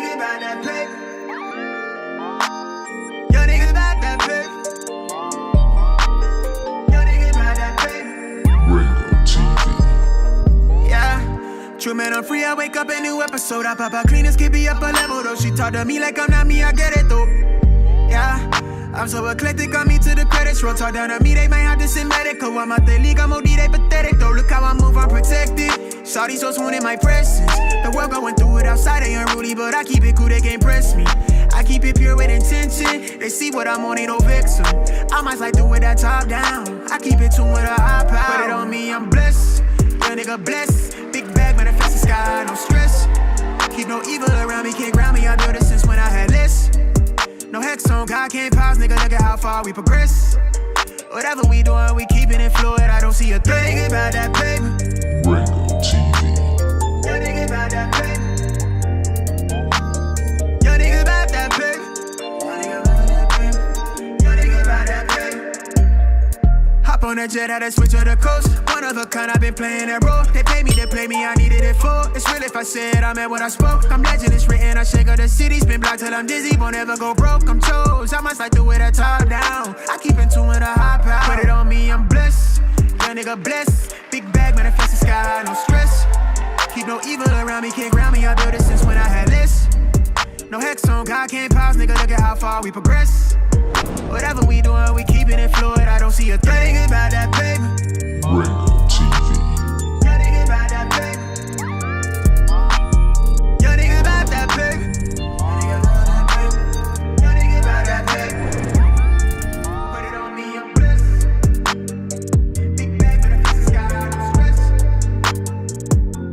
nigga about that paper. Young nigga about that paper. Young nigga about that paper. Radio TV. Yeah, true man, I'm free. I wake up a new episode. I pop out cleaners, keep me up a level though. She talk to me like I'm not me, I get it though. Yeah, I'm so eclectic, on me to the credits roll. Talk down to me, they might have to send medical. I'm out the league, I'm OD, they pathetic though. Look how I move, I'm protected. Shawty so swoon in my presence. The world going through it outside, they unruly, but I keep it cool, they can't press me. I keep it pure with intention. They see what I'm on, ain't no vixen. I might slide through with that top down. I keep it tuned with a high power. Put it on me, I'm blessed. Young nigga blessed. Big bag, manifest the sky, no stress. Keep no evil around me, can't ground me. I built it since when I had less. No hex on, God can't pause, nigga, look at how far we progress. Whatever we doing, we keeping it fluid. I don't see a thing. Young nigga about that paper. Radio TV. Young nigga about that paper. Young nigga about that paper. Young nigga about that paper. Young nigga about that paper. Hop on that jet, had to switch to the coast. One of a kind, I've been playing that role. They pay me to play me, I needed it for. It's real if I said I meant what I spoke. I'm legend, it's written, I shake up the city. Spin block till I'm dizzy, won't ever go broke. I'm chose, I must like do it a top down. I keep in tune with a high power. Put it on me, I'm blessed. Young nigga blessed. Big bag, manifest the sky, no stress. Keep no evil around me, can't ground me. I built it since when I had less. No hex on, God can't pause, nigga, look at how far we progress. Whatever we doing, we keeping it fluid. I don't see a thing. Young nigga about that paper. Radio TV. Young nigga about that paper. Young nigga about that paper. Young nigga about that paper. Young nigga about that paper. Put it on me, I'm blessed. Big bag, but I feel the sky, no stress.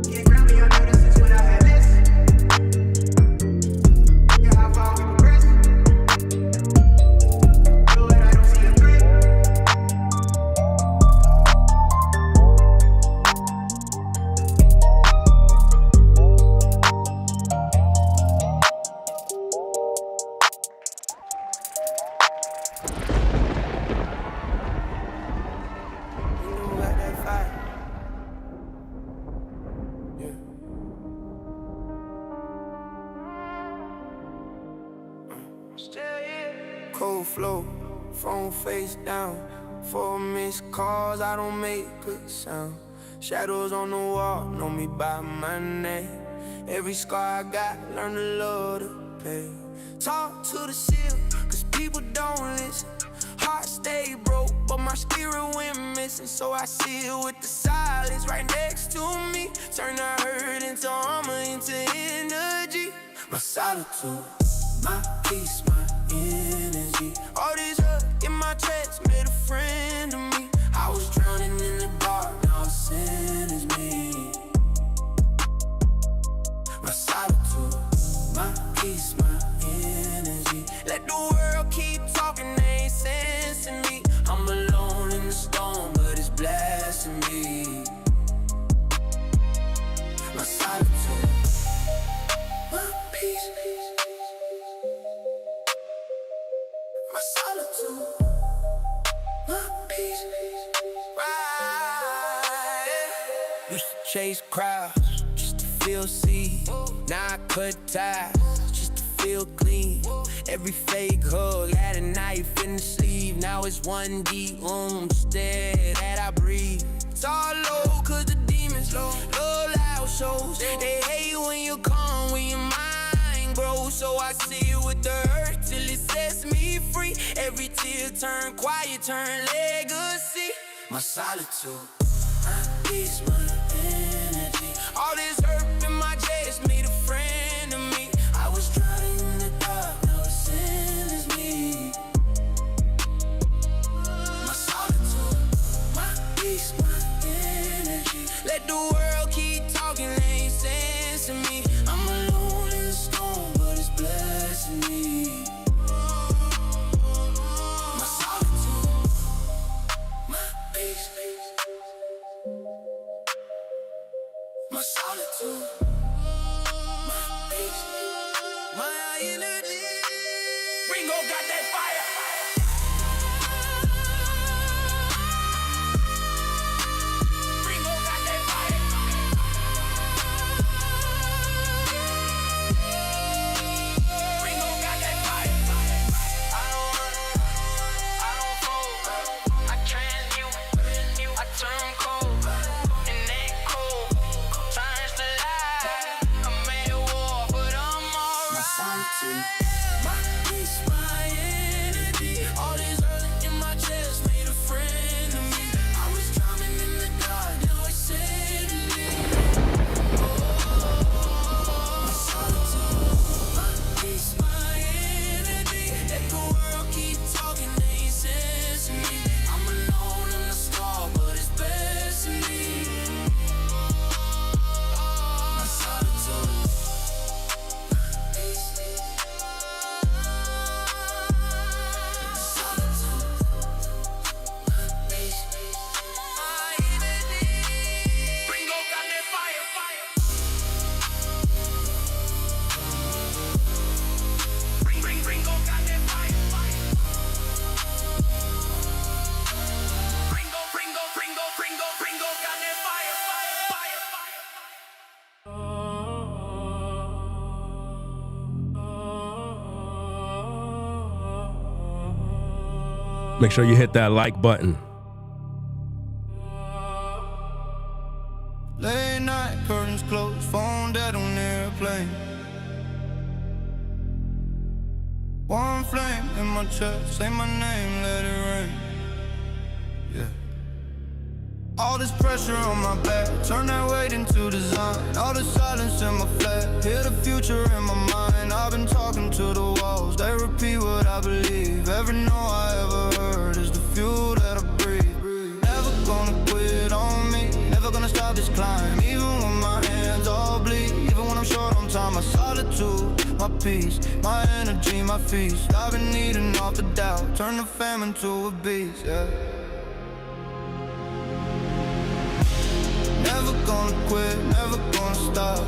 Can't ground me, I know this since when I had less. Look at how far we progress. Lord, I don't see a threat. Cold flow, phone face down. 4 missed calls, I don't make a sound. Shadows on the wall, know me by my name. Every scar I got, learn to love the pain. Talk to the seal, cause people don't listen. Heart stay broke, but my spirit went missing. So I seal with the silence right next to me. Turn the hurt into armor, into energy. My solitude, my peace, my energy. All this hurt in my chest made a friend of me. I was drowning in the dark, now sin is me. My solitude, my peace, my energy. Let the world keep talking, they ain't sensing me. I'm alone in the storm, but it's blasting me. My solitude, my peace. My solitude, my peace. Right. Used to chase crowds just to feel seen. Now I cut ties just to feel clean. Every fake hug had a knife in the sleeve. Now it's one deep room instead that I breathe. It's all low cause the demons low. Low loud shows. They hate when you come, when your mind grows. So I seal with the hurt till it sets me free. Every tear turn quiet, turn legacy. My solitude, my peace, my energy. All this hurt in my chest made a friend of me. I was drowning in the dark, now the sin is me. My solitude, my peace, my energy. Let the world keep talking, they ain't sensing me. I'm alone in the storm, but it's blessing me. My solitude, my peace. My peace, my energy. All this early in my chest made a friend of me. I was drowning in the dark, now it's saving me. My solitude, my peace, my energy. Let the world keep talking, they ain't sensing me. I'm alone in the star, but it's best in me. My solitude. Make sure you hit that like button. Late night, curtains closed, phone dead on airplane. One flame in my chest, say my name, let it rain. Yeah. All this pressure on my back, turn that weight into design. All the silence in my flat, hear the future in my mind. I've been talking to the walls, they repeat what I believe. Every no I ever heard is the fuel that I breathe. Never gonna quit on me, never gonna stop this climb. Even when my hands all bleed, even when I'm short on time. My solitude, my peace, my energy, my feast. I've been eating off the doubt, turn the fam into a beast, yeah. Never gonna quit, never gonna stop.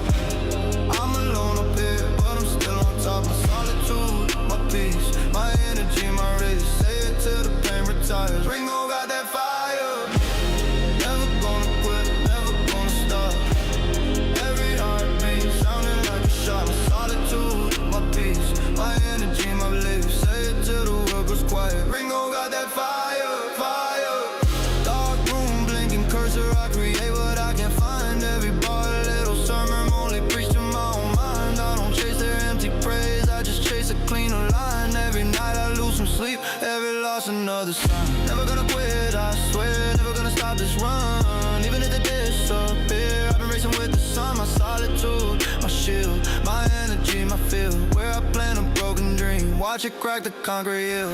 I'm alone up here, but I'm still on top. My solitude, my peace, my energy, my race. Say it till the pain retires. Ringo got that fire. Never gonna quit, never gonna stop. Every heartbeat sounding like a shot. My solitude, my peace, my energy, my belief. Say it till the world goes quiet. Ringo got that fire, fire. Dark room, blinking cursor, I create what I can find. Every bar, a little sermon, only preach to my own mind. I don't chase their empty praise, I just chase a cleaner line. Every night I lose some sleep, every loss another sign. Never gonna quit, I swear, never gonna stop this run. Even if they disappear, I've been racing with the sun. My solitude, my shield, my energy, my field. Where I plant a broken dream, watch it crack the concrete hill.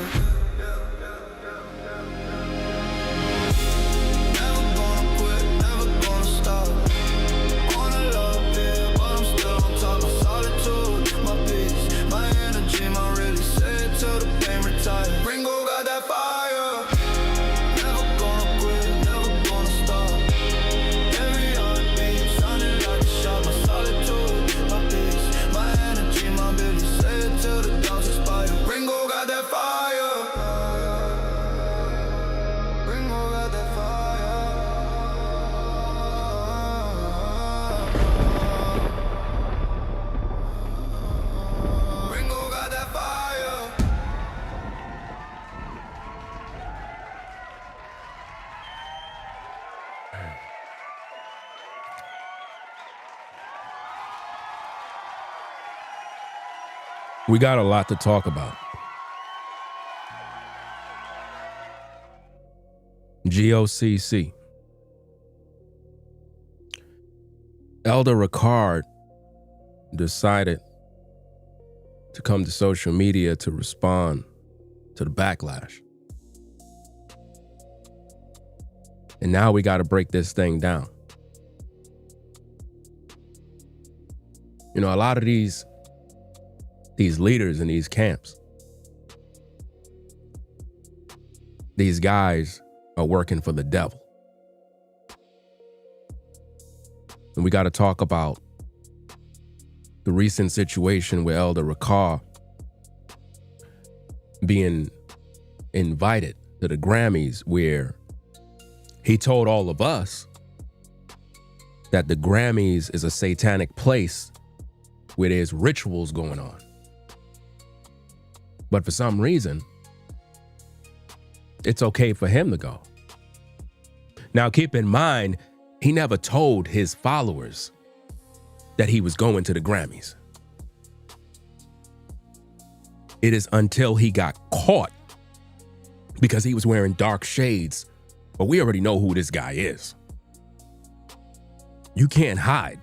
Ringo got that fire. Never gonna quit, never gonna stop. Every heartbeat sounding like a shot. My solitude, my peace, my energy, my beauty. Say it till the doubts expire. Ringo got that fire. Ringo got that fire. Ringo got that fire. We got a lot to talk about. GOCC. Elder Rakar decided to come to social media to respond to the backlash. And now we got to break this thing down. You know, a lot of these leaders in these camps, these guys are working for the devil. And we got to talk about the recent situation with Elder Rakar being invited to the Grammys, where he told all of us that the Grammys is a satanic place where there's rituals going on. But for some reason, it's okay for him to go. Now, keep in mind, he never told his followers that he was going to the Grammys. It is until he got caught because he was wearing dark shades. But we already know who this guy is. You can't hide.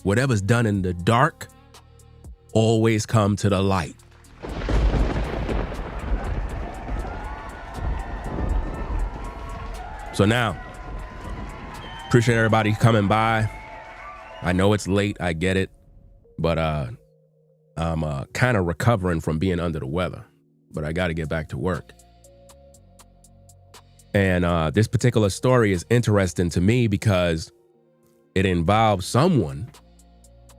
Whatever's done in the dark always come to the light. So now, appreciate everybody coming by. I know it's late, I get it, but I'm kind of recovering from being under the weather, but I got to get back to work. And this particular story is interesting to me because it involves someone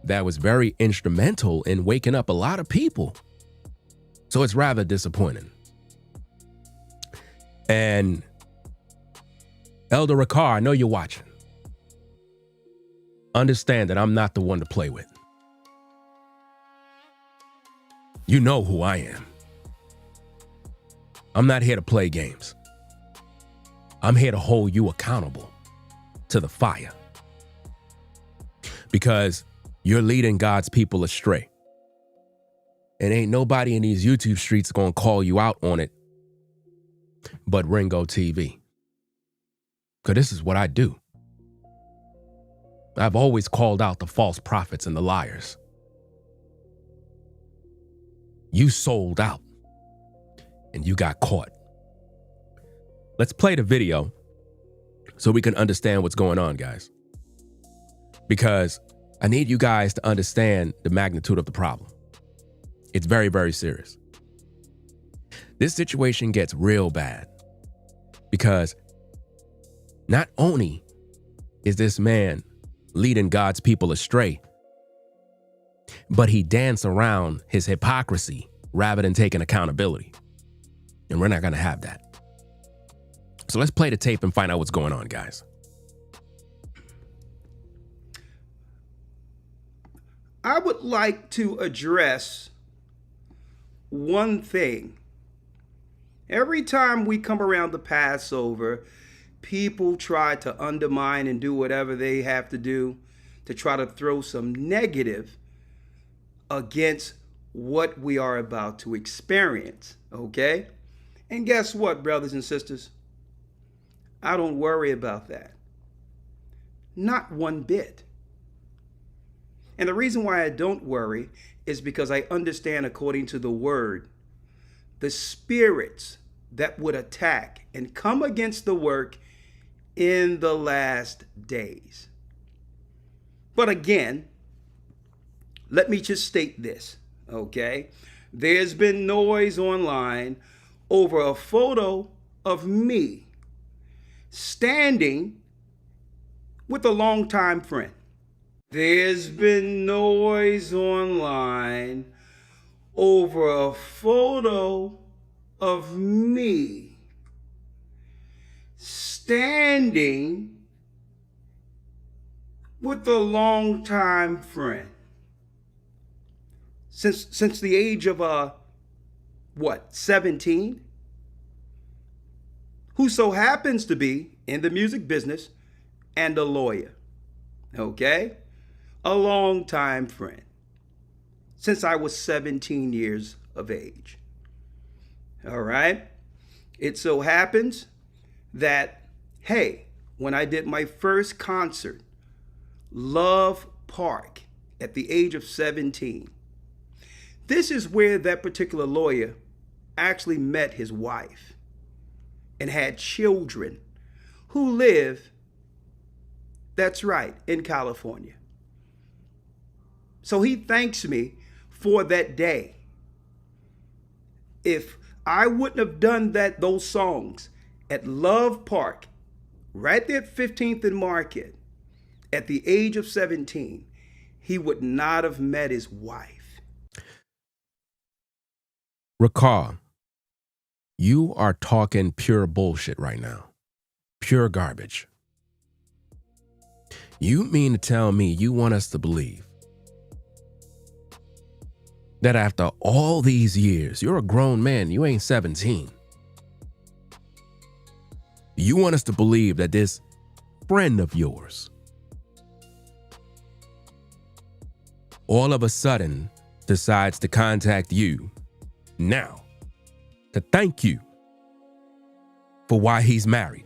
that was very instrumental in waking up a lot of people. So it's rather disappointing. And Elder Rakar, I know you're watching. Understand that I'm not the one to play with. You know who I am. I'm not here to play games. I'm here to hold you accountable to the fire. Because you're leading God's people astray. And ain't nobody in these YouTube streets gonna call you out on it but Ringo TV. Because this is what I do. I've always called out the false prophets and the liars. You sold out and you got caught. Let's play the video so we can understand what's going on, guys. Because I need you guys to understand the magnitude of the problem. It's very, very serious. This situation gets real bad because not only is this man leading God's people astray, but he danced around his hypocrisy rather than taking accountability. And we're not going to have that. So let's play the tape and find out what's going on, guys. I would like to address one thing. Every time we come around the Passover, people try to undermine and do whatever they have to do to try to throw some negative against what we are about to experience, okay? And guess what, brothers and sisters? I don't worry about that. Not one bit. And the reason why I don't worry is because I understand, according to the word, the spirits that would attack and come against the work in the last days. But again, let me just state this, okay? There's been noise online over a photo of me standing with a longtime friend. There's been noise online over a photo of me standing with a longtime friend. Since the age of 17, who so happens to be in the music business and a lawyer, okay? A longtime friend since I was 17 years of age. All right? It so happens that, hey, when I did my first concert, Love Park, at the age of 17, this is where that particular lawyer actually met his wife and had children who live, that's right, in California. So he thanks me for that day. If I wouldn't have done those songs at Love Park, right there at 15th and Market, at the age of 17, he would not have met his wife. Rakar, you are talking pure bullshit right now. Pure garbage. You mean to tell me you want us to believe that after all these years, you're a grown man, you ain't 17. You want us to believe that this friend of yours all of a sudden decides to contact you now to thank you for why he's married.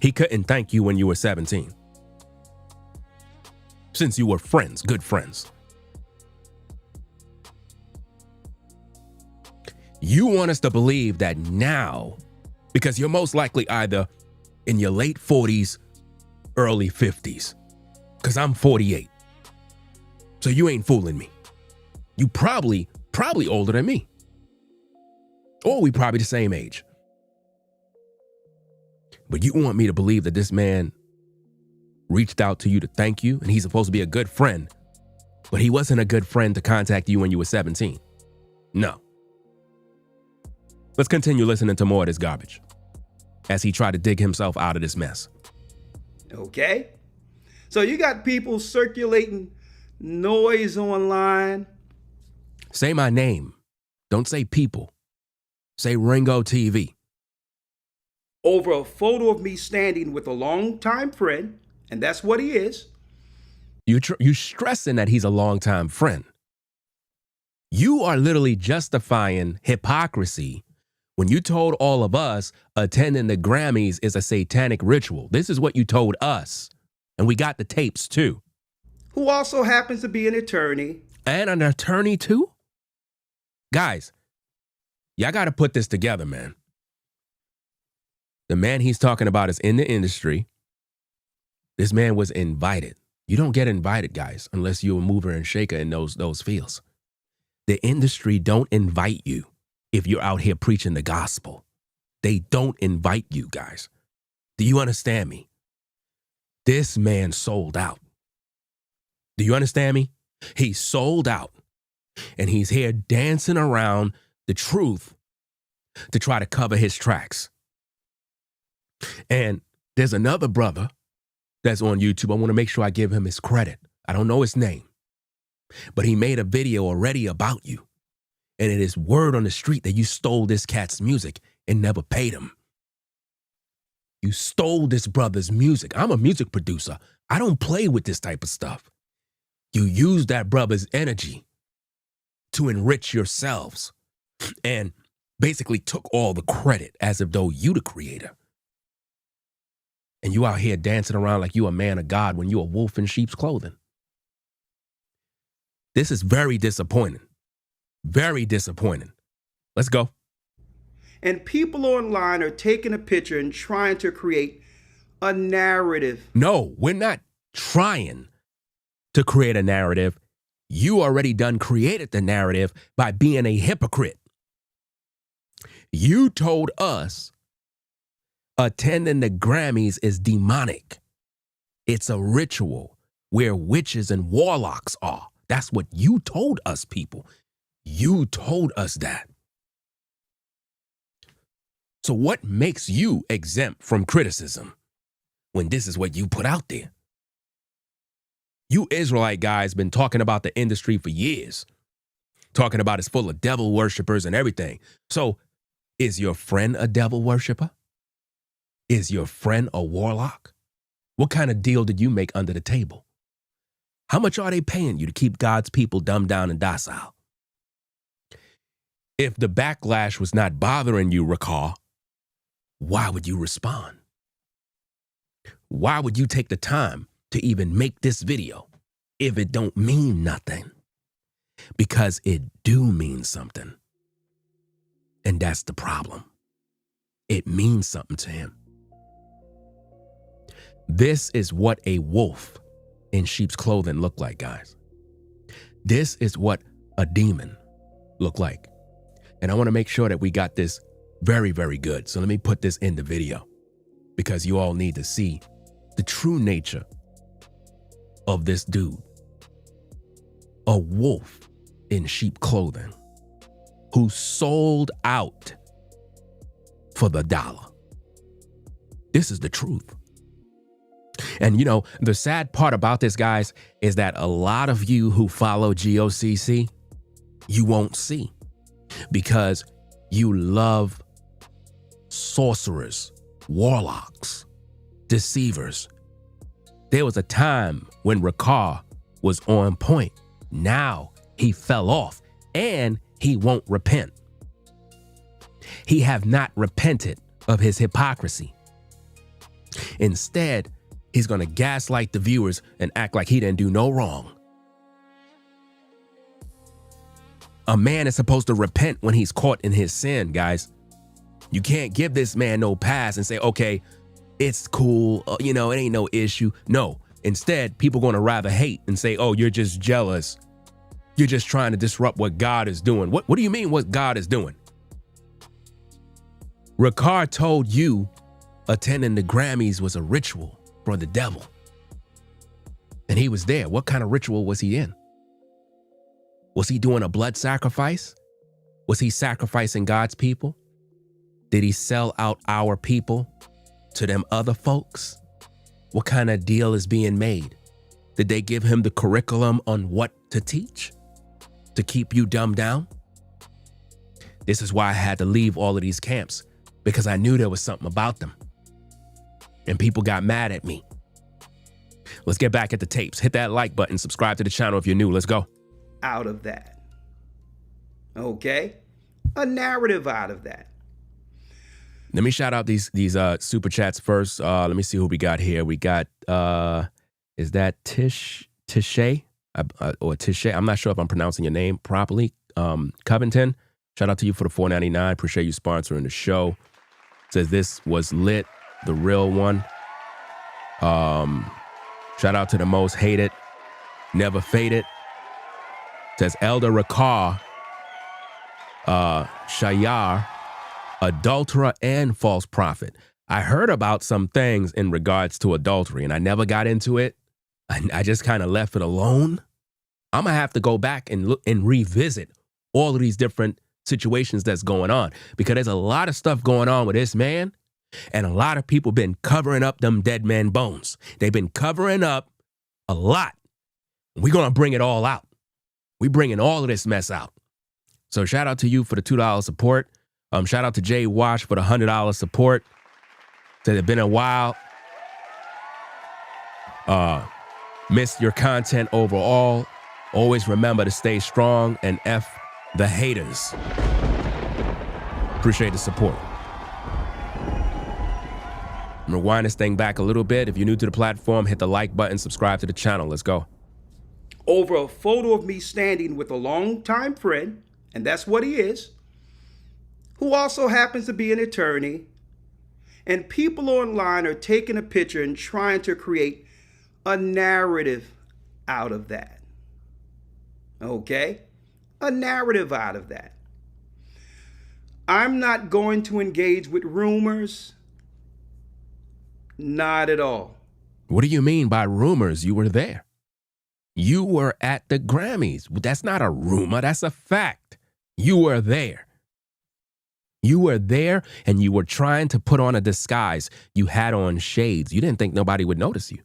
He couldn't thank you when you were 17. Since you were friends, good friends. You want us to believe that now, because you're most likely either in your late 40s, early 50s, because I'm 48. So you ain't fooling me. You probably older than me. Or we probably the same age. But you want me to believe that this man reached out to you to thank you, and he's supposed to be a good friend, but he wasn't a good friend to contact you when you were 17. No. Let's continue listening to more of this garbage as he tried to dig himself out of this mess. Okay? So you got people circulating noise online. Say my name. Don't say people. Say Ringo TV. Over a photo of me standing with a longtime friend, and that's what he is. You stressing that he's a longtime friend. You are literally justifying hypocrisy when you told all of us attending the Grammys is a satanic ritual. This is what you told us. And we got the tapes too. Who also happens to be an attorney. And an attorney too? Guys, y'all got to put this together, man. The man he's talking about is in the industry. This man was invited. You don't get invited, guys, unless you're a mover and shaker in those fields. The industry don't invite you if you're out here preaching the gospel. They don't invite you, guys. Do you understand me? This man sold out. Do you understand me? He sold out. And he's here dancing around the truth to try to cover his tracks. And there's another brother that's on YouTube. I want to make sure I give him his credit. I don't know his name, but he made a video already about you. And it is word on the street that you stole this cat's music and never paid him. You stole this brother's music. I'm a music producer. I don't play with this type of stuff. You used that brother's energy to enrich yourselves and basically took all the credit as if though you the creator. And you out here dancing around like you a man of God when you a wolf in sheep's clothing. This is very disappointing. Very disappointing. Let's go. And people online are taking a picture and trying to create a narrative. No, we're not trying to create a narrative. You already done created the narrative by being a hypocrite. You told us attending the Grammys is demonic. It's a ritual where witches and warlocks are. That's what you told us, people. You told us that. So what makes you exempt from criticism when this is what you put out there? You Israelite guys been talking about the industry for years. Talking about it's full of devil worshipers and everything. So is your friend a devil worshiper? Is your friend a warlock? What kind of deal did you make under the table? How much are they paying you to keep God's people dumbed down and docile? If the backlash was not bothering you, Rakar, why would you respond? Why would you take the time to even make this video if it don't mean nothing? Because it do mean something. And that's the problem. It means something to him. This is what a wolf in sheep's clothing look like, guys. This is what a demon look like. And I want to make sure that we got this very, very good. So let me put this in the video because you all need to see the true nature of this dude. A wolf in sheep clothing who sold out for the dollar. This is the truth. And you know, the sad part about this, guys, is that a lot of you who follow GOCC, you won't see because you love sorcerers, warlocks, deceivers. There was a time when Rakar was on point. Now He fell off and he won't repent. He have not repented of his hypocrisy. Instead, he's going to gaslight the viewers and act like he didn't do no wrong. A man is supposed to repent when he's caught in his sin, guys. You can't give this man no pass and say, okay, it's cool, it ain't no issue. No, instead, people going to rather hate and say, oh, you're just jealous. You're just trying to disrupt what God is doing. What do you mean what God is doing? Rakar told you attending the Grammys was a ritual for the devil. And he was there. What kind of ritual was he in? Was he doing a blood sacrifice? Was he sacrificing God's people? Did he sell out our people to them other folks? What kind of deal is being made? Did they give him the curriculum on what to teach? To keep you dumbed down? This is why I had to leave all of these camps, because I knew there was something about them. And people got mad at me. Let's get back at the tapes. Hit that like button, subscribe to the channel if you're new. Let's go. Out of that. Okay? A narrative out of that. Let me shout out these super chats first. Let me see who we got here. We got, is that Tishay? Or Tishay? I'm not sure if I'm pronouncing your name properly. Covington, shout out to you for the $4.99. Appreciate you sponsoring the show. Says this was lit, the real one. Shout out to the most hated, never faded. Says Elder Rakar, Shayar, adulterer and false prophet. I heard about some things in regards to adultery and I never got into it. I just kind of left it alone. I'm going to have to go back and look and revisit all of these different situations that's going on, because there's a lot of stuff going on with this man, and a lot of people been covering up them dead man bones. They've been covering up a lot. We're going to bring it all out. We bringing all of this mess out. So shout out to you for the $2 support. Shout out to Jay Wash for the $100 support. Said it's been a while. Missed your content overall. Always remember to stay strong and F the haters. Appreciate the support. I'm gonna wind this thing back a little bit. If you're new to the platform, hit the like button, subscribe to the channel. Let's go. Over a photo of me standing with a longtime friend, and that's what he is, who also happens to be an attorney, and people online are taking a picture and trying to create a narrative out of that. Okay? A narrative out of that. I'm not going to engage with rumors. Not at all. What do you mean by rumors? You were there. You were at the Grammys. That's not a rumor. That's a fact. You were there. You were there and you were trying to put on a disguise. You had on shades. You didn't think nobody would notice you.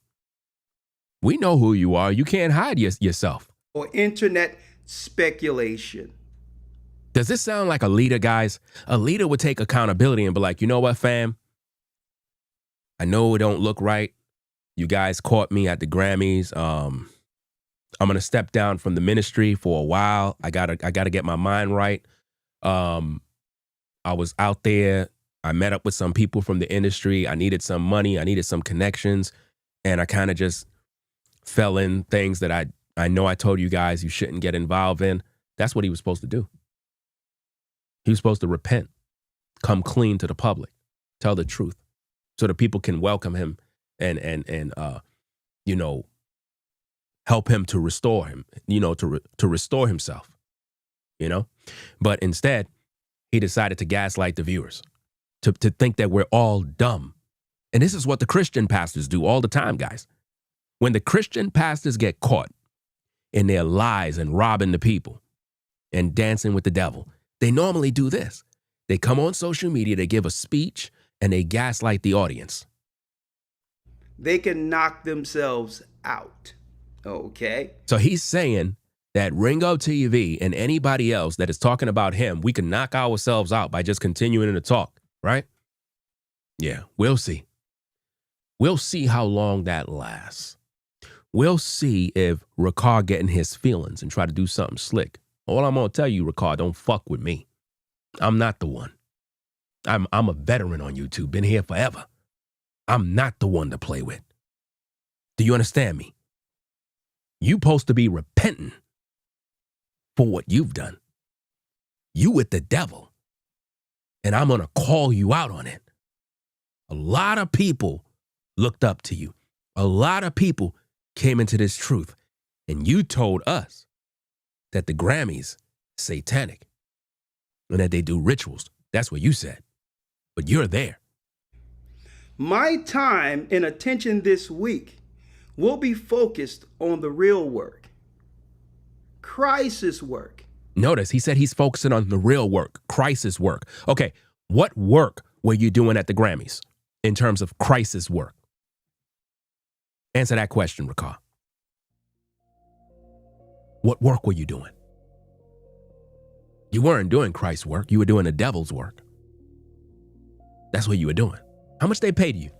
We know who you are. You can't hide yourself. Or internet speculation. Does this sound like a leader, guys? A leader would take accountability and be like, you know what, fam? I know it don't look right. You guys caught me at the Grammys. I'm going to step down from the ministry for a while. I gotta get my mind right. I was out there. I met up with some people from the industry. I needed some money. I needed some connections. And I kind of just fell in things that I know I told you guys you shouldn't get involved in. That's what he was supposed to do. He was supposed to repent, come clean to the public, tell the truth, so that people can welcome him and help him to restore him, to restore himself, But instead, he decided to gaslight the viewers, to think that we're all dumb. And this is what the Christian pastors do all the time, guys. When the Christian pastors get caught in their lies and robbing the people and dancing with the devil, they normally do this. They come on social media, they give a speech, and they gaslight the audience. They can knock themselves out. Okay? So he's saying that Ringo TV and anybody else that is talking about him, we can knock ourselves out by just continuing to talk, right? Yeah, we'll see. We'll see how long that lasts. We'll see if Rakar get in his feelings and try to do something slick. All I'm going to tell you, Rakar, don't fuck with me. I'm not the one. I'm a veteran on YouTube, been here forever. I'm not the one to play with. Do you understand me? You supposed to be repenting for what you've done. You with the devil. And I'm going to call you out on it. A lot of people looked up to you. A lot of people came into this truth. And you told us that the Grammys satanic and that they do rituals. That's what you said. But you're there. My time and attention this week will be focused on the real work. Christ's work. Notice he said he's focusing on the real work, Christ's work. Okay, what work were you doing at the Grammys in terms of Christ's work? Answer that question, Rakar. What work were you doing? You weren't doing Christ's work. You were doing the devil's work. That's what you were doing. How much they paid you?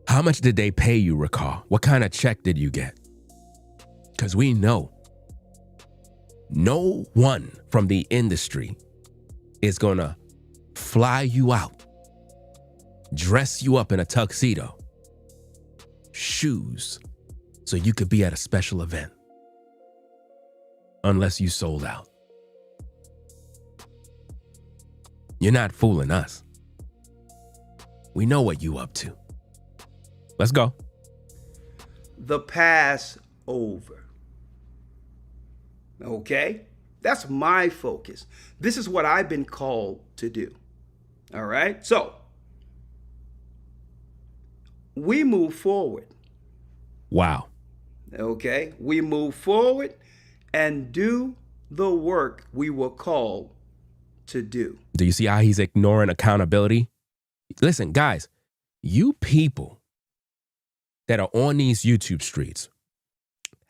How much did they pay you, Rakar? What kind of check did you get? Because we know no one from the industry is going to fly you out, dress you up in a tuxedo, shoes, so you could be at a special event. Unless you sold out. You're not fooling us. We know what you up to. Let's go. The Passover. Okay? That's my focus. This is what I've been called to do. All right? So, we move forward. Wow. Okay? We move forward and do the work we were called to do. Do you see how he's ignoring accountability? Listen, guys, you people that are on these YouTube streets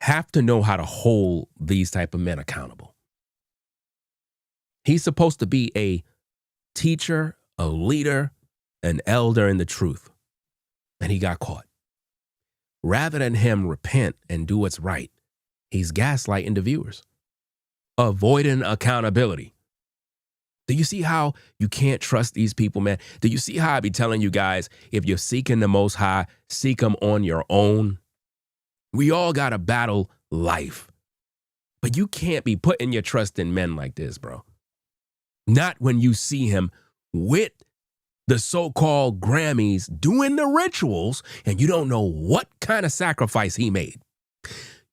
have to know how to hold these type of men accountable. He's supposed to be a teacher, a leader, an elder in the truth. And he got caught. Rather than him repent and do what's right, he's gaslighting the viewers, avoiding accountability. Do you see how you can't trust these people, man? Do you see how I be telling you guys, if you're seeking the Most High, seek him on your own? We all got to battle life. But you can't be putting your trust in men like this, bro. Not when you see him with the so-called Grammys doing the rituals and you don't know what kind of sacrifice he made.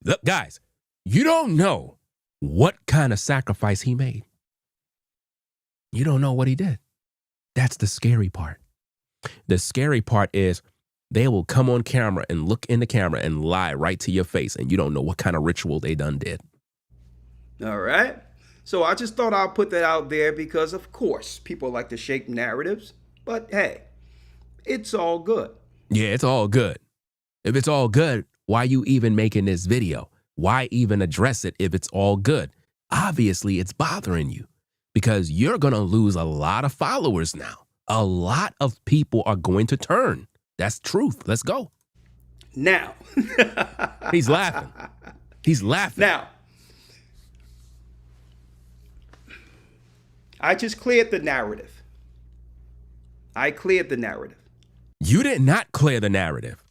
Look, guys, you don't know what kind of sacrifice he made. You don't know what he did. That's the scary part. The scary part is they will come on camera and look in the camera and lie right to your face, and you don't know what kind of ritual they done did. All right. So I just thought I'll put that out there because, of course, people like to shape narratives. But hey, it's all good. Yeah, it's all good. If it's all good, why you even making this video? Why even address it if it's all good? Obviously, it's bothering you because you're going to lose a lot of followers now. A lot of people are going to turn. That's truth. Let's go. Now. He's laughing. He's laughing. Now. I just cleared the narrative. I cleared the narrative. You did not clear the narrative.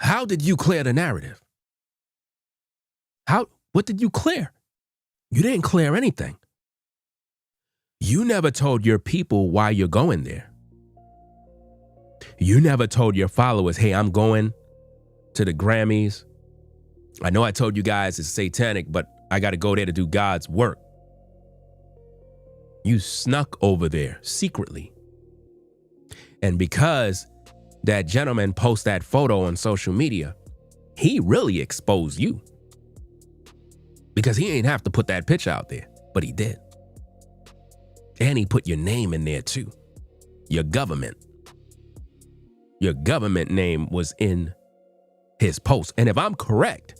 How did you clear the narrative? What did you clear? You didn't clear anything. You never told your people why you're going there. You never told your followers, hey, I'm going to the Grammys. I know I told you guys it's satanic, but I got to go there to do God's work. You snuck over there secretly. And because that gentleman posted that photo on social media, he really exposed you. Because he ain't have to put that picture out there, but he did. And he put your name in there too. Your government. Your government name was in his post. And if I'm correct,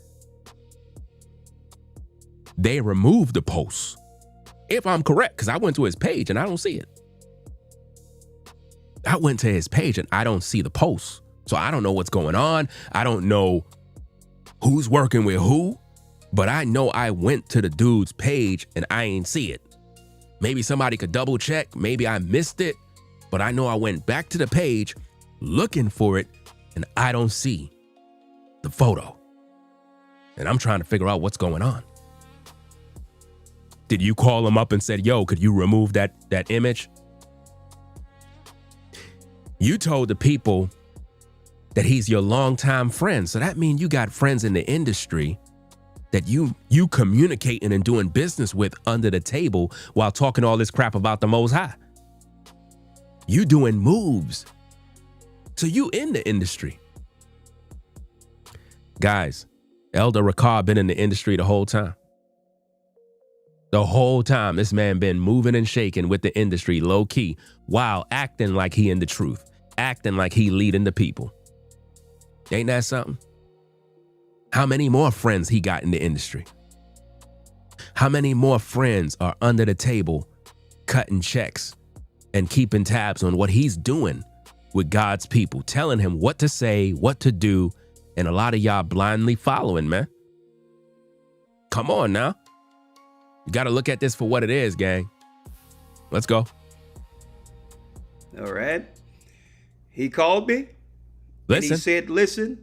they removed the post. If I'm correct, because I went to his page and I don't see it. I went to his page and I don't see the post. So I don't know what's going on. I don't know who's working with who, but I know I went to the dude's page and I ain't see it. Maybe somebody could double check. Maybe I missed it, but I know I went back to the page looking for it and I don't see the photo. And I'm trying to figure out what's going on. Did you call him up and said, yo, could you remove that image? You told the people that he's your longtime friend. So that means you got friends in the industry that you communicating and doing business with under the table while talking all this crap about the Most High. You doing moves. So you in the industry. Guys, Elder Rakar been in the industry the whole time. The whole time this man been moving and shaking with the industry low key while acting like he in the truth, acting like he leading the people. Ain't that something? How many more friends he got in the industry? How many more friends are under the table cutting checks and keeping tabs on what he's doing with God's people, telling him what to say, what to do, and a lot of y'all blindly following, man. Come on now. You got to look at this for what it is, gang. Let's go. All right. He called me. Listen. And he said, listen,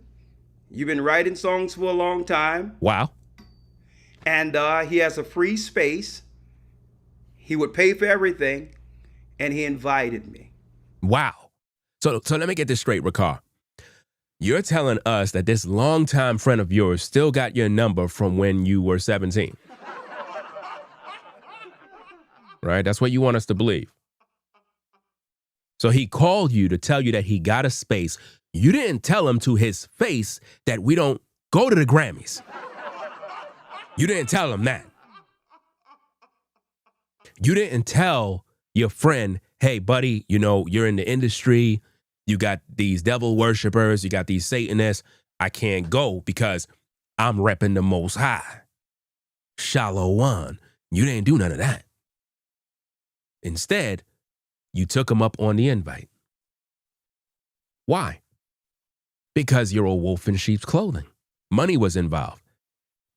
you've been writing songs for a long time. Wow. And he has a free space. He would pay for everything. And he invited me. Wow. So let me get this straight, Rakar. You're telling us that this longtime friend of yours still got your number from when you were 17. Right? That's what you want us to believe. So he called you to tell you that he got a space. You didn't tell him to his face that we don't go to the Grammys. You didn't tell him that. You didn't tell your friend, hey, buddy, you know, you're in the industry. You got these devil worshipers. You got these Satanists. I can't go because I'm repping the Most High. Shalom. You didn't do none of that. Instead, you took him up on the invite. Why? Because you're a wolf in sheep's clothing. Money was involved.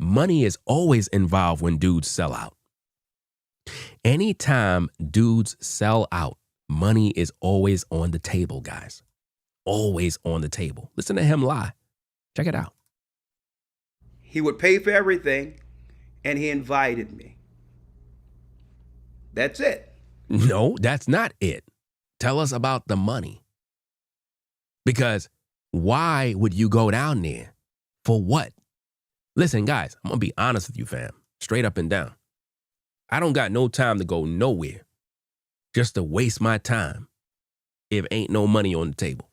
Money is always involved when dudes sell out. Anytime dudes sell out, money is always on the table, guys. Always on the table. Listen to him lie. Check it out. He would pay for everything, and he invited me. That's it. No, that's not it. Tell us about the money. Because why would you go down there? For what? Listen, guys, I'm going to be honest with you, fam. Straight up and down. I don't got no time to go nowhere just to waste my time if ain't no money on the table.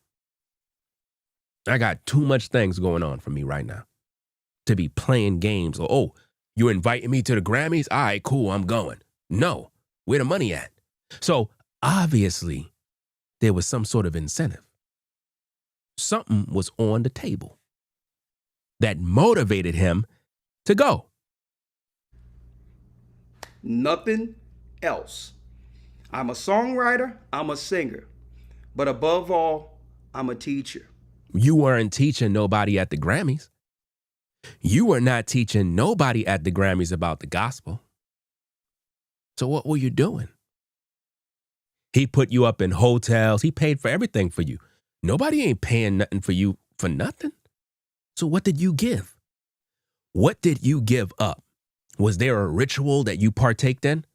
I got too much things going on for me right now to be playing games. Or, oh, you inviting me to the Grammys? All right, cool, I'm going. No, where the money at? So obviously there was some sort of incentive. Something was on the table that motivated him to go. Nothing else. I'm a songwriter, I'm a singer, but above all, I'm a teacher. You weren't teaching nobody at the Grammys. You were not teaching nobody at the Grammys about the gospel. So what were you doing? He put you up in hotels. He paid for everything for you. Nobody ain't paying nothing for you for nothing. So what did you give? What did you give up? Was there a ritual that you partaked in?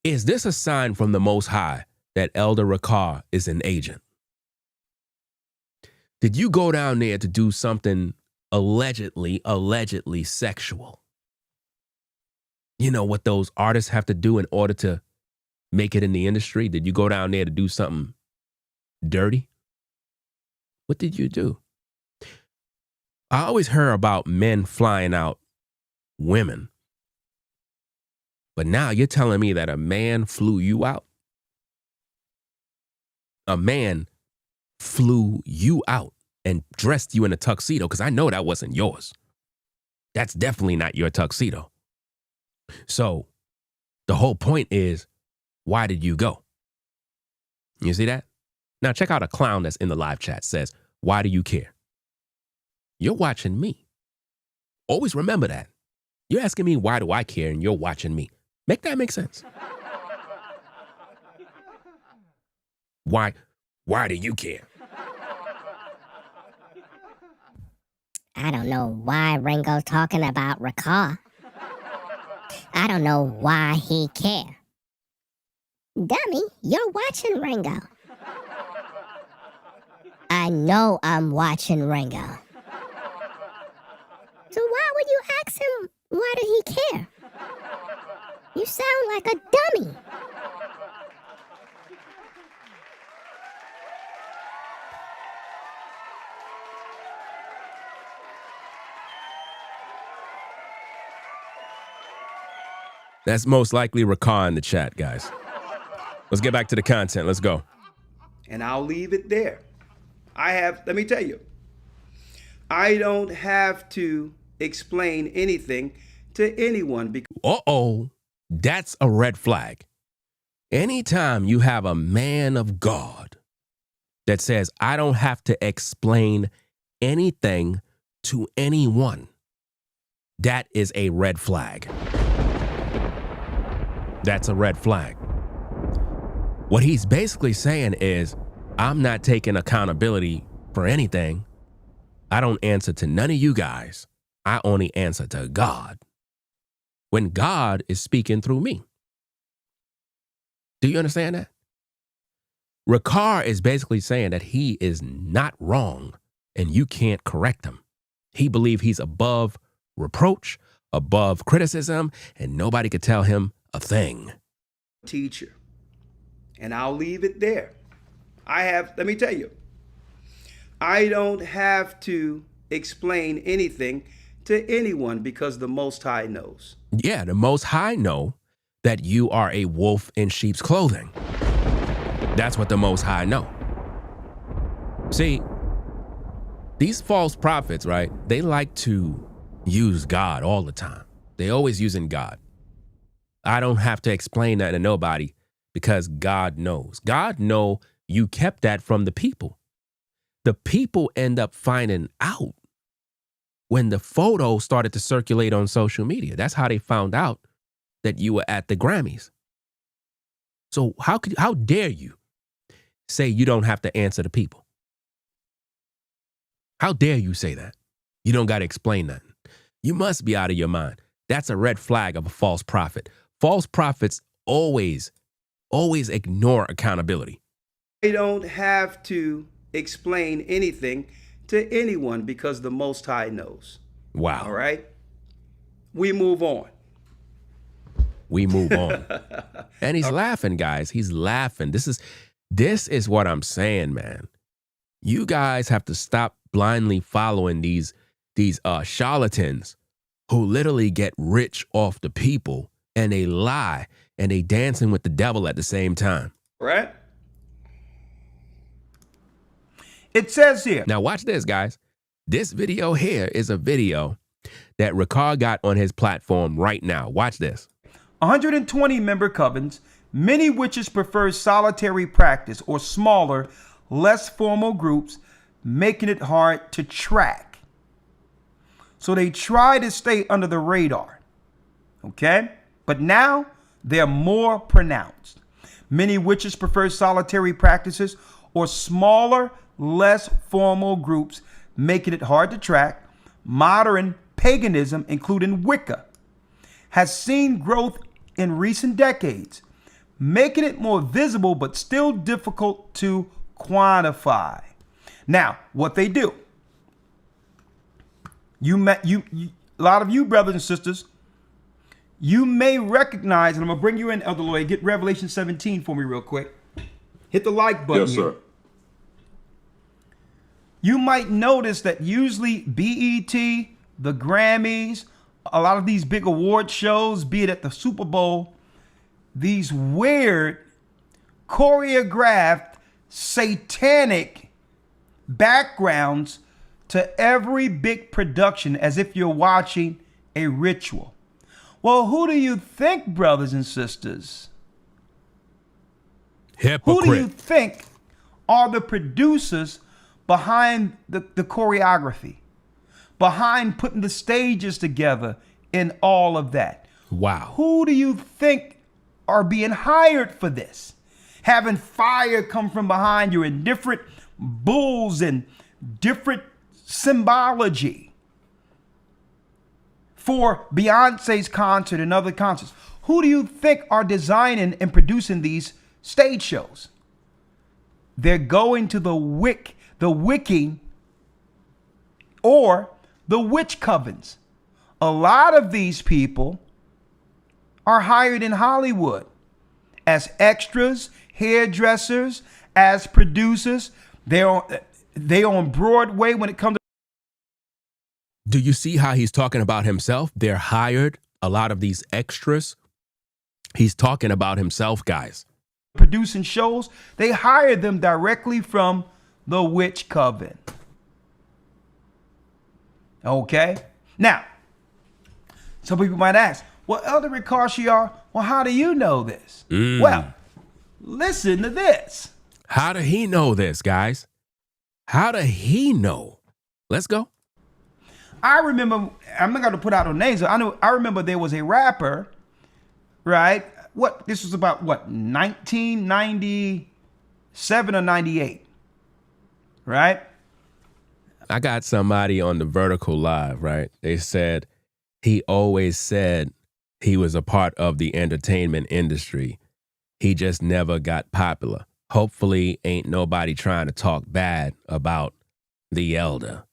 Is this a sign from the Most High that Elder Rakar is an agent? Did you go down there to do something allegedly sexual? You know what those artists have to do in order to make it in the industry? Did you go down there to do something dirty? What did you do? I always heard about men flying out women. But now you're telling me that a man flew you out? A man flew you out and dressed you in a tuxedo, because I know that wasn't yours. That's definitely not your tuxedo. So the whole point is, why did you go? You see that? Now check out a clown that's in the live chat says, why do you care? You're watching me. Always remember that. You're asking me, why do I care? And you're watching me. Make that make sense. Why do you care? I don't know why Ringo talking about Rakar. I don't know why he care. Dummy, you're watching Ringo. I know I'm watching Ringo. So why would you ask him why did he care? You sound like a dummy. That's most likely Rakar in the chat, guys. Let's get back to the content. Let's go. And I'll leave it there. Let me tell you, I don't have to explain anything to anyone because Uh-oh, that's a red flag. Anytime you have a man of God that says, I don't have to explain anything to anyone, that is a red flag. That's a red flag. What he's basically saying is, I'm not taking accountability for anything. I don't answer to none of you guys. I only answer to God. When God is speaking through me. Do you understand that? Rakar is basically saying that he is not wrong and you can't correct him. He believes he's above reproach, above criticism, and nobody could tell him a thing. teacher. And I'll leave it there. Let me tell you, I don't have to explain anything to anyone because the Most High knows. Yeah, the Most High know that you are a wolf in sheep's clothing. That's what the Most High know. See, these false prophets, right? They like to use God all the time. They always using God. I don't have to explain that to nobody because God knows. God know you kept that from the people. The people end up finding out when the photo started to circulate on social media. That's how they found out that you were at the Grammys. So how dare you say you don't have to answer the people? How dare you say that? You don't got to explain nothing. You must be out of your mind. That's a red flag of a false prophet. False prophets always ignore accountability. I don't have to explain anything to anyone because the Most High knows. Wow. All right? We move on. We move on. And he's laughing, guys. He's laughing. This is what I'm saying, man. You guys have to stop blindly following these charlatans who literally get rich off the people, and they lie and they dancing with the devil at the same time. Right? It says here. Now watch this, guys. This video here is a video that Rakar got on his platform right now. Watch this. 120 member covens, many witches prefer solitary practice or smaller, less formal groups, making it hard to track. So they try to stay under the radar. Okay? But now they're more pronounced. Many witches prefer solitary practices or smaller, less formal groups, making it hard to track. Modern paganism, including Wicca, has seen growth in recent decades, making it more visible but still difficult to quantify. Now, what they do, a lot of you brothers and sisters, you may recognize, and I'm gonna bring you in, Elder Lloyd. Get Revelation 17 for me real quick. Hit the like button. Yes, here. sir. You might notice that usually BET, the Grammys, a lot of these big award shows, be it at the Super Bowl, these weird, choreographed, satanic backgrounds to every big production as if you're watching a ritual. Well, who do you think, brothers and sisters? Hypocrite. Who do you think are the producers behind the choreography, behind putting the stages together and all of that. Wow. Who do you think are being hired for this? Having fire come from behind you and different bulls and different symbology for Beyonce's concert and other concerts. Who do you think are designing and producing these stage shows? They're going to the wicking or the witch covens. A lot of these people are hired in Hollywood as extras, hairdressers, as producers. They're on Broadway when it comes to. Do you see how he's talking about himself? They're hired, a lot of these extras. He's talking about himself, guys. Producing shows, they hire them directly from the witch coven. Okay? Now, some people might ask, well, Elder Rakar, well, how do you know this? Well, listen to this. How did he know this, guys? How did he know? Let's go. I remember, I'm not going to put out no names. I remember there was a rapper, right? This was about 1997 or 98, right? I got somebody on the Vertical Live, right? They said he always said he was a part of the entertainment industry. He just never got popular. Hopefully ain't nobody trying to talk bad about the elder.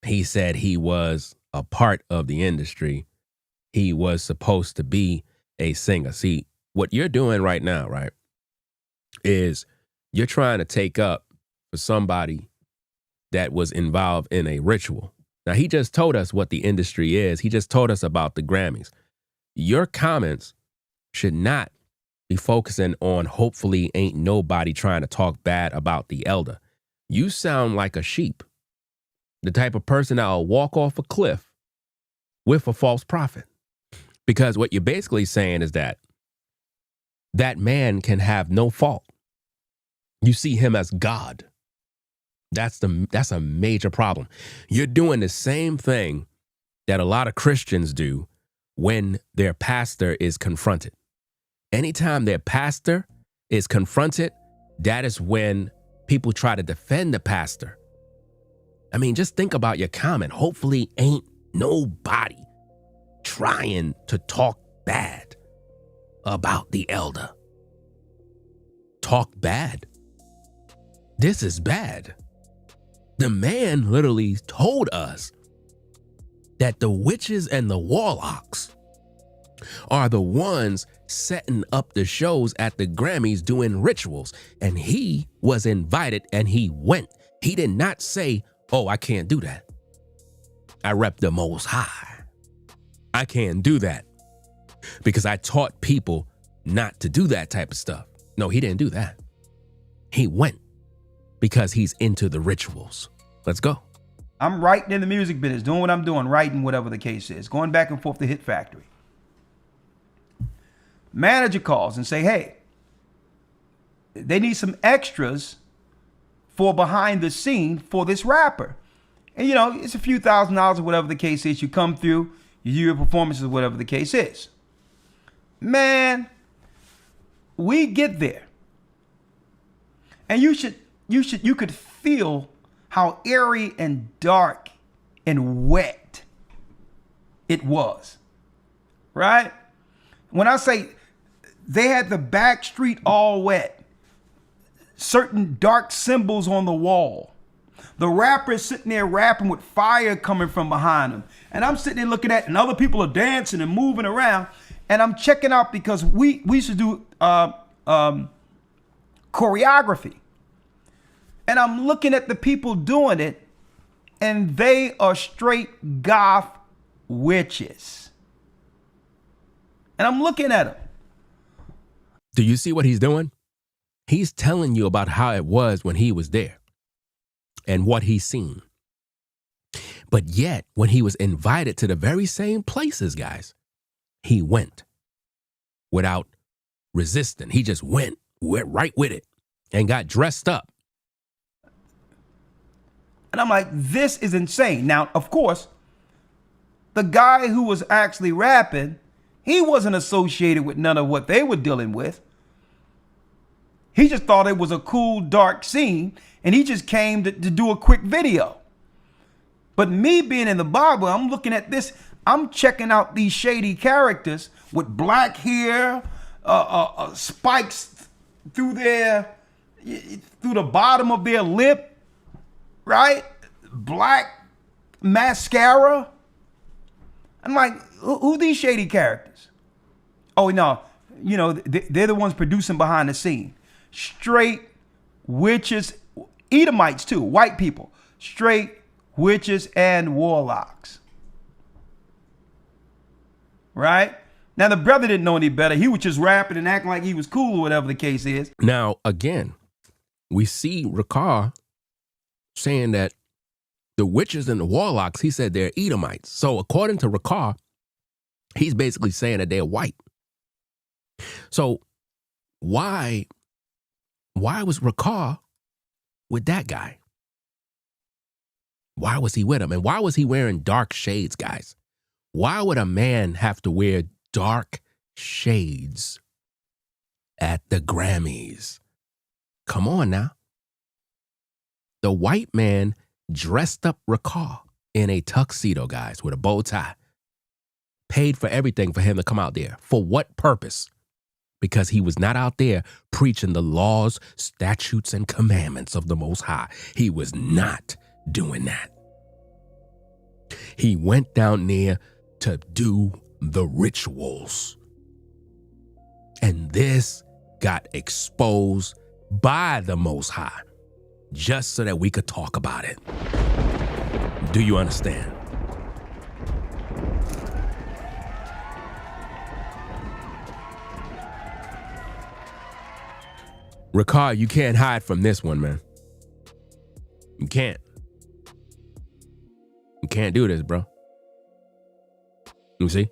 He said he was a part of the industry. He was supposed to be a singer. See, what you're doing right now, right, is you're trying to take up for somebody that was involved in a ritual. Now, he just told us what the industry is. He just told us about the Grammys. Your comments should not be focusing on hopefully ain't nobody trying to talk bad about the elder. You sound like a sheep, the type of person that will walk off a cliff with a false prophet. Because what you're basically saying is that man can have no fault. You see him as God. That's a major problem. You're doing the same thing that a lot of Christians do when their pastor is confronted. Anytime their pastor is confronted, that is when people try to defend the pastor. I mean, just think about your comment. Hopefully ain't nobody trying to talk bad about the elder. Talk bad. This is bad. The man literally told us that the witches and the warlocks are the ones setting up the shows at the Grammys doing rituals. And he was invited and he went. He did not say, oh, I can't do that. I rep the Most High. I can't do that because I taught people not to do that type of stuff. No, he didn't do that. He went because he's into the rituals. Let's go. I'm writing in the music business, doing what I'm doing, writing whatever the case is, going back and forth to Hit Factory. Manager calls and say, hey, they need some extras for behind the scene for this rapper. And, you know, it's a few $1,000s or whatever the case is. You come through, you do your performances, whatever the case is. Man, we get there. And you could feel how airy and dark and wet it was, right? When I say they had the back street all wet, certain dark symbols on the wall, the rapper's sitting there rapping with fire coming from behind him. And I'm sitting there looking at, and other people are dancing and moving around. And I'm checking out because we used to do choreography. And I'm looking at the people doing it, and they are straight goth witches. And I'm looking at them. Do you see what he's doing? He's telling you about how it was when he was there and what he's seen. But yet, when he was invited to the very same places, guys, he went without resisting. He just went right with it. and got dressed up. And I'm like, this is insane. Now, of course, the guy who was actually rapping, he wasn't associated with none of what they were dealing with. He just thought it was a cool, dark scene, and he just came to do a quick video. But me being in the Bible, I'm looking at this, I'm checking out these shady characters with black hair, spikes through the bottom of their lip, right? Black mascara. I'm like, who these shady characters? Oh, no, you know, they're the ones producing behind the scene. Straight witches, Edomites too, white people, straight witches and warlocks. Right? Now, the brother didn't know any better. He was just rapping and acting like he was cool or whatever the case is. Now, again, we see Rakar saying that the witches and the warlocks, he said they're Edomites. So according to Rakar, he's basically saying that they're white. So why was Rakar with that guy? Why was he with him? And why was he wearing dark shades, guys? Why would a man have to wear dark shades at the Grammys? Come on now. The white man dressed up Rakar in a tuxedo, guys, with a bow tie. Paid for everything for him to come out there. For what purpose? Because he was not out there preaching the laws, statutes, and commandments of the Most High. He was not doing that. He went down there to do the rituals. And this got exposed by the Most High, just so that we could talk about it. Do you understand? Rakar, you can't hide from this one, man. You can't. You can't do this, bro. You see?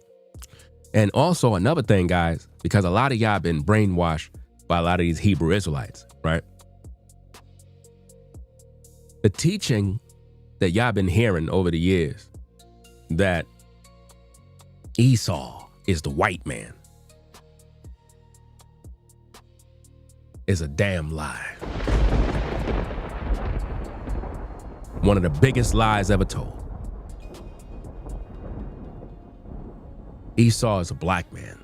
And also another thing, guys, because a lot of y'all been brainwashed by a lot of these Hebrew Israelites, right? The teaching that y'all been hearing over the years that Esau is the white man is a damn lie. One of the biggest lies ever told. Esau is a black man.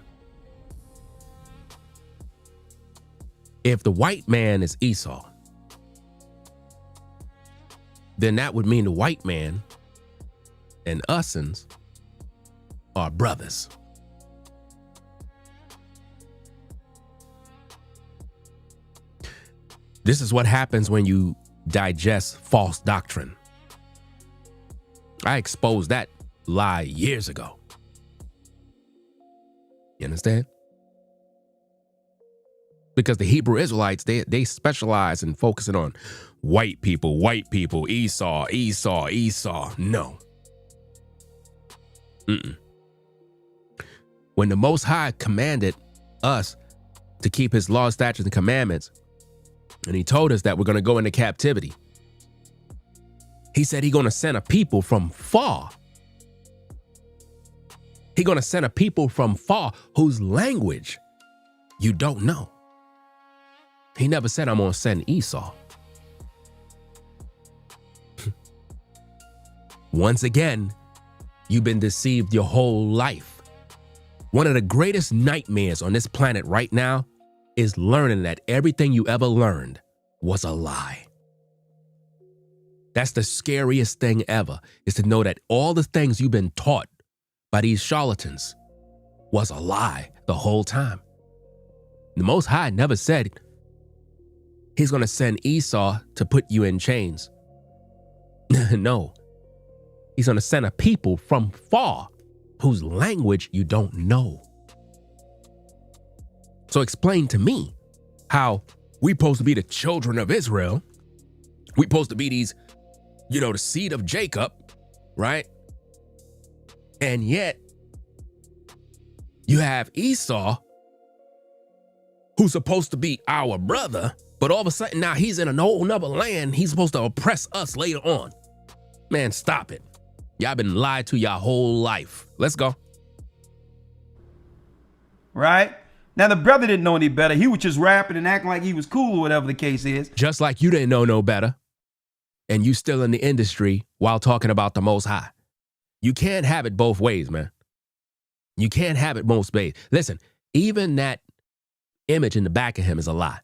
If the white man is Esau, then that would mean the white man and usins are brothers. This is what happens when you digest false doctrine. I exposed that lie years ago. You understand? Because the Hebrew Israelites, they specialize in focusing on white people, Esau. No. When the Most High commanded us to keep his laws, statutes, and commandments, and he told us that we're going to go into captivity, he said he's going to send a people from far. He's going to send a people from far whose language you don't know. He never said, I'm going to send Esau. Once again, you've been deceived your whole life. One of the greatest nightmares on this planet right now is learning that everything you ever learned was a lie. That's the scariest thing ever, is to know that all the things you've been taught by these charlatans was a lie the whole time. The Most High never said he's going to send Esau to put you in chains. No. He's going to send a people from far whose language you don't know. So explain to me how we supposed to be the children of Israel. We supposed to be these, the seed of Jacob, right? And yet, you have Esau, who's supposed to be our brother, But all of a sudden now he's in a whole nother land. He's supposed to oppress us later on. Man, stop it. Y'all been lied to your whole life. Let's go. Right? Now, the brother didn't know any better. He was just rapping and acting like he was cool or whatever the case is. Just like you didn't know no better. And you still in the industry while talking about the Most High. You can't have it both ways, man. You can't have it both ways. Listen, even that image in the back of him is a lie.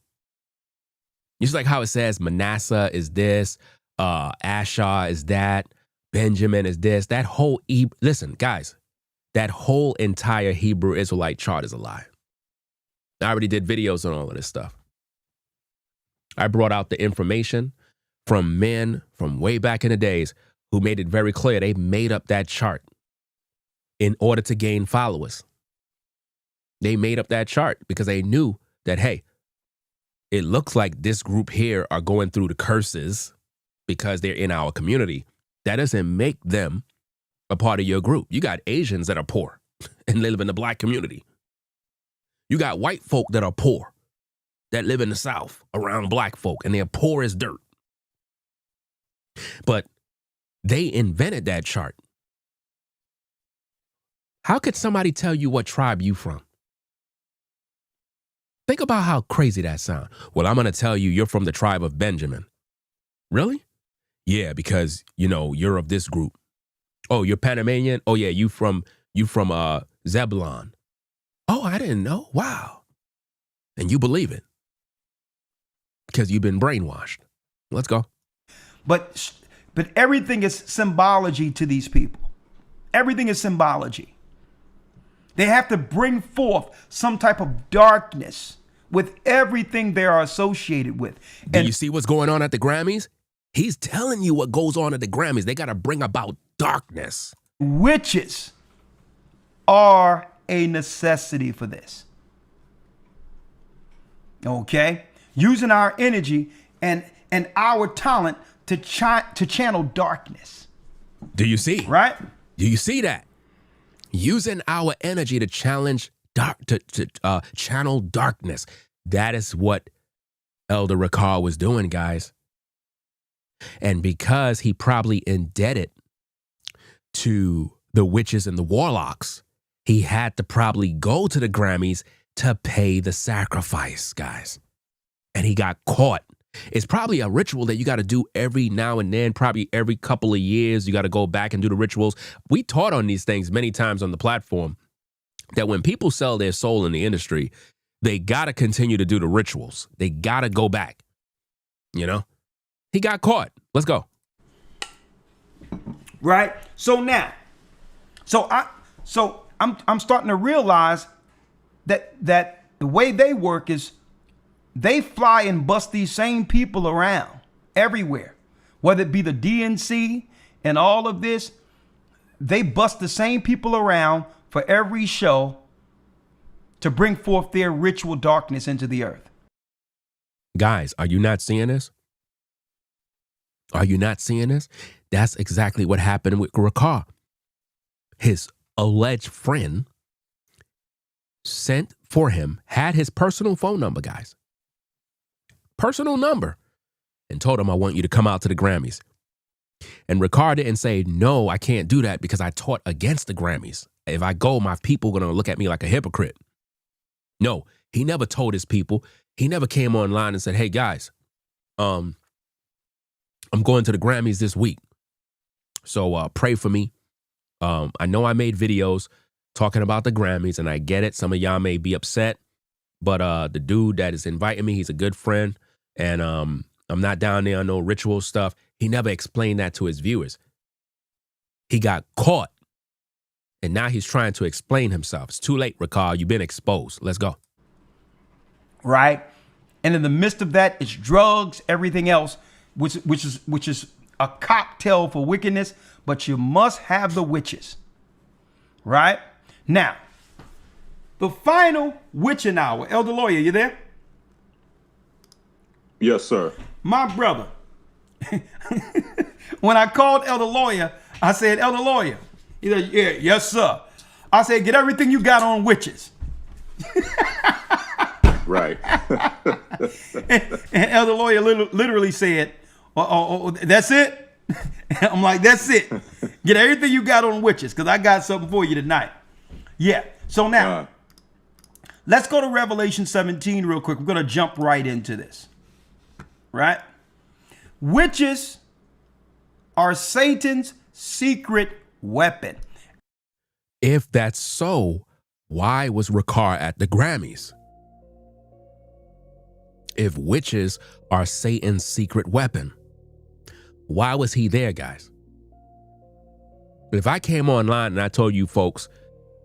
Just like how it says Manasseh is this, Asher is that, Benjamin is this. That whole, listen, guys, that whole entire Hebrew Israelite chart is a lie. I already did videos on all of this stuff. I brought out the information from men from way back in the days who made it very clear they made up that chart in order to gain followers. They made up that chart because they knew that, hey, it looks like this group here are going through the curses because they're in our community. That doesn't make them a part of your group. You got Asians that are poor and live in the black community. You got white folk that are poor, that live in the South around black folk, and they're poor as dirt. But they invented that chart. How could somebody tell you what tribe you from? Think about how crazy that sounds. Well, I'm going to tell you you're from the tribe of Benjamin. Really? Yeah, because, you're of this group. Oh, you're Panamanian? Oh, yeah, you from Zebulon. Oh, I didn't know. Wow. And you believe it because you've been brainwashed. Let's go. But everything is symbology to these people. Everything is symbology. They have to bring forth some type of darkness with everything they are associated with. Do you see what's going on at the Grammys? He's telling you what goes on at the Grammys. They got to bring about darkness. Witches are a necessity for this. Okay? Using our energy and our talent to channel darkness. Do you see? Right? Do you see that? Using our energy to challenge channel darkness. That is what Elder Rakar was doing, guys. And because he probably indebted to the witches and the warlocks, he had to probably go to the Grammys to pay the sacrifice, guys. And he got caught. It's probably a ritual that you got to do every now and then, probably every couple of years. You got to go back and do the rituals. We taught on these things many times on the platform that when people sell their soul in the industry, they got to continue to do the rituals. They got to go back. He got caught. Let's go. Right. So now, I'm starting to realize that the way they work is they fly and bust these same people around everywhere, whether it be the DNC and all of this. They bust the same people around for every show to bring forth their ritual darkness into the earth. Guys, are you not seeing this? Are you not seeing this? That's exactly what happened with Rakar. His alleged friend sent for him, had his personal phone number, guys. Personal number. And told him, I want you to come out to the Grammys. And Rakar didn't say, no, I can't do that because I taught against the Grammys. If I go, my people are going to look at me like a hypocrite. No, he never told his people. He never came online and said, hey, guys, I'm going to the Grammys this week. So pray for me. I know I made videos talking about the Grammys, and I get it. Some of y'all may be upset, but the dude that is inviting me, he's a good friend, and I'm not down there on no ritual stuff. He never explained that to his viewers. He got caught, and now he's trying to explain himself. It's too late, Rakar. You've been exposed. Let's go. Right, and in the midst of that, it's drugs, everything else, which is a cocktail for wickedness. But you must have the witches. Right? Now, the final witching hour. Elder Lawyer, you there? Yes, sir. My brother. When I called Elder Lawyer, I said, Elder Lawyer. He said, yeah, yes, sir. I said, get everything you got on witches. Right. And Elder Lawyer literally said, that's it? I'm like, that's it. Get everything you got on witches, because I got something for you tonight. Yeah. So now, let's go to Revelation 17 real quick. We're going to jump right into this. Right? Witches are Satan's secret weapon. If that's so, why was Rakar at the Grammys? If witches are Satan's secret weapon, why was he there, guys? If I came online and I told you folks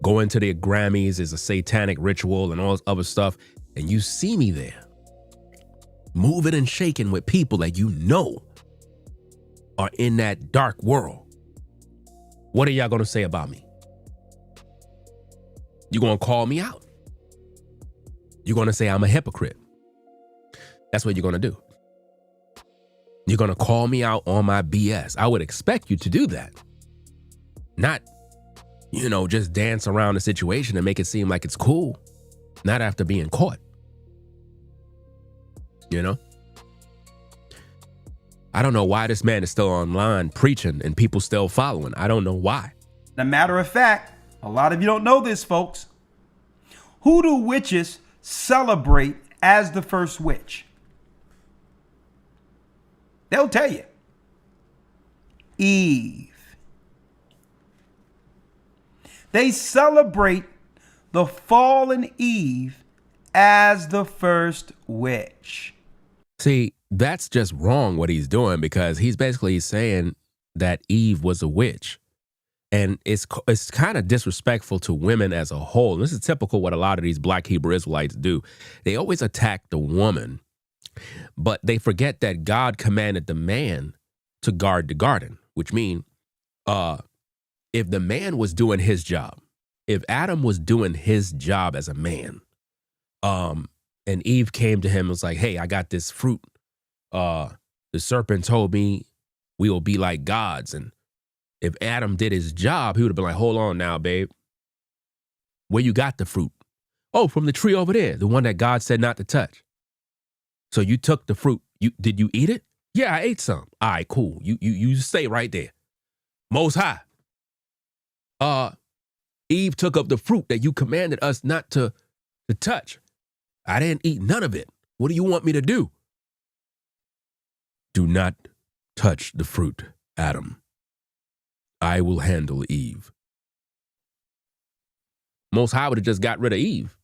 going to the Grammys is a satanic ritual and all this other stuff, and you see me there, moving and shaking with people that you know are in that dark world, what are y'all gonna say about me? You gonna call me out? You're gonna say I'm a hypocrite. That's what you're gonna do. You're gonna call me out on my BS. I would expect you to do that. Not, just dance around the situation and make it seem like it's cool. Not after being caught. I don't know why this man is still online preaching and people still following. I don't know why. As a matter of fact, a lot of you don't know this, folks. Who do witches celebrate as the first witch? They'll tell you. Eve. They celebrate the fallen Eve as the first witch. See, that's just wrong what he's doing, because he's basically saying that Eve was a witch. And it's kind of disrespectful to women as a whole. This is typical what a lot of these Black Hebrew Israelites do. They always attack the woman, but they forget that God commanded the man to guard the garden, which means if the man was doing his job, if Adam was doing his job as a man, and Eve came to him and was like, hey, I got this fruit. The serpent told me we will be like gods. And if Adam did his job, he would have been like, hold on now, babe. Where you got the fruit? Oh, from the tree over there, the one that God said not to touch. So you took the fruit. Did you eat it? Yeah, I ate some. All right, cool. You stay right there. Most High. Eve took up the fruit that you commanded us not to touch. I didn't eat none of it. What do you want me to do? Do not touch the fruit, Adam. I will handle Eve. Most High would have just got rid of Eve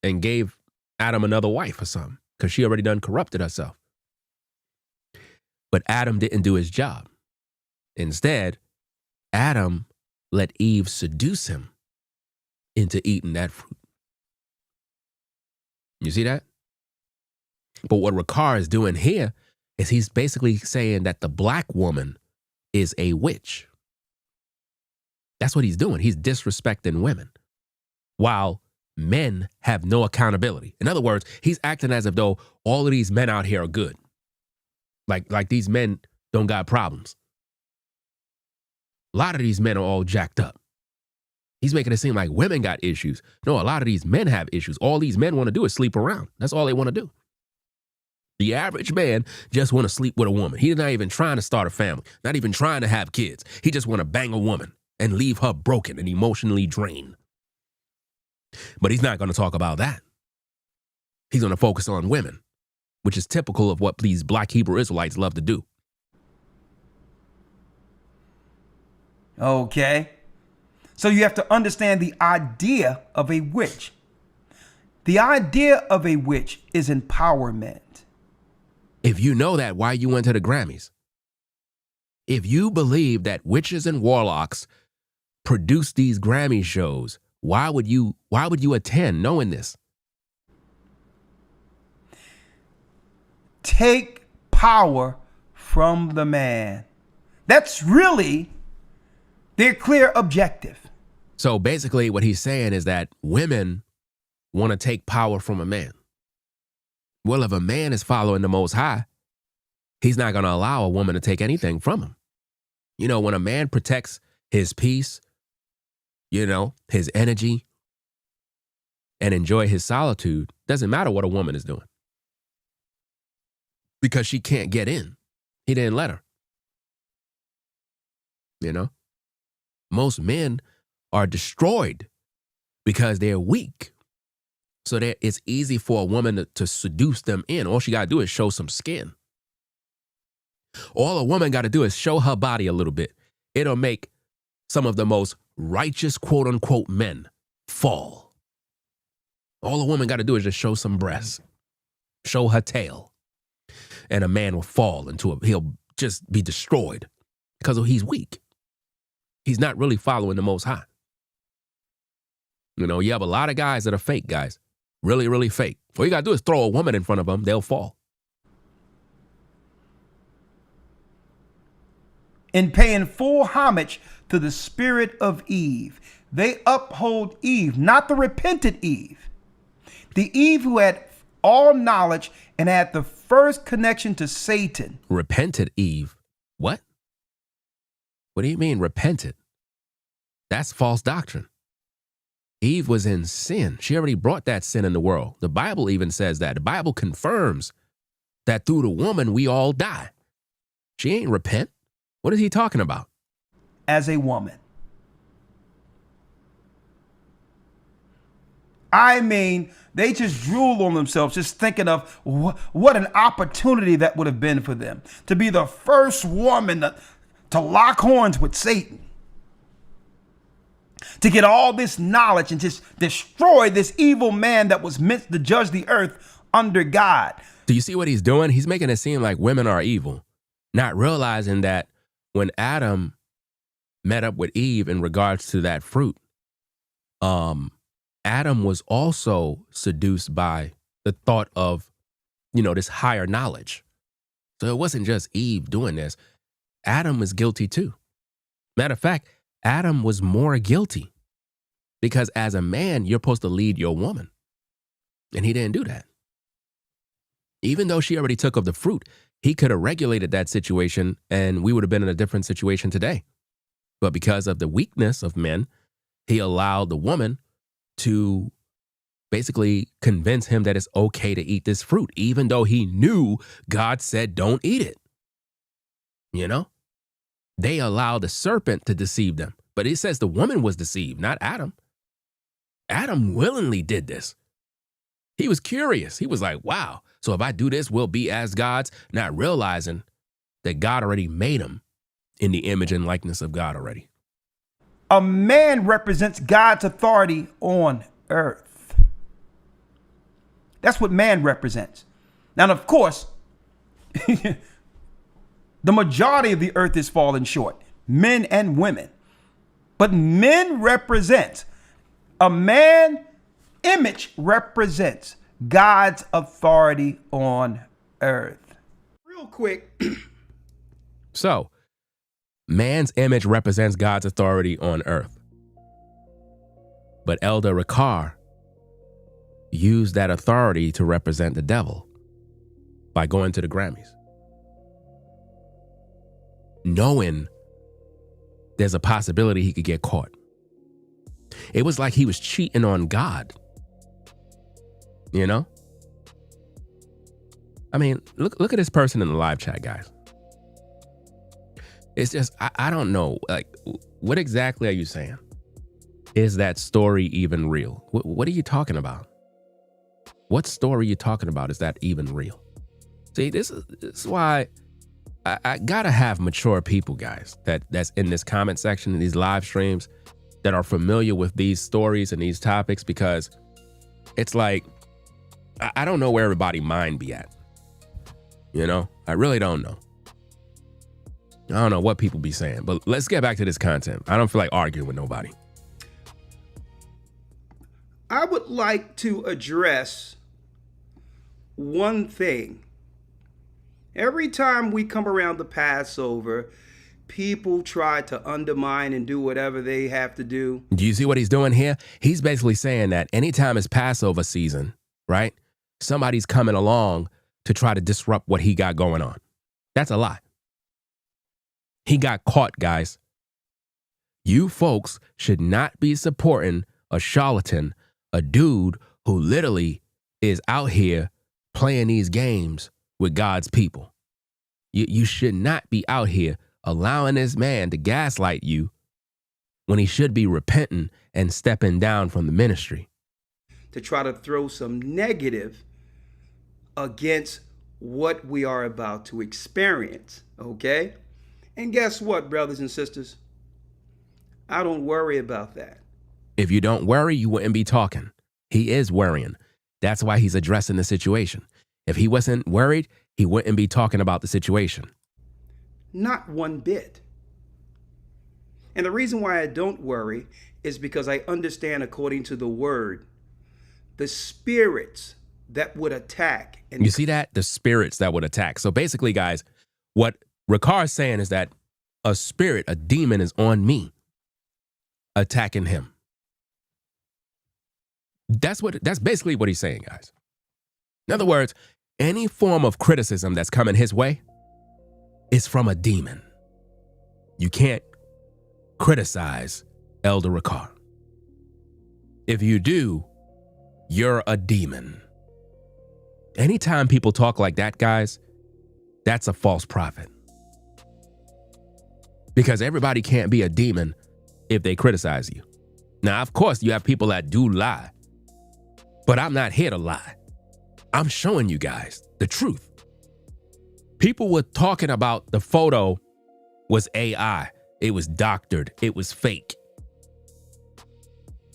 and gave Adam another wife or something, because she already done corrupted herself. But Adam didn't do his job. Instead, Adam let Eve seduce him into eating that fruit. You see that? But what Rakar is doing here is he's basically saying that the black woman is a witch. That's what he's doing. He's disrespecting women while men have no accountability. In other words, he's acting as if though all of these men out here are good. Like these men don't got problems. A lot of these men are all jacked up. He's making it seem like women got issues. No, a lot of these men have issues. All these men want to do is sleep around. That's all they want to do. The average man just want to sleep with a woman. He's not even trying to start a family, not even trying to have kids. He just want to bang a woman and leave her broken and emotionally drained. But he's not going to talk about that. He's going to focus on women, which is typical of what these Black Hebrew Israelites love to do. Okay. So you have to understand the idea of a witch. The idea of a witch is empowerment. If you know that, why you went to the Grammys? If you believe that witches and warlocks produce these Grammy shows, why would you attend knowing this? Take power from the man. That's really their clear objective. So basically what he's saying is that women want to take power from a man. Well, if a man is following the Most High, he's not going to allow a woman to take anything from him. You know, when a man protects his peace, his energy, and enjoy his solitude, doesn't matter what a woman is doing. Because she can't get in. He didn't let her. You know? Most men are destroyed because they're weak. So that it's easy for a woman to seduce them in. All she got to do is show some skin. All a woman got to do is show her body a little bit. It'll make some of the most righteous, quote unquote, men fall. All a woman got to do is just show some breasts, show her tail, and a man will fall he'll just be destroyed because he's weak. He's not really following the Most High. You know, you have a lot of guys that are fake guys, really, really fake. All you got to do is throw a woman in front of them, they'll fall. In paying full homage to the spirit of Eve, they uphold Eve, not the repentant Eve. The Eve who had all knowledge and had the first connection to Satan. Repentant Eve? What? What do you mean repented? That's false doctrine. Eve was in sin. She already brought that sin in the world. The Bible even says that. The Bible confirms that through the woman we all die. She ain't repent. What is he talking about? As a woman. I mean, they just drool on themselves, just thinking of what an opportunity that would have been for them to be the first woman to lock horns with Satan, to get all this knowledge and just destroy this evil man that was meant to judge the earth under God. Do you see what he's doing? He's making it seem like women are evil, not realizing that when Adam met up with Eve in regards to that fruit, Adam was also seduced by the thought of, this higher knowledge. So it wasn't just Eve doing this. Adam was guilty too. Matter of fact, Adam was more guilty because as a man, you're supposed to lead your woman. And he didn't do that. Even though she already took of the fruit, he could have regulated that situation and we would have been in a different situation today. But because of the weakness of men, he allowed the woman to basically convince him that it's okay to eat this fruit, even though he knew God said don't eat it. They allowed the serpent to deceive them. But it says the woman was deceived, not Adam. Adam willingly did this. He was curious. He was like, wow, so if I do this, we'll be as gods, not realizing that God already made him in the image and likeness of God already. A man represents God's authority on earth. That's what man represents. Now, of course, the majority of the earth is falling short, men and women. But men represent, a man image represents God's authority on earth. Real quick. So, man's image represents God's authority on earth. But Elder Rakar used that authority to represent the devil by going to the Grammys, knowing there's a possibility he could get caught. It was like he was cheating on God. I mean, look at this person in the live chat, guys. It's just, I don't know. Like, what exactly are you saying? Is that story even real? What are you talking about? What story are you talking about? Is that even real? See, this is why I gotta have mature people, guys, that's in this comment section, in these live streams, that are familiar with these stories and these topics, because it's like, I don't know where everybody's mind be at. I really don't know. I don't know what people be saying, but let's get back to this content. I don't feel like arguing with nobody. I would like to address one thing. Every time we come around the Passover, people try to undermine and do whatever they have to do. Do you see what he's doing here? He's basically saying that anytime it's Passover season, right? Somebody's coming along to try to disrupt what he got going on. That's a lie. He got caught, guys. You folks should not be supporting a charlatan, a dude who literally is out here playing these games with God's people. You should not be out here allowing this man to gaslight you when he should be repenting and stepping down from the ministry. To try to throw some negative against what we are about to experience, okay? And guess what, brothers and sisters? I don't worry about that. If you don't worry, you wouldn't be talking. He is worrying. That's why he's addressing the situation. If he wasn't worried, he wouldn't be talking about the situation. Not one bit. And the reason why I don't worry is because I understand, according to the word, the spirits that would attack. And you see that? The spirits that would attack. So basically, guys, what Rakar is saying is that a spirit, a demon is on me, attacking him. That's basically what he's saying, guys. In other words, any form of criticism that's coming his way is from a demon. You can't criticize Elder Rakar. If you do, you're a demon. Anytime people talk like that, guys, that's a false prophet. Because everybody can't be a demon if they criticize you. Now, of course, you have people that do lie, but I'm not here to lie. I'm showing you guys the truth. People were talking about the photo was AI. It was doctored. It was fake.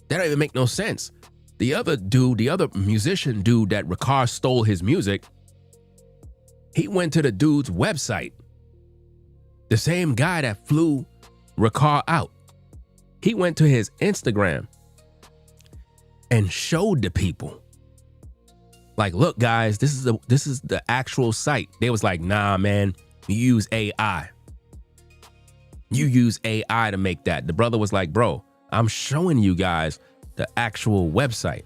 That don't even make no sense. The other dude, the other musician dude that Rakar stole his music, he went to the dude's website. The same guy that flew Rakar out. He went to his Instagram and showed the people. Like, look, guys, this is the actual site. They was like, nah, man, you use AI. You use AI to make that. The brother was like, bro, I'm showing you guys the actual website.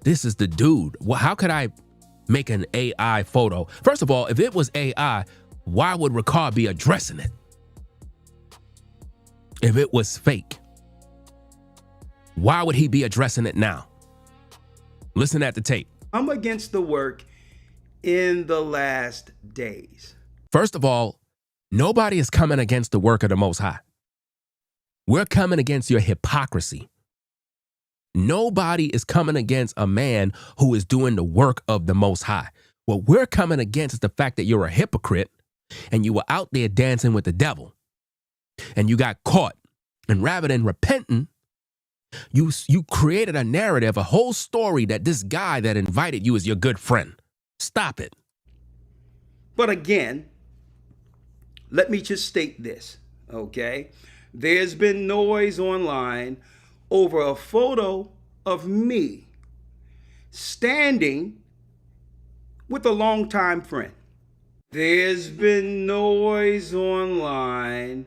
This is the dude. Well, how could I make an AI photo? First of all, if it was AI, why would Rakar be addressing it? If it was fake, why would he be addressing it now? Listen at the tape. I'm against the work in the last days. First of all, nobody is coming against the work of the Most High. We're coming against your hypocrisy. Nobody is coming against a man who is doing the work of the Most High. What we're coming against is the fact that you're a hypocrite and you were out there dancing with the devil and you got caught. And rather than repenting, you created a narrative, a whole story that this guy that invited you is your good friend. Stop it. But again, let me just state this, okay? There's been noise online over a photo of me standing with a longtime friend. There's been noise online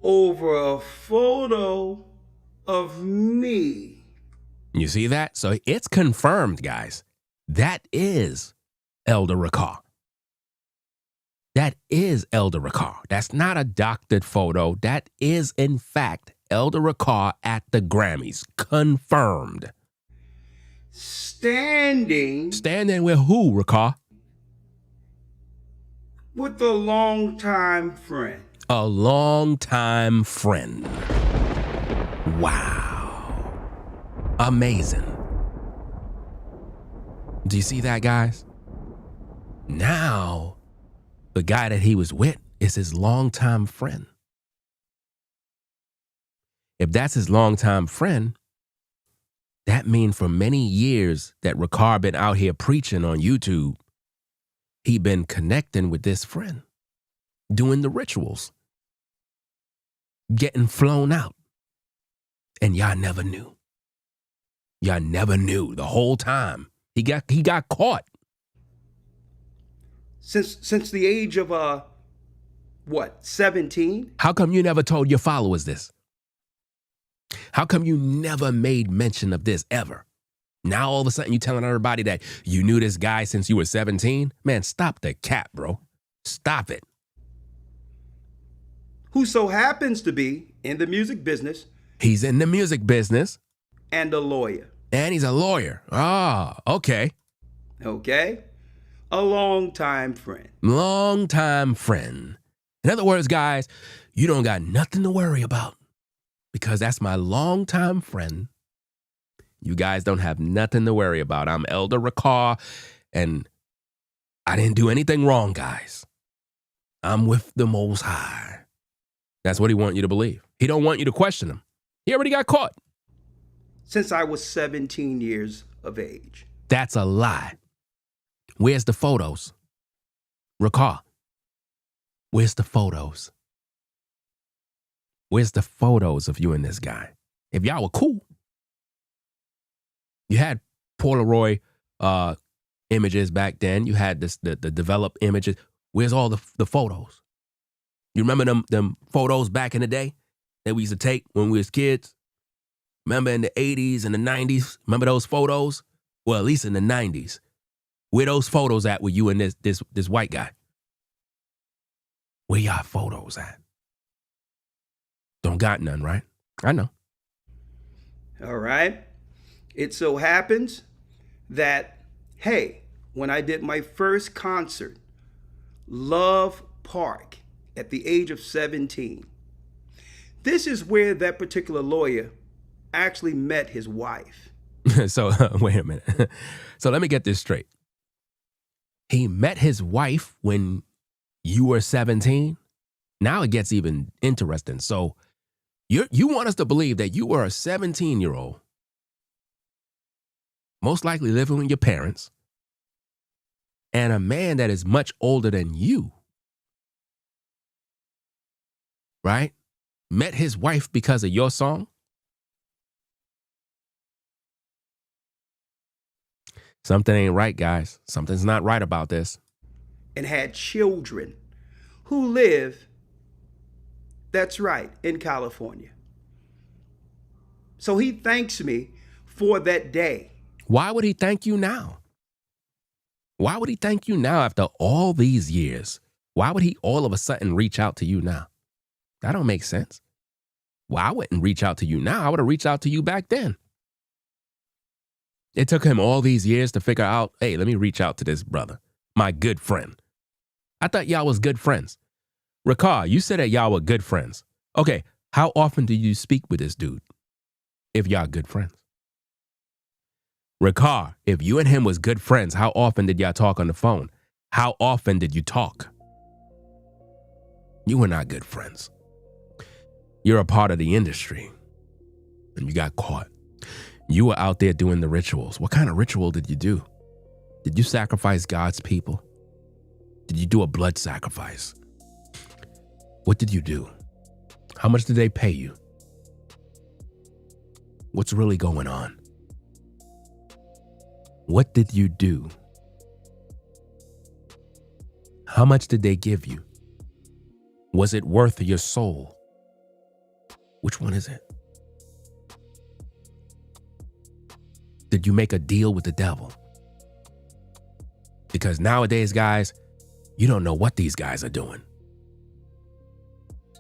over a photo of me. You see that? So it's confirmed, guys. That is Elder Rakar. That is Elder Rakar. That's not a doctored photo. That is, in fact, Elder Rakar at the Grammys. Confirmed. Standing with who, Rakar? with a longtime friend. A longtime friend. Wow. Amazing. Do you see that, guys? Now, the guy that he was with is his longtime friend. If that's his longtime friend, that means for many years that Rakar been out here preaching on YouTube, he been connecting with this friend, doing the rituals, getting flown out. And y'all never knew. Y'all never knew the whole time. He got caught. Since the age of 17? How come you never told your followers this? How come you never made mention of this ever? Now all of a sudden you telling everybody that you knew this guy since you were 17? Man, stop the cap, bro. Stop it. Who so happens to be in the music business. He's in the music business. And a lawyer. And he's a lawyer. Ah, okay. Okay? A longtime friend. Long-time friend. In other words, guys, you don't got nothing to worry about because that's my longtime friend. You guys don't have nothing to worry about. I'm Elder Rakar, and I didn't do anything wrong, guys. I'm with the Most High. That's what he wants you to believe. He don't want you to question him. He already got caught. Since I was 17 years of age. That's a lie. Where's the photos? Rakar, where's the photos? Where's the photos of you and this guy? If y'all were cool, you had Polaroid images back then. You had the developed images. Where's all the photos? You remember them photos back in the day that we used to take when we was kids? Remember in the 80s and the 90s? Remember those photos? Well, at least in the 90s. Where those photos at with you and this white guy? Where y'all photos at? Don't got none, right? I know. All right. It so happens that, hey, when I did my first concert, Love Park, at the age of 17, this is where that particular lawyer actually met his wife. So, wait a minute. So let me get this straight. He met his wife when you were 17? Now it gets even interesting. So you want us to believe that you were a 17-year-old, most likely living with your parents, and a man that is much older than you, right, met his wife because of your song? Something ain't right, guys. Something's not right about this. And had children who live, that's right, in California. So he thanks me for that day. Why would he thank you now? Why would he thank you now after all these years? Why would he all of a sudden reach out to you now? That don't make sense. Well, I wouldn't reach out to you now. I would have reached out to you back then. It took him all these years to figure out, hey, let me reach out to this brother, my good friend. I thought y'all was good friends. Rakar, you said that y'all were good friends. Okay, how often do you speak with this dude if y'all good friends? Rakar, if you and him was good friends, how often did y'all talk on the phone? How often did you talk? You were not good friends. You're a part of the industry, and you got caught. You were out there doing the rituals. What kind of ritual did you do? Did you sacrifice God's people? Did you do a blood sacrifice? What did you do? How much did they pay you? What's really going on? What did you do? How much did they give you? Was it worth your soul? Which one is it? Did you make a deal with the devil? Because nowadays, guys, you don't know what these guys are doing.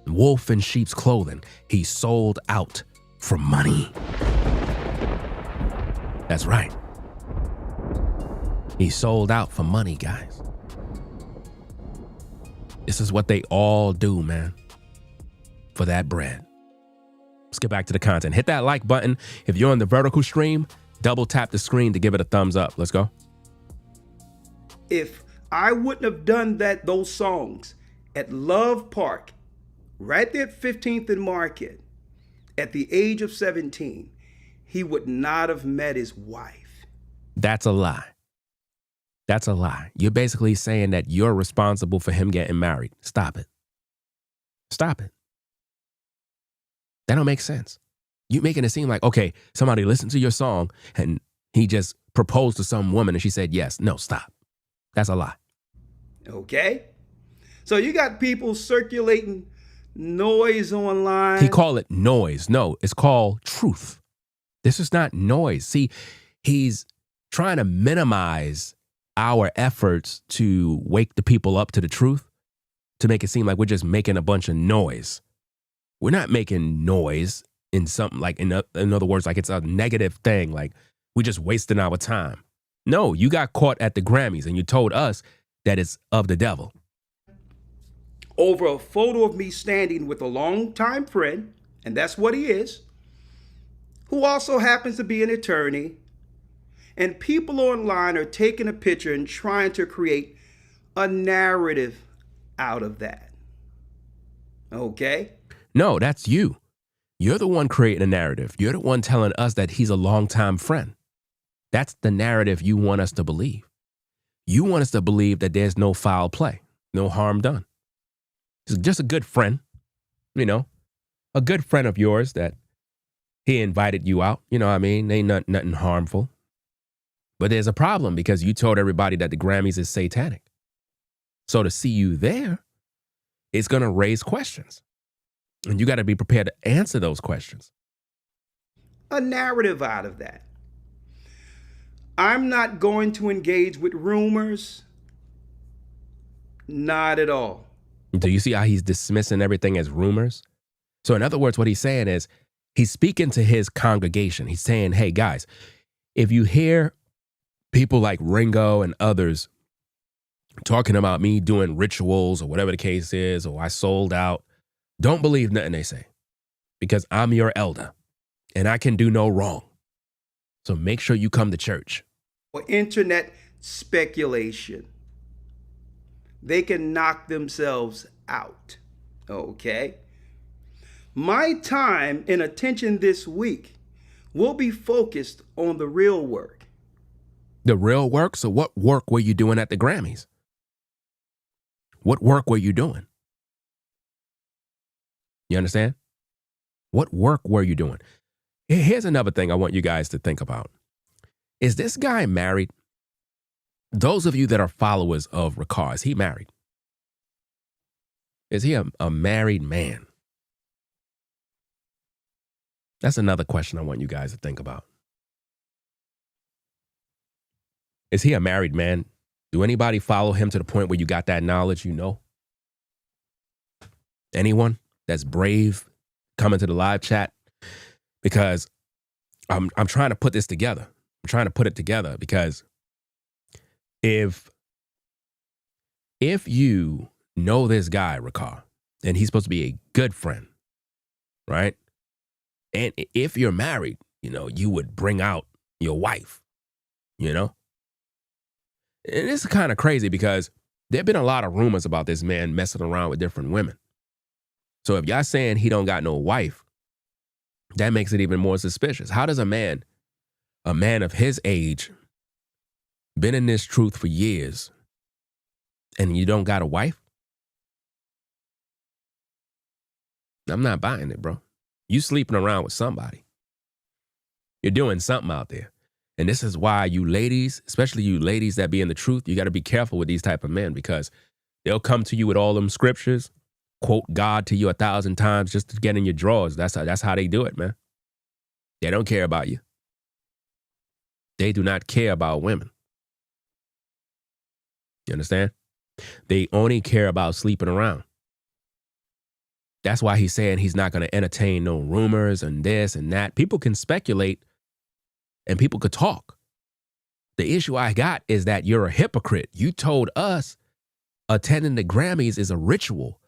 Wolf in sheep's clothing. He sold out for money. That's right. He sold out for money, guys. This is what they all do, man. For that bread. Let's get back to the content. Hit that like button. If you're on the vertical stream, double tap the screen to give it a thumbs up. Let's go. If I wouldn't have done those songs at Love Park, right there at 15th and Market, at the age of 17, he would not have met his wife. That's a lie. That's a lie. You're basically saying that you're responsible for him getting married. Stop it. Stop it. That don't make sense. You're making it seem like, okay, somebody listened to your song and he just proposed to some woman and she said yes. No, stop. That's a lie. Okay? So you got people circulating noise online. He called it noise. No, it's called truth. This is not noise. See, he's trying to minimize our efforts to wake the people up to the truth, to make it seem like we're just making a bunch of noise. We're not making noise in something like, in other words, like it's a negative thing. Like We're just wasting our time. No, you got caught at the Grammys and you told us that it's of the devil. Over a photo of me standing with a longtime friend, and that's what he is, who also happens to be an attorney, and people online are taking a picture and trying to create a narrative out of that. Okay? No, that's you. You're the one creating a narrative. You're the one telling us that he's a longtime friend. That's the narrative you want us to believe. You want us to believe that there's no foul play, no harm done. He's just a good friend, a good friend of yours that he invited you out. You know what I mean? Ain't nothing harmful. But there's a problem because you told everybody that the Grammys is satanic. So to see you there, it's going to raise questions. And you got to be prepared to answer those questions. A narrative out of that. I'm not going to engage with rumors. Not at all. Do you see how he's dismissing everything as rumors? So in other words, what he's saying is he's speaking to his congregation. He's saying, hey, guys, if you hear people like Ringo and others talking about me doing rituals or whatever the case is, or I sold out, don't believe nothing they say because I'm your elder and I can do no wrong. So make sure you come to church. Or internet speculation. They can knock themselves out. Okay? My time and attention this week will be focused on the real work. The real work? So what work were you doing at the Grammys? What work were you doing? You understand? What work were you doing? Here's another thing I want you guys to think about. Is this guy married? Those of you that are followers of Rakar, is he married? Is he a married man? That's another question I want you guys to think about. Is he a married man? Do anybody follow him to the point where you got that knowledge, Anyone that's brave, come into the live chat? Because I'm trying to put this together. I'm trying to put it together because if you know this guy, Rakar, and he's supposed to be a good friend, right? And if you're married, you would bring out your wife, And it's kind of crazy because there have been a lot of rumors about this man messing around with different women. So if y'all saying he don't got no wife, that makes it even more suspicious. How does a man of his age, been in this truth for years, and you don't got a wife? I'm not buying it, bro. You sleeping around with somebody. You're doing something out there. And this is why you ladies, especially you ladies that be in the truth, you got to be careful with these type of men because they'll come to you with all them scriptures, quote God to you 1,000 times just to get in your drawers. That's how they do it, man. They don't care about you. They do not care about women. You understand? They only care about sleeping around. That's why he's saying he's not going to entertain no rumors and this and that. People can speculate and people could talk. The issue I got is that you're a hypocrite. You told us attending the Grammys is a ritual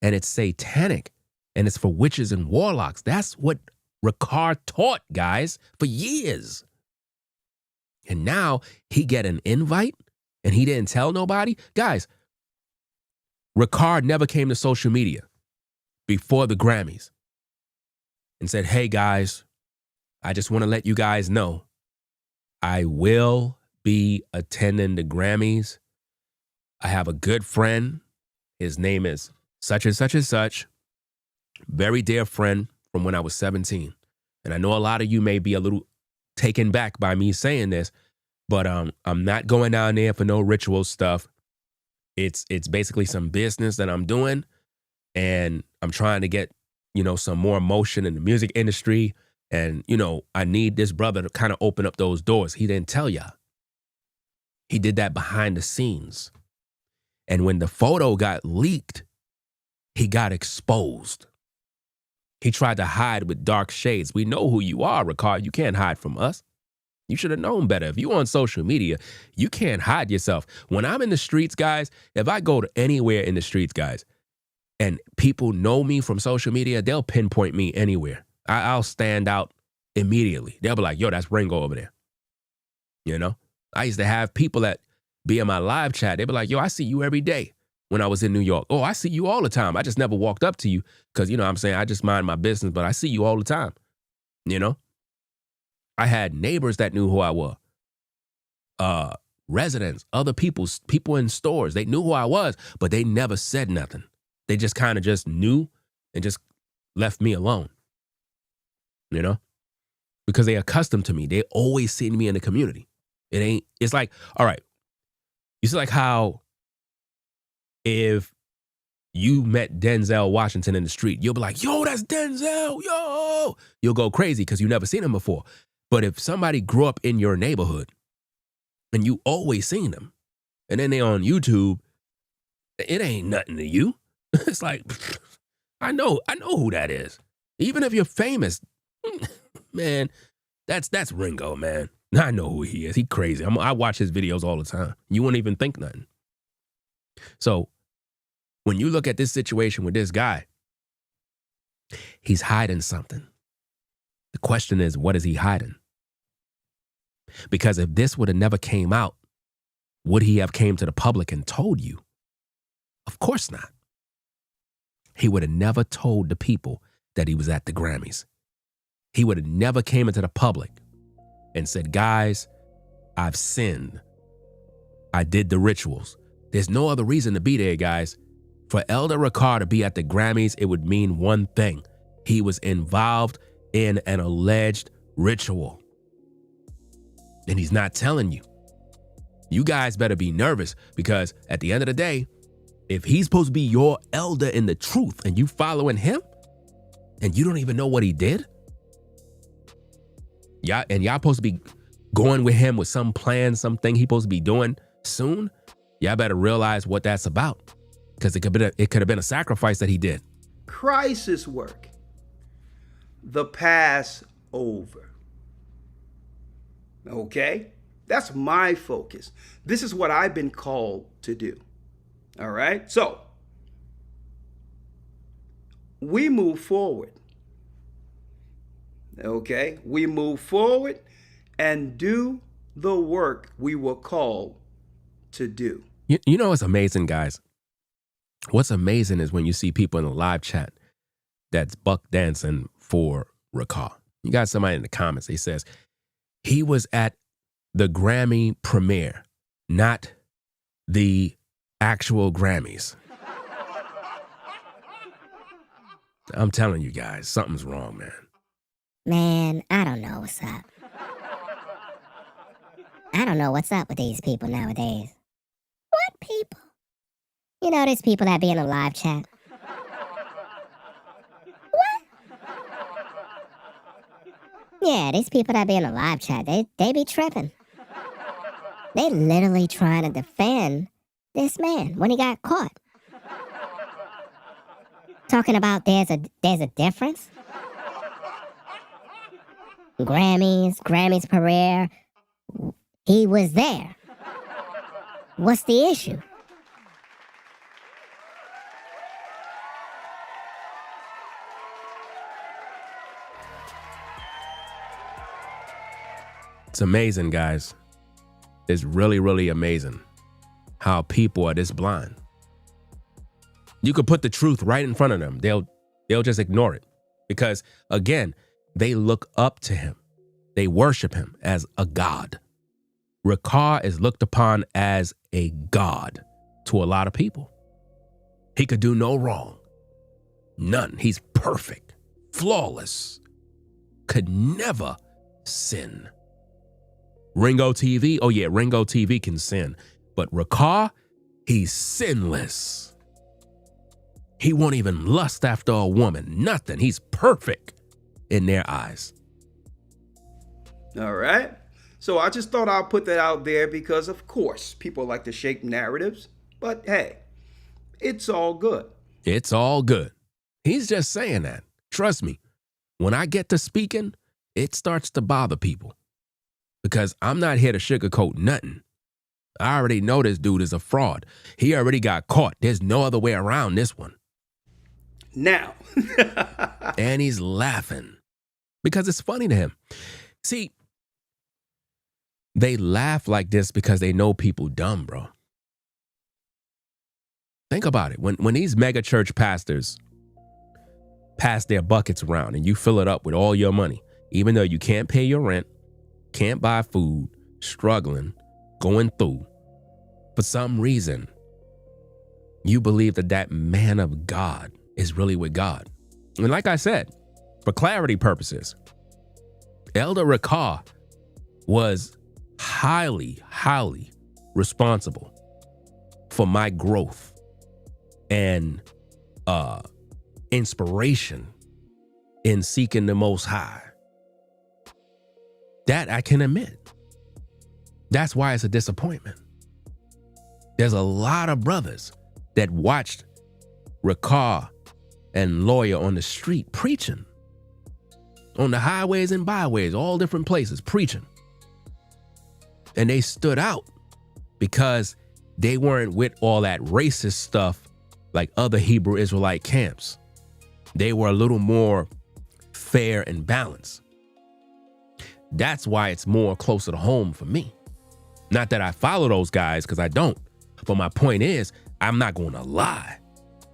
and it's satanic and it's for witches and warlocks. That's what Rakar taught, guys, for years. And now he get an invite and he didn't tell nobody? Guys, Rakar never came to social media before the Grammys and said, hey guys, I just want to let you guys know I will be attending the Grammys. I have a good friend. His name is such and such and such. Very dear friend from when I was 17. And I know a lot of you may be a little taken back by me saying this, but I'm not going down there for no ritual stuff. It's basically some business that I'm doing, and I'm trying to get, some more motion in the music industry. And, I need this brother to kind of open up those doors. He didn't tell ya. He did that behind the scenes. And when the photo got leaked, he got exposed. He tried to hide with dark shades. We know who you are, Rakar. You can't hide from us. You should have known better. If you on social media, you can't hide yourself. When I'm in the streets, guys, if I go to anywhere in the streets, guys, and people know me from social media, they'll pinpoint me anywhere. I'll stand out immediately. They'll be like, yo, that's Ringo over there. You know? I used to have people that be in my live chat. They'd be like, yo, I see you every day when I was in New York. Oh, I see you all the time. I just never walked up to you because, you know what I'm saying, I just mind my business, but I see you all the time. You know? I had neighbors that knew who I was. Residents, other people in stores, they knew who I was, but they never said nothing. They just kind of just knew and just left me alone. You know? Because they accustomed to me. They always seen me in the community. It's like, all right, you see like how if you met Denzel Washington in the street, you'll be like, yo, that's Denzel, yo. You'll go crazy because you never seen him before. But if somebody grew up in your neighborhood and you always seen them, and then they on YouTube, it ain't nothing to you. It's like, I know who that is. Even if you're famous, man, that's Ringo, man. I know who he is. He crazy. I watch his videos all the time. You wouldn't even think nothing. So when you look at this situation with this guy, he's hiding something. The question is, what is he hiding? Because if this would have never came out, would he have came to the public and told you? Of course not. He would have never told the people that he was at the Grammys. He would have never came into the public and said, guys, I've sinned. I did the rituals. There's no other reason to be there, guys. For Elder Rakar to be at the Grammys, it would mean one thing. He was involved in an alleged ritual. And he's not telling you. You guys better be nervous because at the end of the day, if he's supposed to be your elder in the truth and you following him and you don't even know what he did, y'all supposed to be going with him with some plan, something he's supposed to be doing soon, y'all better realize what that's about because it could have been a sacrifice that he did. Crisis work. The Passover. Okay? That's my focus. This is what I've been called to do. All right? So, we move forward. Okay? We move forward and do the work we were called to do. You know what's amazing, guys? What's amazing is when you see people in the live chat that's buck dancing for Rakar. You got somebody in the comments, he says, he was at the Grammy premiere, not the actual Grammys. I'm telling you guys, something's wrong, man. Man, I don't know what's up. I don't know what's up with these people nowadays. What people? You know, there's people that be in a live chat. Yeah, these people that be in a live chat, they be tripping. They literally trying to defend this man when he got caught. Talking about there's a difference. Grammys premiere. He was there. What's the issue? It's amazing, guys. It's really, really amazing how people are this blind. You could put the truth right in front of them. They'll just ignore it because, again, they look up to him. They worship him as a god. Rakar is looked upon as a god to a lot of people. He could do no wrong. None. He's perfect, flawless, could never sin. Ringo TV, oh yeah, Ringo TV can sin. But Rakar, he's sinless. He won't even lust after a woman, nothing. He's perfect in their eyes. All right. So I just thought I'll put that out there because, of course, people like to shape narratives. But hey, it's all good. It's all good. He's just saying that. Trust me, when I get to speaking, it starts to bother people. because I'm not here to sugarcoat nothing. I already know this dude is a fraud. He already got caught. There's no other way around this one. Now. And he's laughing because it's funny to him. See, they laugh like this because they know people dumb, bro. Think about it. When these mega church pastors pass their buckets around and you fill it up with all your money, even though you can't pay your rent, can't buy food, struggling, going through, for some reason, you believe that that man of God is really with God. And like I said, for clarity purposes, Elder Rakar was highly, highly responsible for my growth and inspiration in seeking the Most High. That I can admit. That's why it's a disappointment. There's a lot of brothers that watched Rakar and Lawyer on the street preaching, on the highways and byways, all different places, preaching. And they stood out because they weren't with all that racist stuff like other Hebrew Israelite camps. They were a little more fair and balanced. That's why it's more closer to home for me. Not that I follow those guys, because I don't. But my point is, I'm not going to lie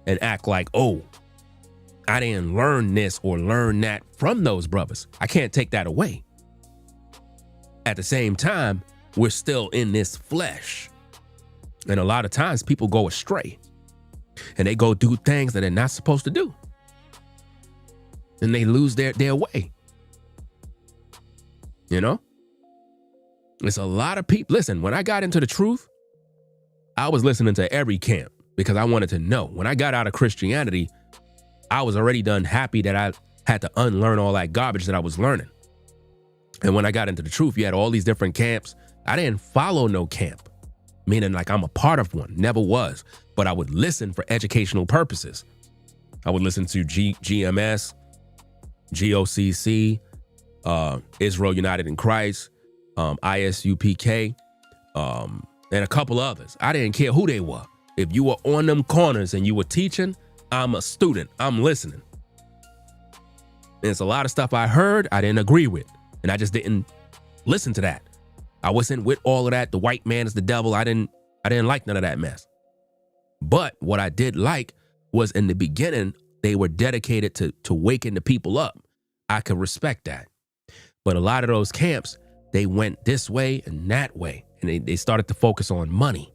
and act like, oh, I didn't learn this or learn that from those brothers. I can't take that away. At the same time, we're still in this flesh. And a lot of times people go astray and they go do things that they're not supposed to do. And they lose their way. You know? It's a lot of people. Listen, when I got into the truth, I was listening to every camp because I wanted to know. When I got out of Christianity, I was already done happy that I had to unlearn all that garbage that I was learning. And when I got into the truth, you had all these different camps. I didn't follow no camp, meaning like I'm a part of one, never was. But I would listen for educational purposes. I would listen to GMS, GOCC, Israel United in Christ, ISUPK, and a couple others. I didn't care who they were. If you were on them corners and you were teaching, I'm a student. I'm listening. There's a lot of stuff I heard I didn't agree with, and I just didn't listen to that. I wasn't with all of that. The white man is the devil. I didn't like none of that mess. But what I did like was in the beginning, they were dedicated to waking the people up. I could respect that. But a lot of those camps, they went this way and that way, and they started to focus on money.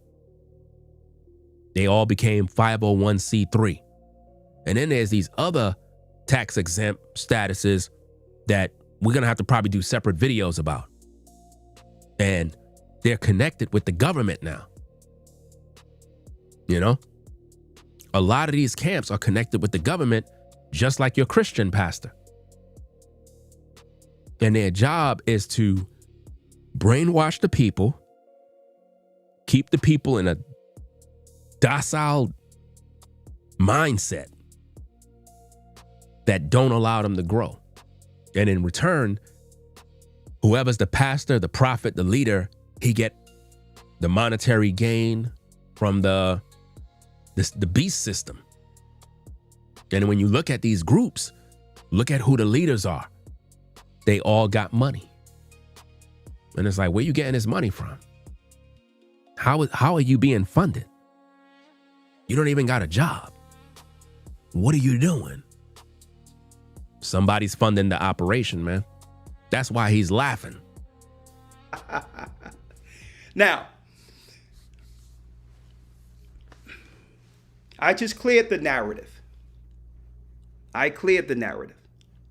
They all became 501c3. And then there's these other tax exempt statuses that we're going to have to probably do separate videos about. And they're connected with the government now. You know, a lot of these camps are connected with the government, just like your Christian pastor. And their job is to brainwash the people, keep the people in a docile mindset that don't allow them to grow. And in return, whoever's the pastor, the prophet, the leader, he get the monetary gain from the beast system. And when you look at these groups, look at who the leaders are. They all got money. And it's like, where you getting this money from? How are you being funded? You don't even got a job. What are you doing? Somebody's funding the operation, man. That's why he's laughing. Now, I just cleared the narrative. I cleared the narrative.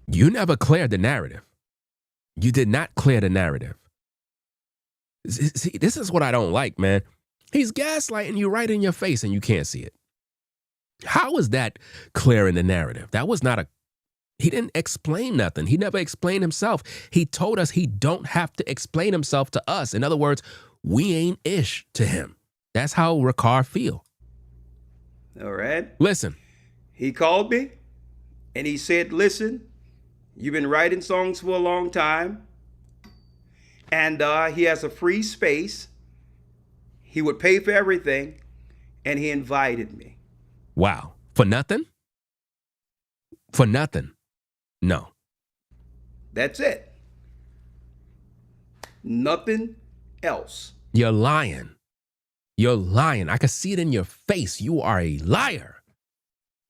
You never cleared the narrative. You did not clear the narrative. See, this is what I don't like, man. He's gaslighting you right in your face and you can't see it. How is that clearing the narrative? That was not he didn't explain nothing. He never explained himself. He told us he don't have to explain himself to us. In other words, we ain't ish to him. That's how Rakar feel. All right. Listen. He called me and he said, listen, you've been writing songs for a long time. And he has a free space. He would pay for everything, and he invited me. Wow. For nothing? For nothing? No. That's it. Nothing else. You're lying. You're lying. I could see it in your face. You are a liar.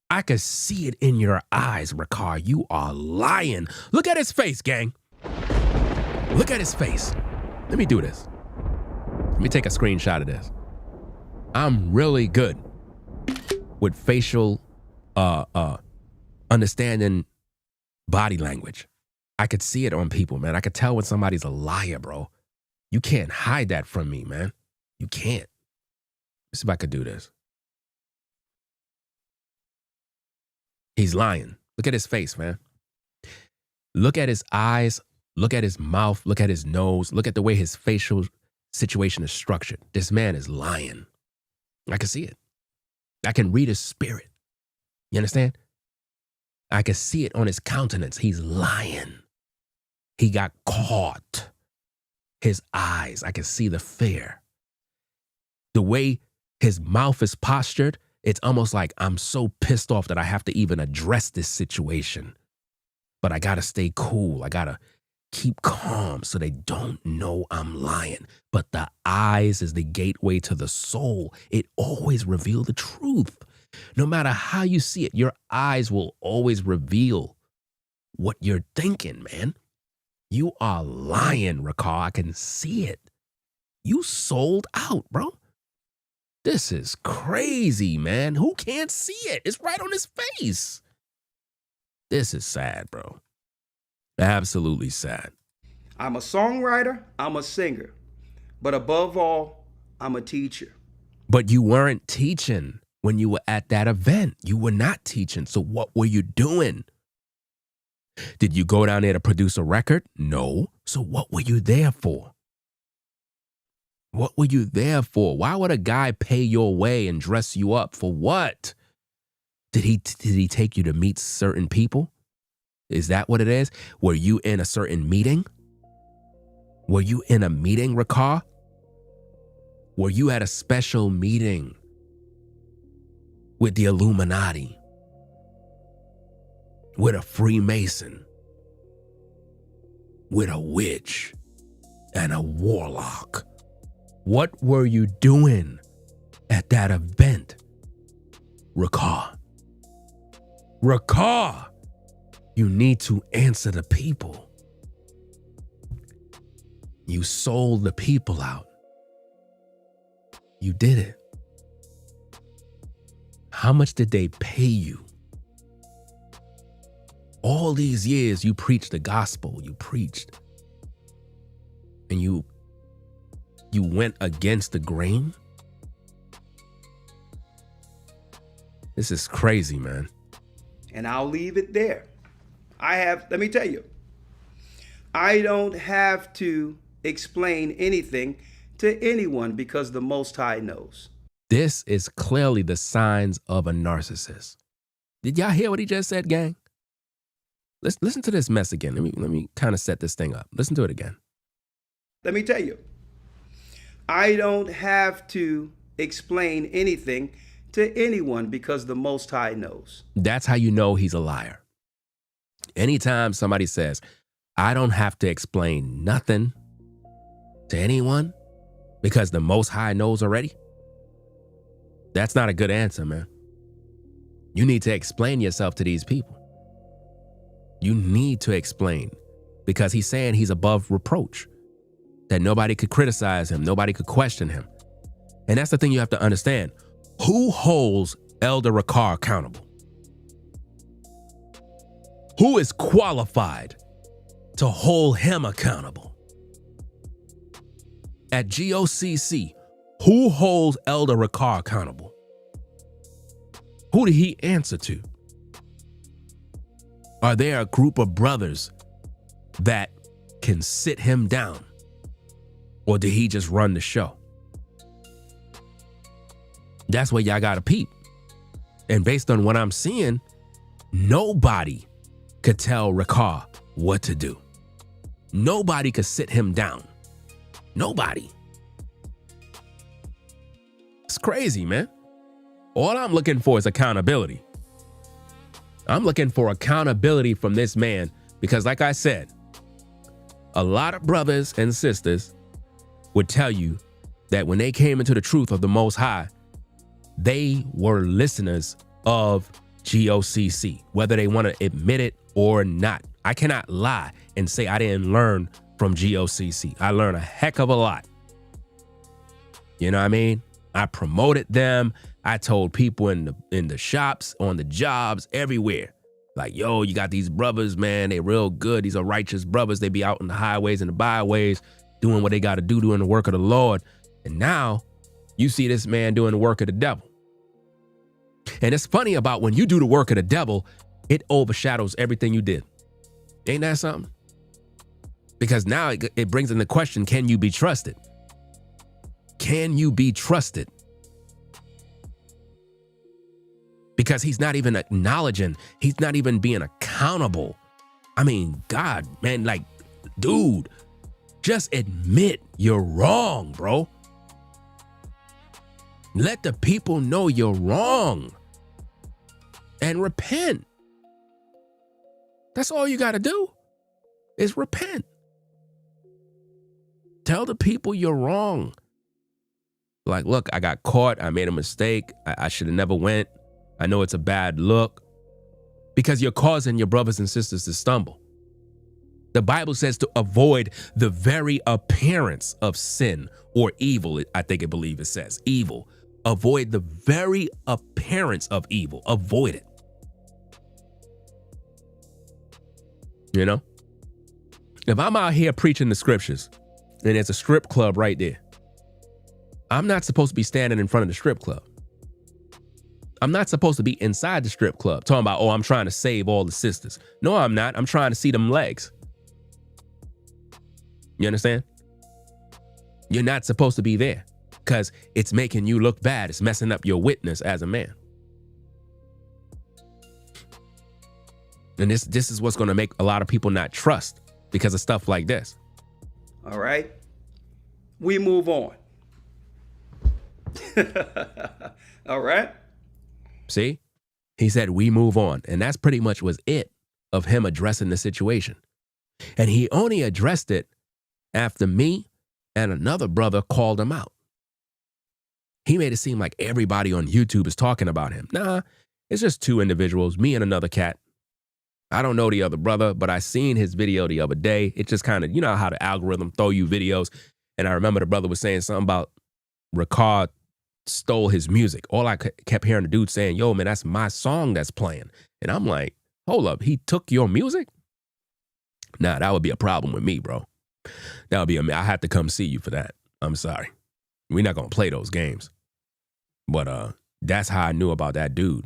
I could see it in your eyes, Rakar. You are lying. Look at his face, gang. Look at his face. Let me do this. Let me take a screenshot of this. I'm really good with facial understanding body language. I could see it on people, man. I could tell when somebody's a liar, bro. You can't hide that from me, man. You can't. Let's see if I could do this. He's lying. Look at his face, man. Look at his eyes. Look at his mouth. Look at his nose. Look at the way his facial situation is structured. This man is lying. I can see it. I can read his spirit. You understand? I can see it on his countenance. He's lying. He got caught. His eyes, I can see the fear. The way his mouth is postured, it's almost like I'm so pissed off that I have to even address this situation. But I gotta stay cool. I gotta keep calm so they don't know I'm lying. But the eyes is the gateway to the soul. It always reveals the truth. No matter how you see it, your eyes will always reveal what you're thinking, man. You are lying, Rakar. I can see it. You sold out, bro. This is crazy, man. Who can't see it? It's right on his face. This is sad, bro. Absolutely sad. I'm a songwriter, I'm a singer, but above all, I'm a teacher. But you weren't teaching when you were at that event. You were not teaching. So what were you doing? Did you go down there to produce a record? No. So what were you there for? What were you there for? Why would a guy pay your way and dress you up? For what? Did he take you to meet certain people? Is that what it is? Were you in a certain meeting? Were you in a meeting, Rakar? Were you at a special meeting with the Illuminati? With a Freemason? With a witch and a warlock? What were you doing at that event, Rakar? Rakar, you need to answer the people. You sold the people out. You did it. How much did they pay you? All these years you preached the gospel, you preached, and you went against the grain? This is crazy, man. And I'll leave it there. Let me tell you, I don't have to explain anything to anyone because the Most High knows. This is clearly the signs of a narcissist. Did y'all hear what he just said, gang? Listen to this mess again. Let me kind of set this thing up. Listen to it again. Let me tell you, I don't have to explain anything to anyone because the Most High knows. That's how you know he's a liar. Anytime somebody says, I don't have to explain nothing to anyone because the Most High knows already, that's not a good answer, man. You need to explain yourself to these people. You need to explain, because he's saying he's above reproach, that nobody could criticize him, nobody could question him. And that's the thing you have to understand. Who holds Elder Rakar accountable? Who is qualified to hold him accountable? At GOCC, who holds Elder Rakar accountable? Who did he answer to? Are there a group of brothers that can sit him down? Or did he just run the show? That's what y'all gotta peep. And based on what I'm seeing, nobody could tell Rakar what to do. Nobody could sit him down Nobody. It's crazy, man. All I'm looking for is accountability. I'm looking for accountability from this man because, like I said, a lot of brothers and sisters would tell you that when they came into the truth of the Most High, they were listeners of GOCC, whether they want to admit it or not. I cannot lie and say I didn't learn from GOCC. I learned a heck of a lot. You know what I mean? I promoted them. I told people in the shops, on the jobs, everywhere. Like, yo, you got these brothers, man. They real good. These are righteous brothers. They be out in the highways and the byways doing what they got to do, doing the work of the Lord. And now you see this man doing the work of the devil. And it's funny about when you do the work of the devil, it overshadows everything you did. Ain't that something? Because now it brings in the question, can you be trusted? Can you be trusted? Because he's not even acknowledging, he's not even being accountable. I mean, God, man, like, dude, just admit you're wrong, bro. Let the people know you're wrong and repent. That's all you got to do is repent. Tell the people you're wrong. Like, look, I got caught. I made a mistake. I should have never went. I know it's a bad look, because you're causing your brothers and sisters to stumble. The Bible says to avoid the very appearance of sin or evil. I believe it says evil. Avoid the very appearance of evil. Avoid it. You know, if I'm out here preaching the scriptures and there's a strip club right there, I'm not supposed to be standing in front of the strip club. I'm not supposed to be inside the strip club talking about, oh, I'm trying to save all the sisters. No, I'm not. I'm trying to see them legs. You understand? You're not supposed to be there because it's making you look bad. It's messing up your witness as a man. And this is what's going to make a lot of people not trust because of stuff like this. All right. We move on. All right. See, he said, we move on. And that's pretty much was it of him addressing the situation. And he only addressed it after me and another brother called him out. He made it seem like everybody on YouTube is talking about him. Nah, it's just two individuals, me and another cat. I don't know the other brother, but I seen his video the other day. It just kind of, you know how the algorithm throw you videos. And I remember the brother was saying something about Rakar stole his music. All I kept hearing the dude saying, yo, man, that's my song that's playing. And I'm like, hold up, he took your music? Nah, that would be a problem with me, bro. That would be I have to come see you for that. I'm sorry. We're not going to play those games. But that's how I knew about that dude.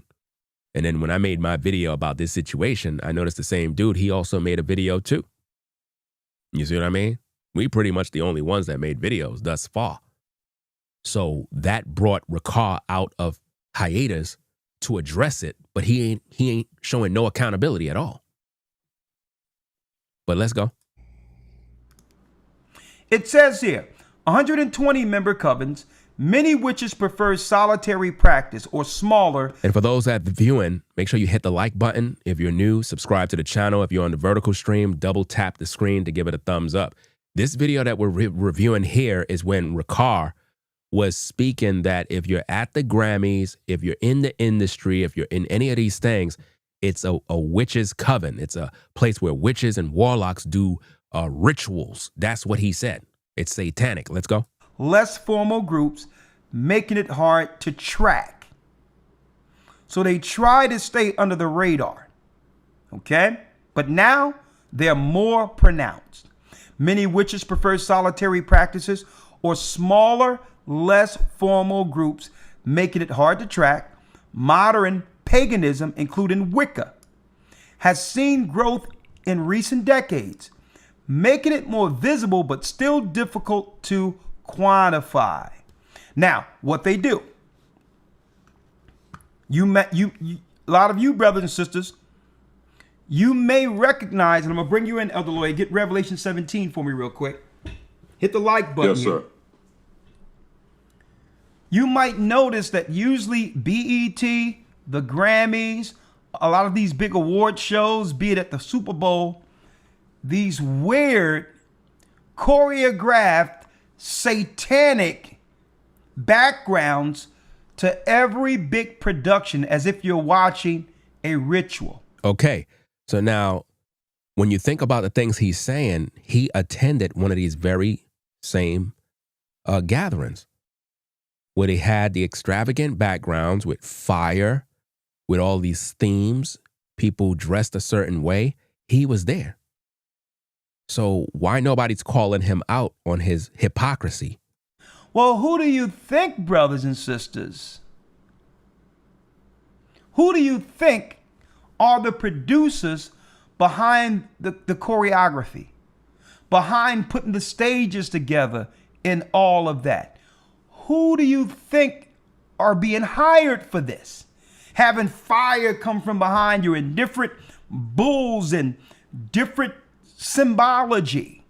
And then when I made my video about this situation, I noticed the same dude, he also made a video too. You see what I mean? We pretty much the only ones that made videos thus far. So that brought Rakar out of hiatus to address it, but he ain't showing no accountability at all. But let's go. It says here, 120 member covens, many witches prefer solitary practice or smaller. And for those that are viewing, make sure you hit the like button. If you're new, subscribe to the channel. If you're on the vertical stream, double tap the screen to give it a thumbs up. This video that we're reviewing here is when Rakar was speaking that if you're at the Grammys, if you're in the industry, if you're in any of these things, it's a witch's coven. It's a place where witches and warlocks do rituals. That's what he said. It's satanic. Let's go. Less formal groups, making it hard to track. So they try to stay under the radar. Okay? But now they're more pronounced. Many witches prefer solitary practices or smaller, less formal groups, making it hard to track. Modern paganism, including Wicca, has seen growth in recent decades, making it more visible but still difficult to quantify. Now, what they do, a lot of you brothers and sisters, you may recognize, and I'm gonna bring you in, Elder Lloyd. Get Revelation 17 for me real quick. Hit the like button. Yes, sir. You might notice that usually BET, the Grammys, a lot of these big award shows, be it at the Super Bowl, these weird, choreographed, satanic backgrounds to every big production as if you're watching a ritual. Okay, so now when you think about the things he's saying, he attended one of these very same gatherings where they had the extravagant backgrounds with fire, with all these themes, people dressed a certain way. He was there. So why nobody's calling him out on his hypocrisy? Well, who do you think, brothers and sisters? Who do you think are the producers behind the choreography, behind putting the stages together and all of that? Who do you think are being hired for this? Having fire come from behind you and different bulls and different symbology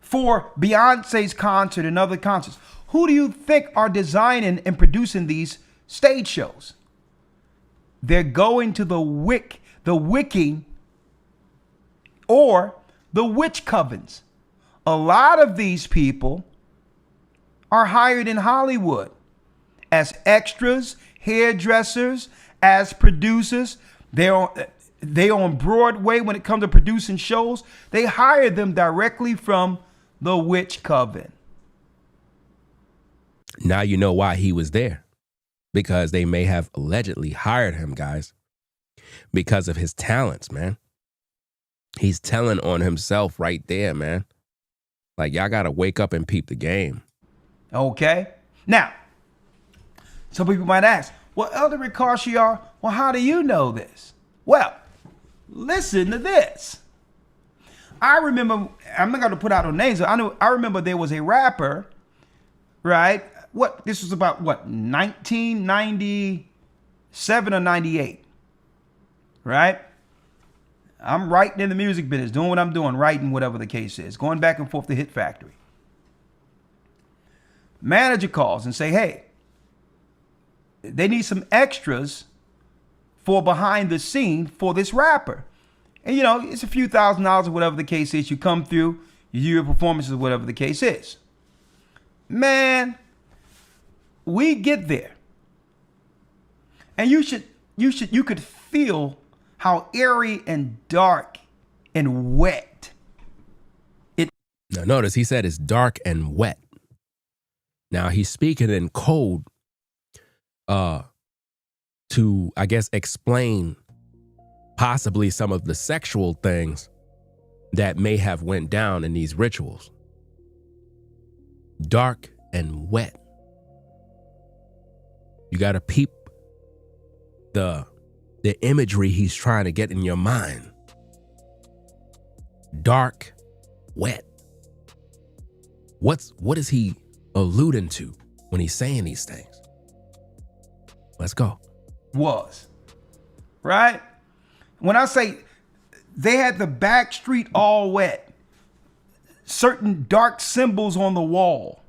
for Beyonce's concert and other concerts. Who do you think are designing and producing these stage shows? They're going to the wicking or the witch covens. A lot of these people are hired in Hollywood as extras, hairdressers, as producers. They on Broadway when it comes to producing shows. They hire them directly from the witch coven. Now you know why he was there. Because they may have allegedly hired him, guys, because of his talents, man. He's telling on himself right there, man. Like, y'all got to wake up and peep the game. Okay. Now, some people might ask, well, Elder Rakar, well, how do you know this? Well, listen to this. I remember, I'm not going to put out no names. I remember there was a rapper, right? This was about 1997 or 98, right? I'm writing in the music business, doing what I'm doing, writing whatever the case is, going back and forth to Hit Factory. Manager calls and say, hey, they need some extras for behind the scene for this rapper. And, you know, it's a few $1,000s or whatever the case is. You come through, you do your performances, whatever the case is. Man, we get there. And you could feel how airy and dark and wet it. Now notice he said it's dark and wet. Now he's speaking in code to, I guess, explain possibly some of the sexual things that may have went down in these rituals. Dark and wet. You got to peep the imagery he's trying to get in your mind. Dark, wet. What is he alluding to when he's saying these things? Let's go. Was, right? When I say they had the back street all wet, certain dark symbols on the wall,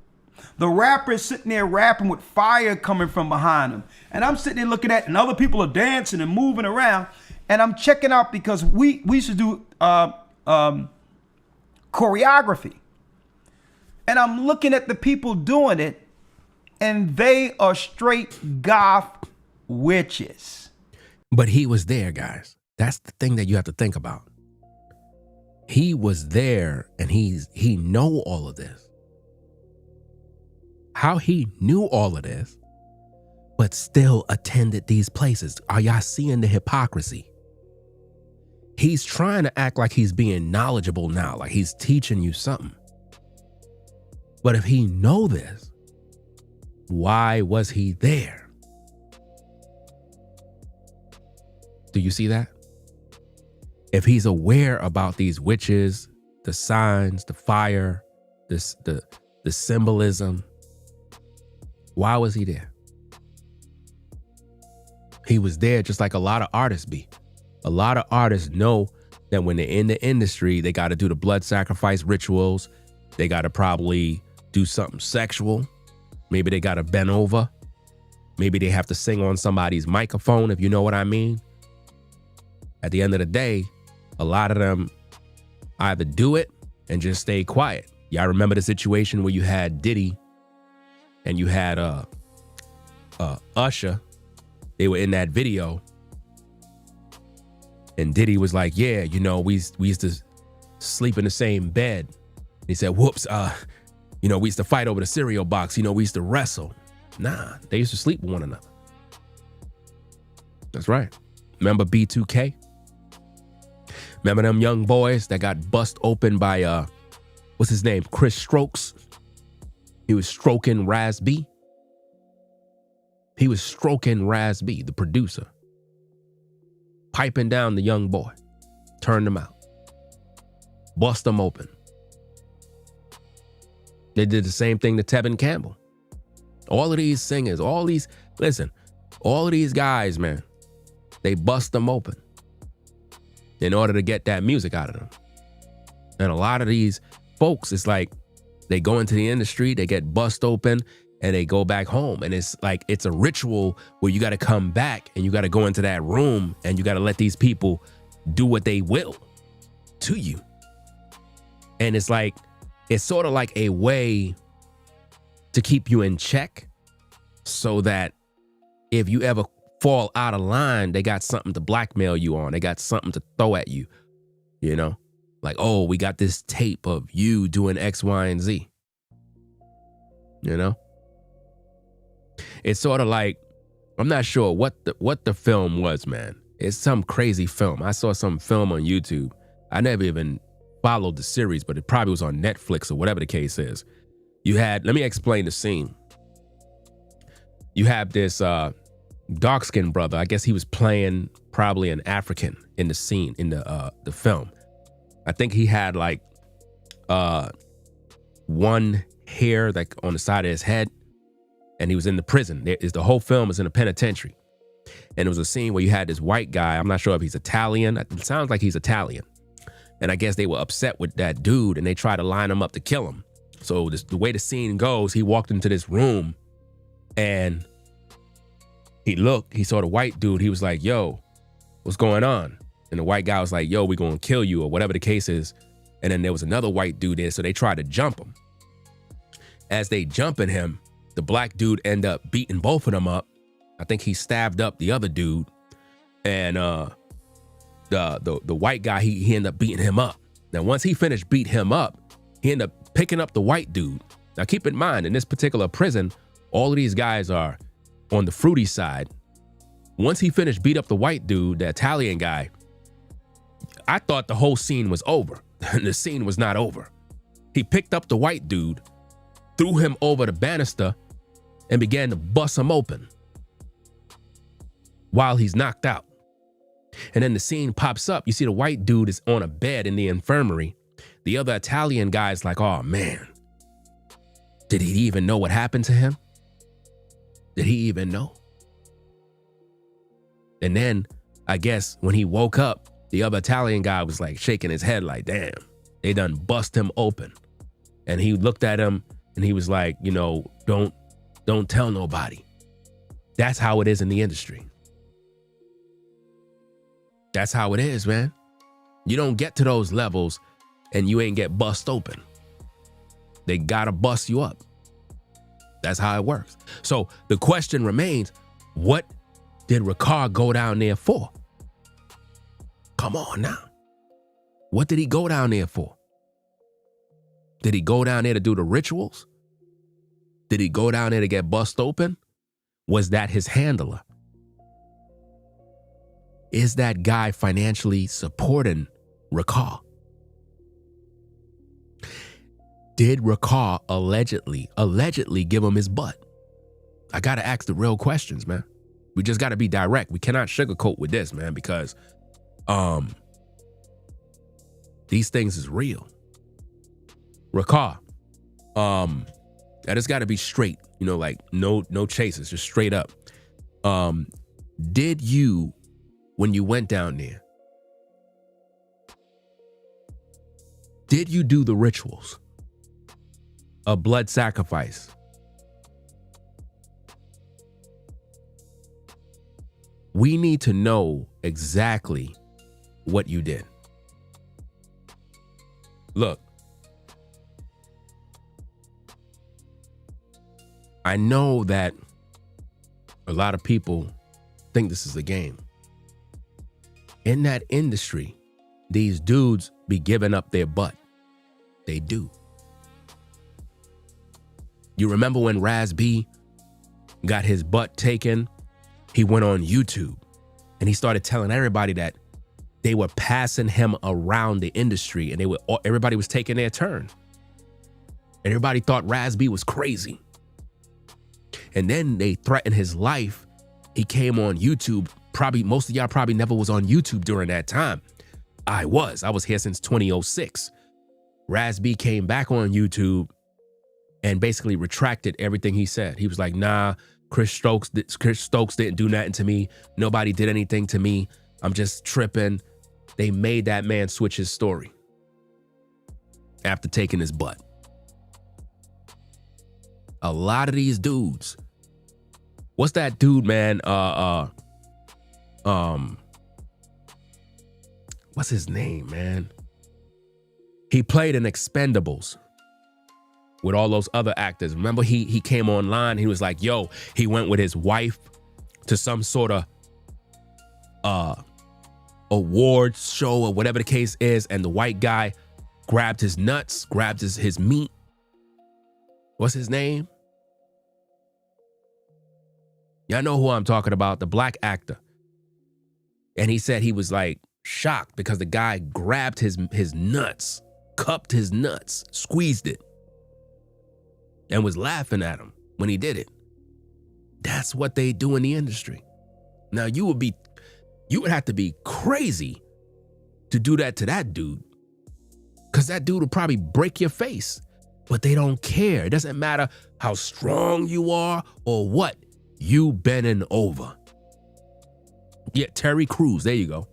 the rapper's sitting there rapping with fire coming from behind him. And I'm sitting there looking at, and other people are dancing and moving around. And I'm checking out because we used to do choreography. And I'm looking at the people doing it, and they are straight goth witches. But he was there, guys. That's the thing that you have to think about. He was there, and he know all of this. How he knew all of this, but still attended these places. Are y'all seeing the hypocrisy? He's trying to act like he's being knowledgeable now, like he's teaching you something. But if he know this, why was he there? Do you see that? If he's aware about these witches, the signs, the fire, the symbolism, why was he there? He was there just like a lot of artists be. A lot of artists know that when they're in the industry, they got to do the blood sacrifice rituals. They got to probably do something sexual. Maybe they got to bend over. Maybe they have to sing on somebody's microphone, if you know what I mean. At the end of the day, a lot of them either do it and just stay quiet. Y'all remember the situation where you had Diddy and you had Usher. They were in that video. And Diddy was like, yeah, you know, we used to sleep in the same bed. He said, whoops, you know, we used to fight over the cereal box. You know, we used to wrestle. Nah, they used to sleep with one another. That's right. Remember B2K? Remember them young boys that got bust open by, what's his name? Chris Strokes. He was stroking Raz B. He was stroking Raz B, the producer. Piping down the young boy. Turned him out. Bust him open. They did the same thing to Tevin Campbell. All of these singers, all of these guys, man, they bust them open in order to get that music out of them. And a lot of these folks, it's like they go into the industry, they get bust open, and they go back home. And it's like, it's a ritual where you got to come back and you got to go into that room and you got to let these people do what they will to you. And it's like, it's sort of like a way to keep you in check so that if you ever fall out of line, they got something to blackmail you on. They got something to throw at you, you know? Like, oh, we got this tape of you doing X, Y, and Z, you know? It's sort of like, I'm not sure what the film was, man. It's some crazy film. I saw some film on YouTube. I never even followed the series, but it probably was on Netflix or whatever the case is. Let me explain the scene. You have this dark-skinned brother. I guess he was playing probably an African in the scene, in the film. I think he had like one hair like on the side of his head, and he was in the prison. The whole film is in a penitentiary. And it was a scene where you had this white guy. I'm not sure if he's Italian. It sounds like he's Italian. And I guess they were upset with that dude and they tried to line him up to kill him. So the way the scene goes, he walked into this room and he saw the white dude. He was like, yo, what's going on? And the white guy was like, yo, we're going to kill you or whatever the case is. And then there was another white dude there. So they tried to jump him. As they jumping him, the black dude ended up beating both of them up. I think he stabbed up the other dude. And the white guy, he ended up beating him up. Now, once he finished beating him up, he ended up picking up the white dude. Now, keep in mind, in this particular prison, all of these guys are on the fruity side. Once he finished beat up the white dude, the Italian guy, I thought the whole scene was over. The scene was not over. He picked up the white dude, threw him over the banister, and began to bust him open while he's knocked out. And then the scene pops up. You see the white dude is on a bed in the infirmary. The other Italian guy's like, oh man, did he even know what happened to him? Did he even know? And then I guess when he woke up, the other Italian guy was like shaking his head like, damn, they done bust him open. And he looked at him and he was like, you know, don't tell nobody. That's how it is in the industry. That's how it is, man. You don't get to those levels and you ain't get bust open. They gotta bust you up. That's how it works. So the question remains, what did Rakar go down there for? Come on now. What did he go down there for? Did he go down there to do the rituals? Did he go down there to get bust open? Was that his handler? Is that guy financially supporting Rakar? Did Rakar allegedly give him his butt? I gotta ask the real questions, man. We just gotta be direct. We cannot sugarcoat with this, man, because these things is real. Rakar, that has gotta be straight, you know, like no chases, just straight up. Did you, when you went down there, Did you do the rituals of blood sacrifice? We need to know exactly what you did. Look, I know that a lot of people think this is a game. In that industry, these dudes be giving up their butt. They do. You remember when Raz B got his butt taken? He went on YouTube and he started telling everybody that they were passing him around the industry and everybody was taking their turn. And everybody thought Raz B was crazy. And then they threatened his life. He came on YouTube. Probably most of y'all probably never was on YouTube during that time. I was here since 2006. Raz B came back on YouTube and basically retracted everything he said. He was like, nah, Chris Stokes didn't do nothing to me. Nobody did anything to me. I'm just tripping. They made that man switch his story after taking his butt. A lot of these dudes. What's that dude, man? What's his name, man? He played in Expendables with all those other actors. Remember, he came online. He was like, yo, he went with his wife to some sort of awards show or whatever the case is, and the white guy grabbed his nuts, grabbed his meat. What's his name? Y'all know who I'm talking about, the black actor. And he said he was like shocked because the guy grabbed his nuts, cupped his nuts, squeezed it, and was laughing at him when he did it. That's what they do in the industry. Now you would have to be crazy to do that to that dude, because that dude would probably break your face. But they don't care. It doesn't matter how strong you are or what. You bending over. Yeah, Terry Crews. There you go.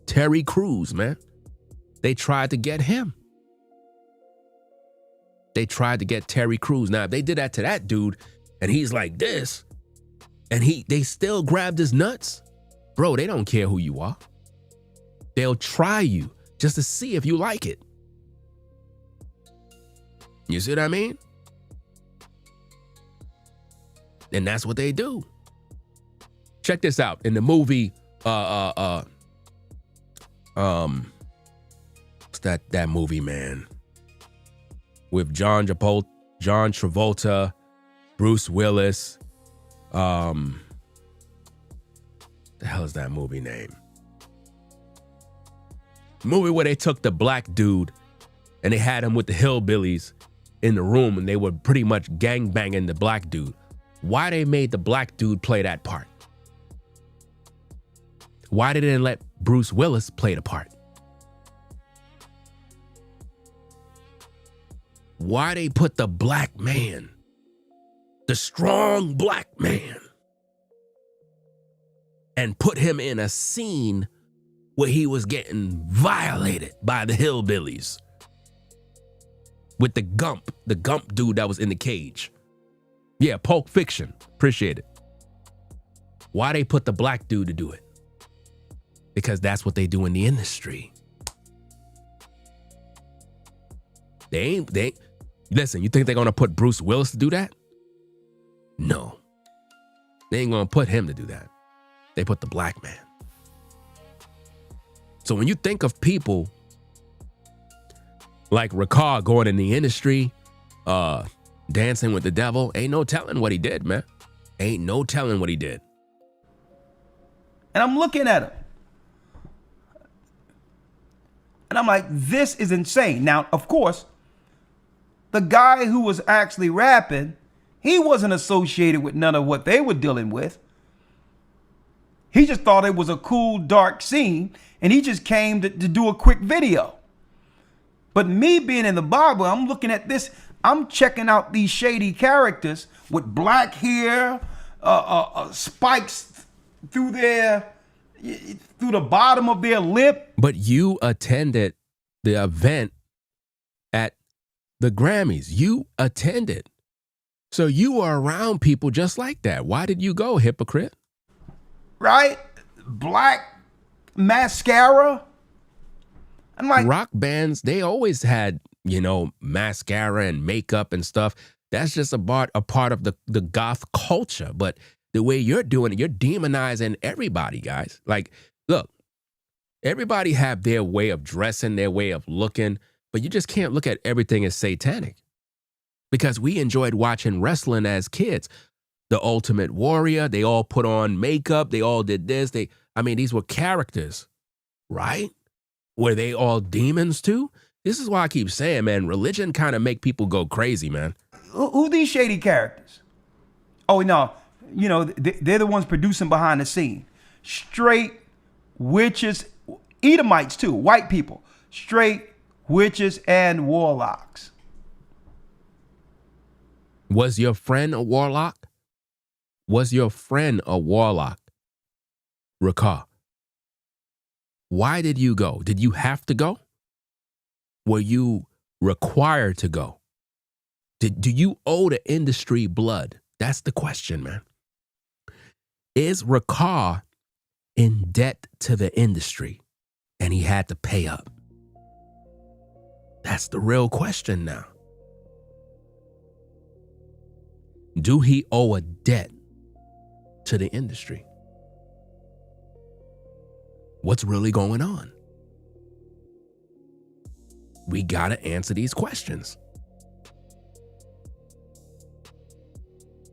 Terry Crews, man. They tried to get him. They tried to get Terry Crews. Now, if they did that to that dude and he's like this, and they still grabbed his nuts, bro, they don't care who you are. They'll try you just to see if you like it. You see what I mean? And that's what they do. Check this out. In the movie, what's that movie, man? With John Travolta, Bruce Willis. The hell is that movie name? Movie where they took the black dude and they had him with the hillbillies in the room and they were pretty much gangbanging the black dude. Why they made the black dude play that part? Why they didn't let Bruce Willis play the part? Why they put the black man, the strong black man, and put him in a scene where he was getting violated by the hillbillies with the Gump dude that was in the cage. Yeah, Pulp Fiction. Appreciate it. Why they put the black dude to do it? Because that's what they do in the industry. Listen, you think they're gonna put Bruce Willis to do that? No. They ain't gonna put him to do that. They put the black man. So when you think of people like Rakar going in the industry, dancing with the devil, ain't no telling what he did, man. Ain't no telling what he did. And I'm looking at him. And I'm like, this is insane. Now, of course, the guy who was actually rapping, he wasn't associated with none of what they were dealing with. He just thought it was a cool, dark scene, and he just came to do a quick video. But me being in the Bible, I'm looking at this, I'm checking out these shady characters with black hair, spikes through the bottom of their lip. But you attended the event the Grammys. You attended. So you were around people just like that. Why did you go, hypocrite? Right? Black mascara. I'm like, rock bands, they always had, mascara and makeup and stuff. That's just a part of the goth culture. But the way you're doing it, you're demonizing everybody, guys. Like, look, everybody have their way of dressing, their way of looking, but you just can't look at everything as satanic. Because we enjoyed watching wrestling as kids. The Ultimate Warrior, they all put on makeup, they all did this. These were characters, right? Were they all demons too? This is why I keep saying, man, religion kind of make people go crazy, man. Who these shady characters? Oh, no. They're the ones producing behind the scene. Straight witches, Edomites too, white people. Straight witches and warlocks. Was your friend a warlock? Was your friend a warlock? Rakar. Why did you go? Did you have to go? Were you required to go? Do you owe the industry blood? That's the question, man. Is Rakar in debt to the industry and he had to pay up? That's the real question now. Do he owe a debt to the industry? What's really going on? We got to answer these questions.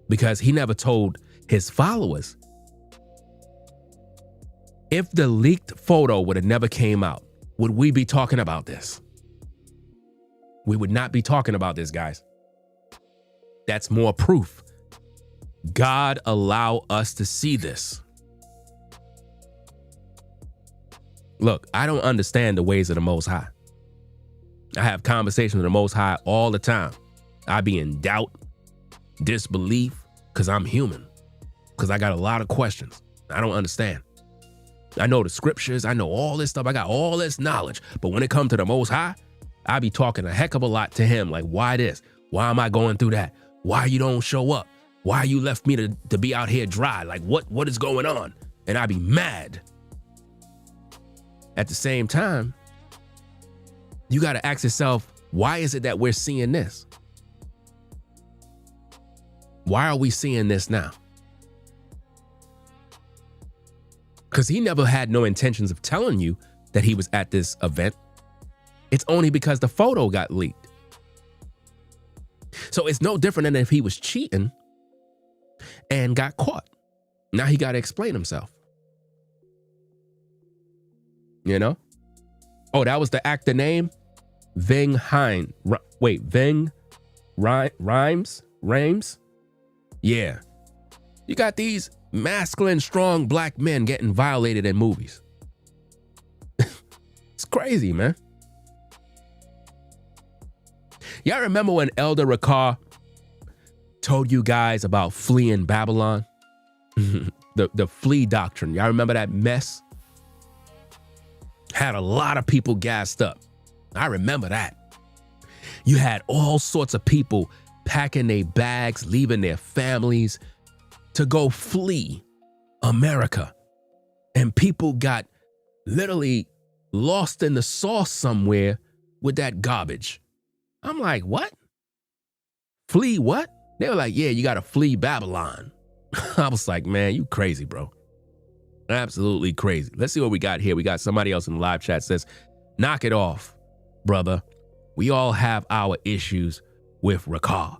Because he never told his followers. If the leaked photo would have never came out, would we be talking about this? We would not be talking about this, guys. That's more proof. God allow us to see this. Look, I don't understand the ways of the Most High. I have conversations with the Most High all the time. I be in doubt, disbelief, because I'm human. Because I got a lot of questions. I don't understand. I know the scriptures. I know all this stuff. I got all this knowledge. But when it comes to the Most High, I be talking a heck of a lot to him. Like, why this? Why am I going through that? Why you don't show up? Why you left me to be out here dry? Like, what is going on? And I be mad. At the same time, you got to ask yourself, why is it that we're seeing this? Why are we seeing this now? Because he never had no intentions of telling you that he was at this event. It's only because the photo got leaked. So it's no different than if he was cheating and got caught. Now he got to explain himself. Oh, that was the actor name? Ving Hine. Ving Rhymes? Yeah. You got these masculine, strong black men getting violated in movies. It's crazy, man. Y'all remember when Elder Rakar told you guys about fleeing Babylon? the flee doctrine. Y'all remember that mess? Had a lot of people gassed up. I remember that. You had all sorts of people packing their bags, leaving their families to go flee America. And people got literally lost in the sauce somewhere with that garbage. I'm like, what? Flee what? They were like, yeah, you got to flee Babylon. I was like, man, you crazy, bro. Absolutely crazy. Let's see what we got here. We got somebody else in the live chat says, knock it off, brother. We all have our issues with Rakar,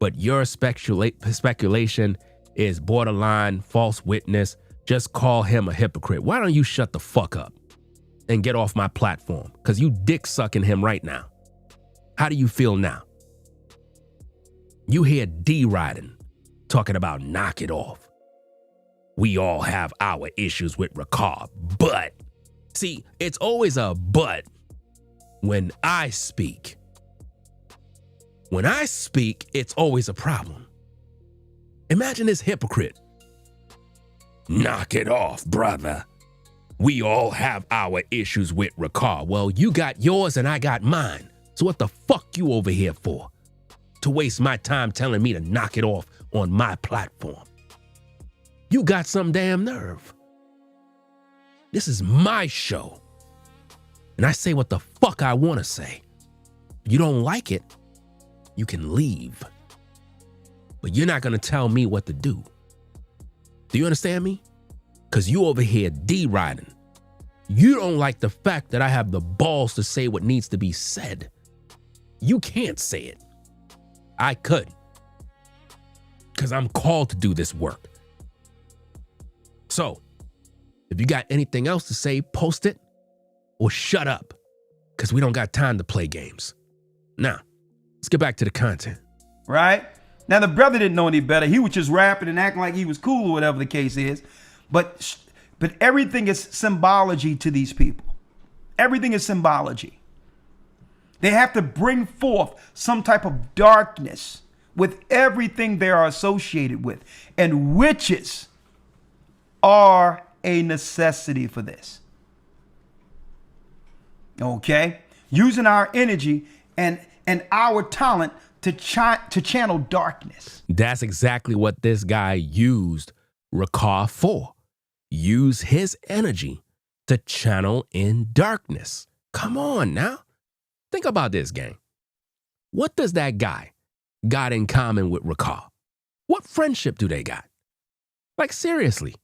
but your speculation is borderline false witness. Just call him a hypocrite. Why don't you shut the fuck up and get off my platform? Because you dick sucking him right now. How do you feel now? You hear D riding, talking about knock it off. We all have our issues with Rakar, but see, it's always a but when I speak. When I speak, it's always a problem. Imagine this hypocrite. Knock it off, brother. We all have our issues with Rakar. Well, you got yours and I got mine. So what the fuck you over here for? To waste my time telling me to knock it off on my platform. You got some damn nerve. This is my show. And I say what the fuck I want to say. You don't like it, you can leave. But you're not going to tell me what to do. Do you understand me? Because you over here deriding. You don't like the fact that I have the balls to say what needs to be said. You can't say it. I could. Because I'm called to do this work. So, if you got anything else to say, post it or shut up. Because we don't got time to play games. Now, let's get back to the content. Right? Now, the brother didn't know any better. He was just rapping and acting like he was cool or whatever the case is. But everything is symbology to these people. Everything is symbology. They have to bring forth some type of darkness with everything they are associated with. And witches are a necessity for this. Okay? Using our energy and our talent to channel darkness. That's exactly what this guy used Rakar for. Use his energy to channel in darkness. Come on now. Think about this, gang. What does that guy got in common with Rakar? What friendship do they got? Like, seriously.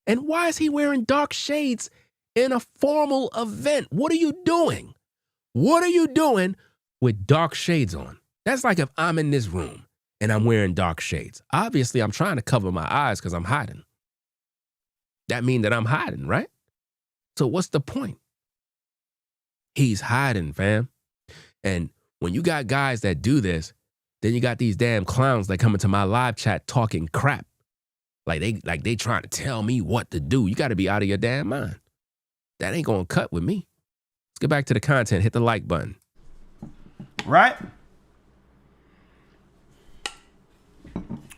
And why is he wearing dark shades in a formal event? What are you doing? What are you doing with dark shades on? That's like if I'm in this room and I'm wearing dark shades. Obviously, I'm trying to cover my eyes because I'm hiding. That means that I'm hiding, right? So what's the point? He's hiding, fam. And when you got guys that do this, then you got these damn clowns that come into my live chat talking crap. Like they trying to tell me what to do. You got to be out of your damn mind. That ain't going to cut with me. Let's get back to the content. Hit the like button. Right?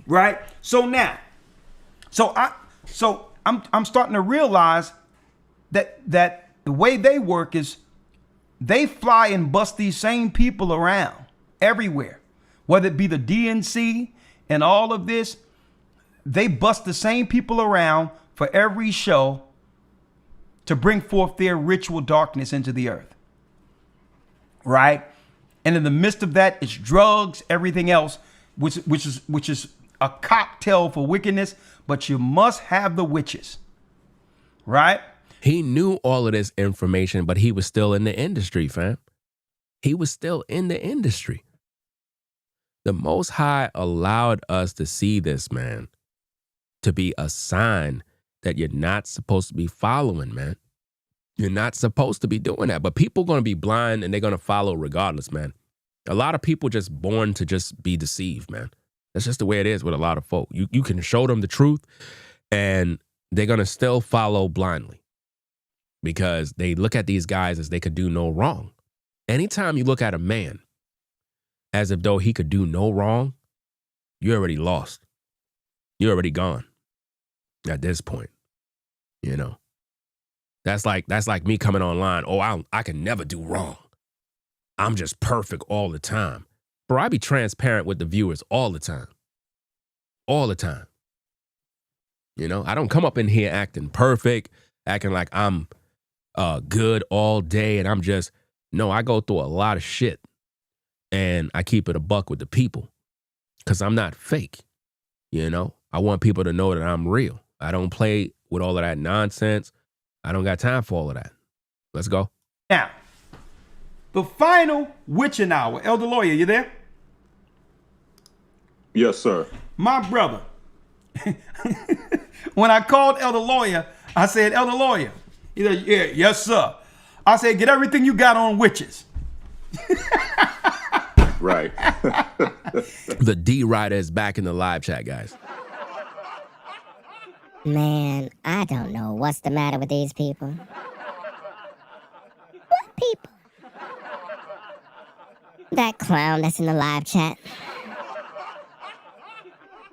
Right? So now, I'm starting to realize that the way they work is they fly and bust these same people around everywhere, whether it be the DNC and all of this. They bust the same people around for every show to bring forth their ritual darkness into the earth. Right? And in the midst of that, it's drugs, everything else, which is a cocktail for wickedness, but you must have the witches. Right? He knew all of this information, but he was still in the industry, fam. He was still in the industry. The Most High allowed us to see this, man, to be a sign that you're not supposed to be following, man. You're not supposed to be doing that. But people are going to be blind and they're going to follow regardless, man. A lot of people just born to just be deceived, man. That's just the way it is with a lot of folk. You can show them the truth and they're going to still follow blindly because they look at these guys as they could do no wrong. Anytime you look at a man as if though he could do no wrong, you're already lost. You're already gone at this point, you know. That's like me coming online. Oh, I can never do wrong. I'm just perfect all the time. Bro, I be transparent with the viewers all the time. All the time. You know, I don't come up in here acting perfect, acting like I'm good all day and I'm just, no, I go through a lot of shit and I keep it a buck with the people because I'm not fake, you know. I want people to know that I'm real. I don't play with all of that nonsense. I don't got time for all of that. Let's go. Now, the final witching hour. Elder Lawyer, you there? Yes, sir. My brother. When I called Elder Lawyer, I said, Elder Lawyer. He said, yeah, yes, sir. I said, get everything you got on witches. Right. The D Rider is back in the live chat, guys. Man, I don't know what's the matter with these people. What people? That clown that's in the live chat.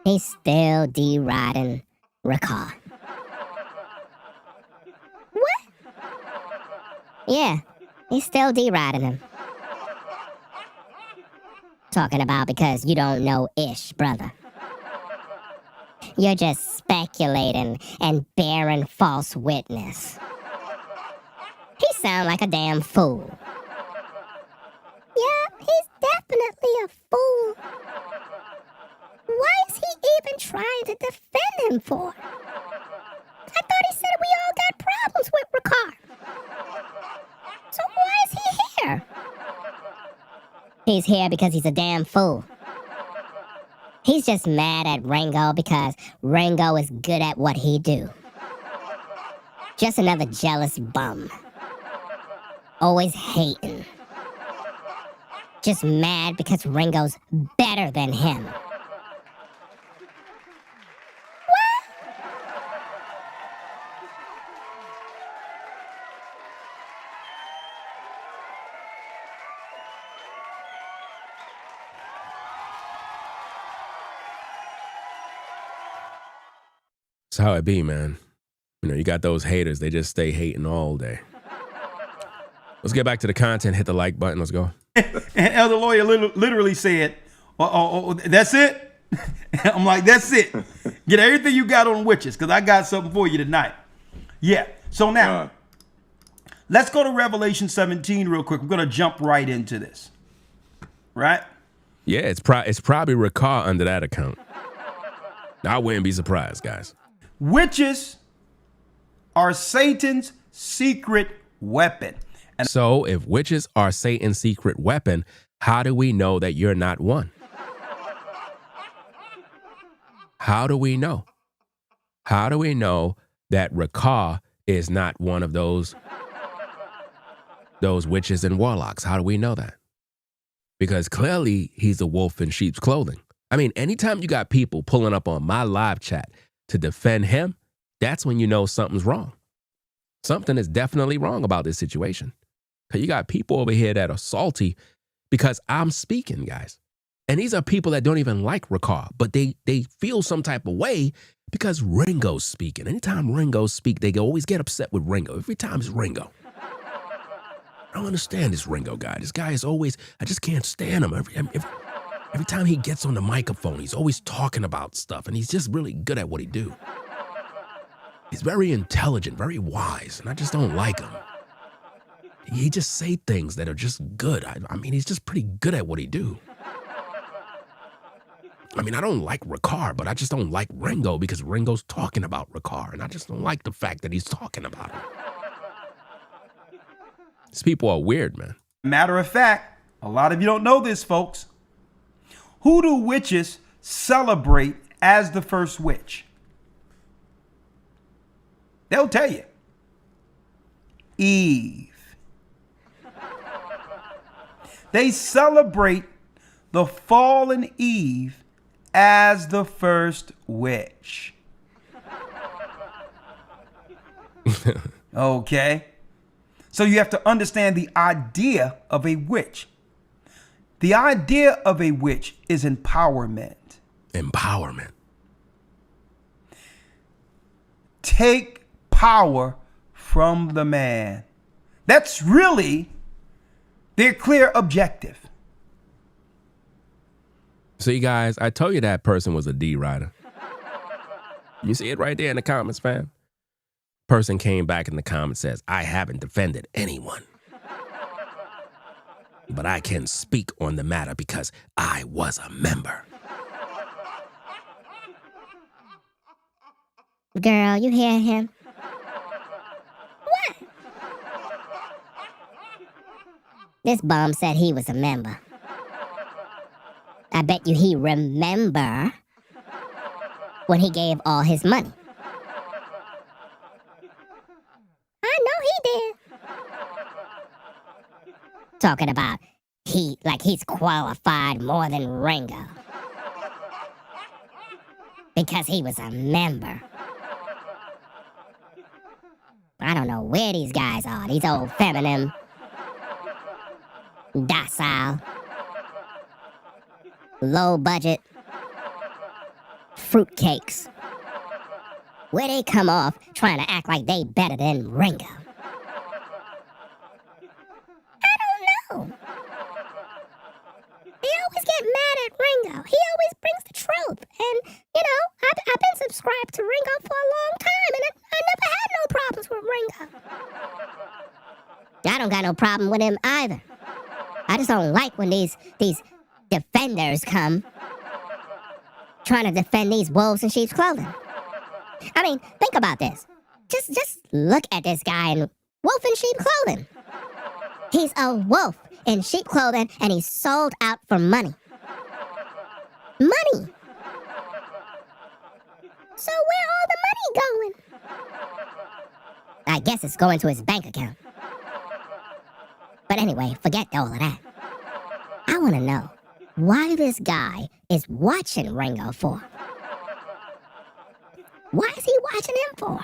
He's still deriding Rakar. What? Yeah, he's still deriding him. Talking about because you don't know ish, brother. You're just speculating and bearing false witness. He sound like a damn fool. Yeah, he's definitely a fool. Why is he even trying to defend him for? I thought he said we all got problems with Rakar. So why is he here? He's here because he's a damn fool. He's just mad at Ringo because Ringo is good at what he do. Just another jealous bum. Always hating. Just mad because Ringo's better than him. That's how it be, man. You know, you got those haters. They just stay hating all day. Let's get back to the content. Hit the like button. Let's go. And Elder Lawyer literally said, oh, that's it? I'm like, that's it. Get everything you got on witches, because I got something for you tonight. Yeah. So now, let's go to Revelation 17 real quick. We're going to jump right into this. Right? Yeah, it's probably Rakar under that account. I wouldn't be surprised, guys. Witches are Satan's secret weapon. And so if witches are Satan's secret weapon, how do we know that you're not one? How do we know? How do we know that Rakar is not one of those witches and warlocks? How do we know that? Because clearly he's a wolf in sheep's clothing. I mean, anytime you got people pulling up on my live chat to defend him, that's when you know something's wrong. Something is definitely wrong about this situation. Because you got people over here that are salty because I'm speaking, guys. And these are people that don't even like Rakar, but they feel some type of way because Ringo's speaking. Anytime Ringo speaks, they always get upset with Ringo. Every time it's Ringo. I don't understand this Ringo guy. This guy is always, I just can't stand him. Every time he gets on the microphone, he's always talking about stuff, and he's just really good at what he do. He's very intelligent, very wise, and I just don't like him. He just say things that are just good. I mean, he's just pretty good at what he do. I mean, I don't like Rakar, but I just don't like Ringo because Ringo's talking about Rakar, and I just don't like the fact that he's talking about him. These people are weird, man. Matter of fact, a lot of you don't know this, folks. Who do witches celebrate as the first witch? They'll tell you. Eve. They celebrate the fallen Eve as the first witch. Okay. So you have to understand the idea of a witch. The idea of a witch is empowerment. Empowerment. Take power from the man. That's really their clear objective. See, guys, I told you that person was a D rider. You see it right there in the comments, fam? Person came back in the comments, says, I haven't defended anyone. But I can speak on the matter because I was a member. Girl, you hear him? What? This bum said he was a member. I bet you he remember when he gave all his money. I know he did. Talking about he's qualified more than Ringo. Because he was a member. I don't know where these guys are. These old feminine, docile, low budget fruitcakes. Where they come off trying to act like they better than Ringo. I don't know. They always get mad at Ringo. He always brings the truth. And, you know, I've been subscribed to Ringo for a long time, and I never had no problems with Ringo. I don't got no problem with him either. I just don't like when these defenders come trying to defend these wolves in sheep's clothing. I mean, think about this. Just look at this guy in wolf in sheep clothing. He's a wolf in sheep clothing, and he's sold out for money. Money. So where all the money going? I guess it's going to his bank account. But anyway, forget all of that. I want to know why this guy is watching Ringo for. Why is he watching him for?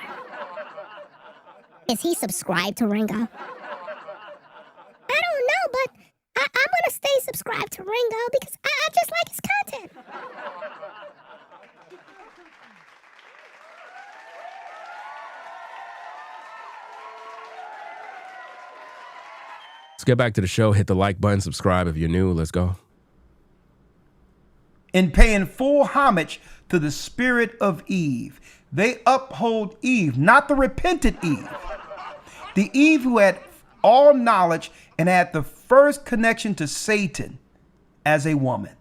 Is he subscribed to Ringo? I don't know, but I'm going to stay subscribed to Ringo because I just like his content. Let's get back to the show. Hit the like button, subscribe if you're new. Let's go. In paying full homage to the spirit of Eve, they uphold Eve, not the repentant Eve. The Eve who had all knowledge and had the first connection to Satan as a woman.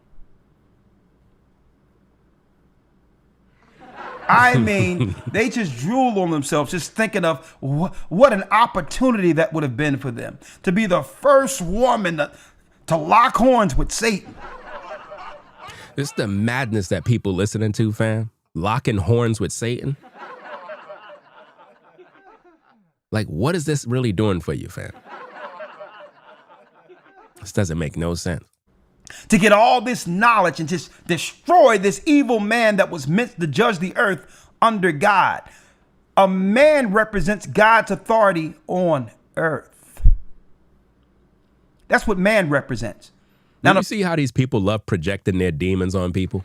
I mean, they just drool on themselves, just thinking of what an opportunity that would have been for them to be the first woman to lock horns with Satan. This is the madness that people listening to, fam. Locking horns with Satan. Like, what is this really doing for you, fam? This doesn't make no sense. To get all this knowledge and just destroy this evil man that was meant to judge the earth under God. A man represents God's authority on earth. That's what man represents. Now, you see how these people love projecting their demons on people?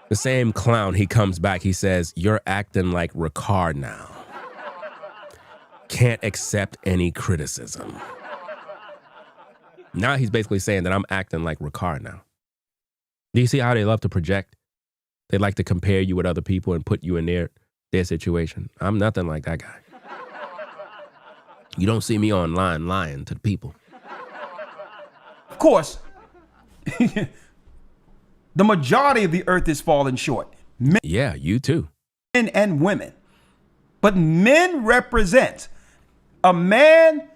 The same clown, he comes back, he says, "You're acting like Rakar now. Can't accept any criticism." Now he's basically saying that I'm acting like Rakar now. Do you see how they love to project? They like to compare you with other people and put you in their situation. I'm nothing like that guy. You don't see me online lying to the people. Of course, the majority of the earth is falling short. Men, Yeah, you too. men and women. But men represent, a man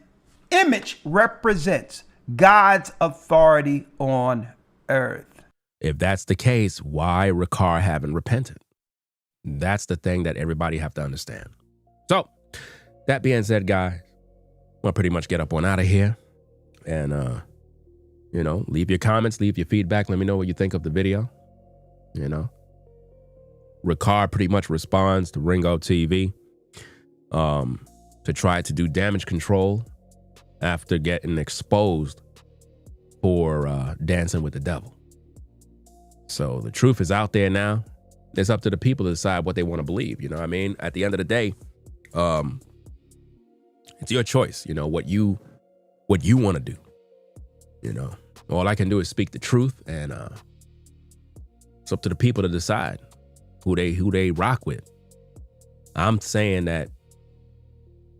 image represents God's authority on earth. If that's the case, why Rakar haven't repented? That's the thing that everybody have to understand. So, that being said, guys, we'll pretty much get up on out of here. And, you know, leave your comments, leave your feedback. Let me know what you think of the video. You know, Rakar pretty much responds to Ringo TV to try to do damage control after getting exposed for dancing with the devil. So the truth is out there now. It's up to the people to decide what they want to believe. You know what I mean? At the end of the day, it's your choice, you know, what you want to do. You know, all I can do is speak the truth, and it's up to the people to decide who they rock with. I'm saying that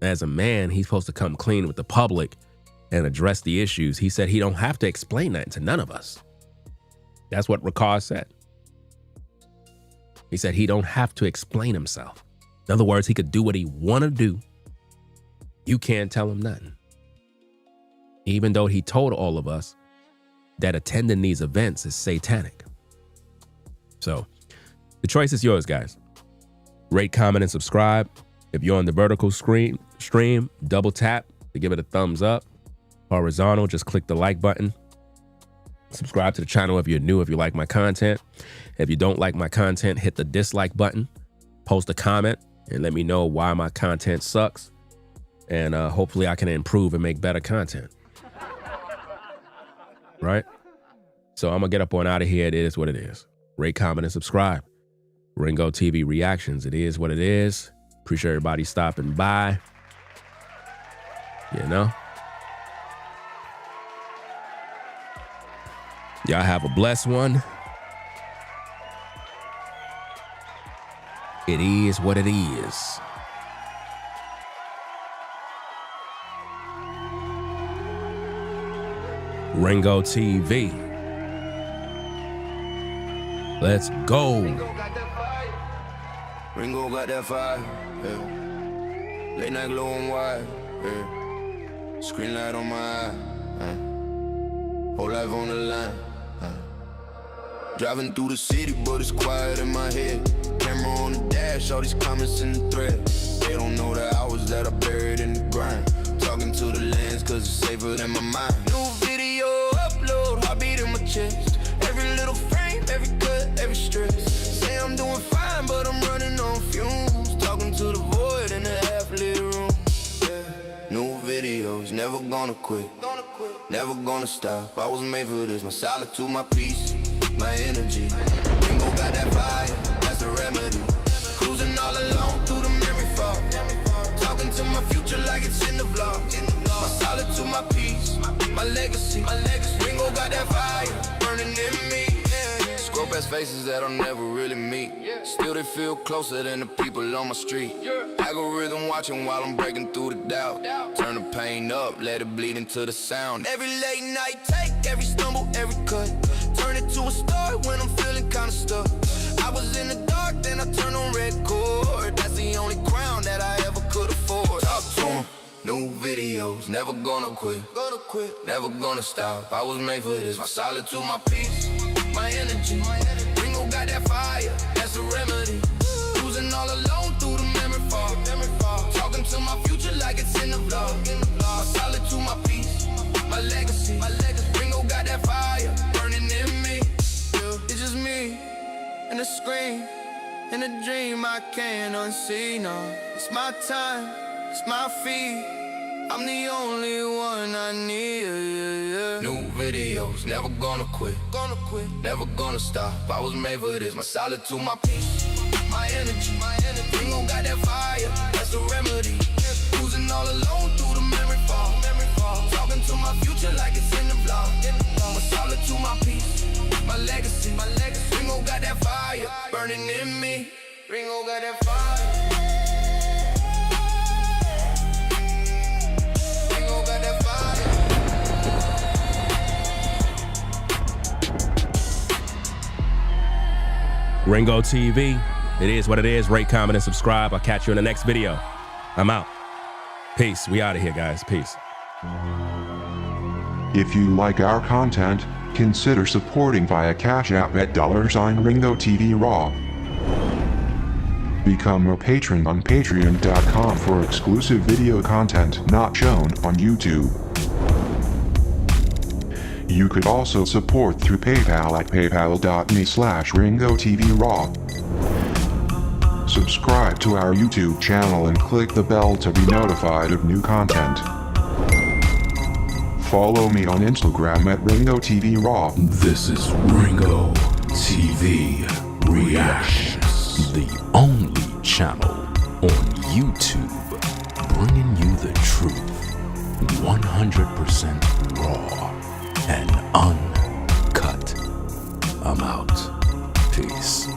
as a man, he's supposed to come clean with the public and address the issues. He said he don't have to explain that to none of us. That's what Rakar said. He said he don't have to explain himself. In other words, he could do what he want to do. You can't tell him nothing. Even though he told all of us that attending these events is satanic. So the choice is yours, guys. Rate, comment, and subscribe. If you're on the vertical stream, double tap to give it a thumbs up. Horizontal, just click the like button. Subscribe to the channel if you're new, if you like my content. If you don't like my content, hit the dislike button. Post a comment and let me know why my content sucks. And hopefully I can improve and make better content. Right? So I'm going to get up on out of here. It is what it is. Rate, comment, and subscribe. Ringo TV Reactions. It is what it is. Appreciate everybody stopping by. You know? Y'all have a blessed one. It is what it is. Ringo TV. Let's go. Ringo got that fire, yeah. Late night glow and wide, yeah. Screen light on my eye, whole life on the line, Driving through the city, but it's quiet in my head. Camera on the dash, all these comments in the thread. They don't know the hours that I buried in the grind. Talking to the lens, cause it's safer than my mind. New video upload, heartbeat in my chest. Every little frame, every cut, every stress. Say I'm doing fine, but I'm running on fumes. Talking to the void in the half-lit room, yeah. New videos, never gonna quit. Never gonna stop, I was made for this. My solitude, my peace, my energy. Ringo got that fire, that's the remedy. Cruising all alone through the memory fog. Talking to my future like it's in the vlog. My solitude, my peace, my legacy. Ringo got that fire, burning in me. Scroll past faces that I'll never really meet. Still they feel closer than the people on my street. Algorithm watching while I'm breaking through the doubt. Turn the pain up, let it bleed into the sound. Every late night take, every stumble, every cut. Turn it to a story when I'm feeling kinda stuck. I was in the dark, then I turned on red cord. That's the only crown that I ever could afford. Talk to 'em. New videos, never gonna quit. Never gonna stop, I was made for this. My solitude, my peace, my energy. Ringo got that fire, that's the remedy. Cruising all alone through the memory fog. Talking to my future like it's in the vlog. My solitude, my peace, my legacy. Ringo got that fire, burning in me. It's just me and the screen, and a dream I can't unsee. No, it's my time, it's my feet. I'm the only one I need, yeah. New videos, never gonna quit. Never gonna stop, I was made for this. My solitude, my peace, my energy. Ringo got that fire, that's the remedy. Cruising all alone through the memory fog. Talking to my future like it's in the vlog. My solitude, my peace, my legacy. Ringo got that fire, burning in me. Ringo got that fire. Ringo TV. It is what it is. Rate, comment, and subscribe. I'll catch you in the next video. I'm out. Peace. We out of here, guys. Peace. If you like our content, consider supporting via Cash App at $Ringo TV Raw. Become a patron on patreon.com for exclusive video content not shown on YouTube. You could also support through PayPal at paypal.me/Ringo TV Raw. Subscribe to our YouTube channel and click the bell to be notified of new content. Follow me on Instagram at Ringo TV Raw. This is Ringo TV Reactions, the only channel on YouTube bringing you the truth 100% raw and uncut. I'm out. Peace.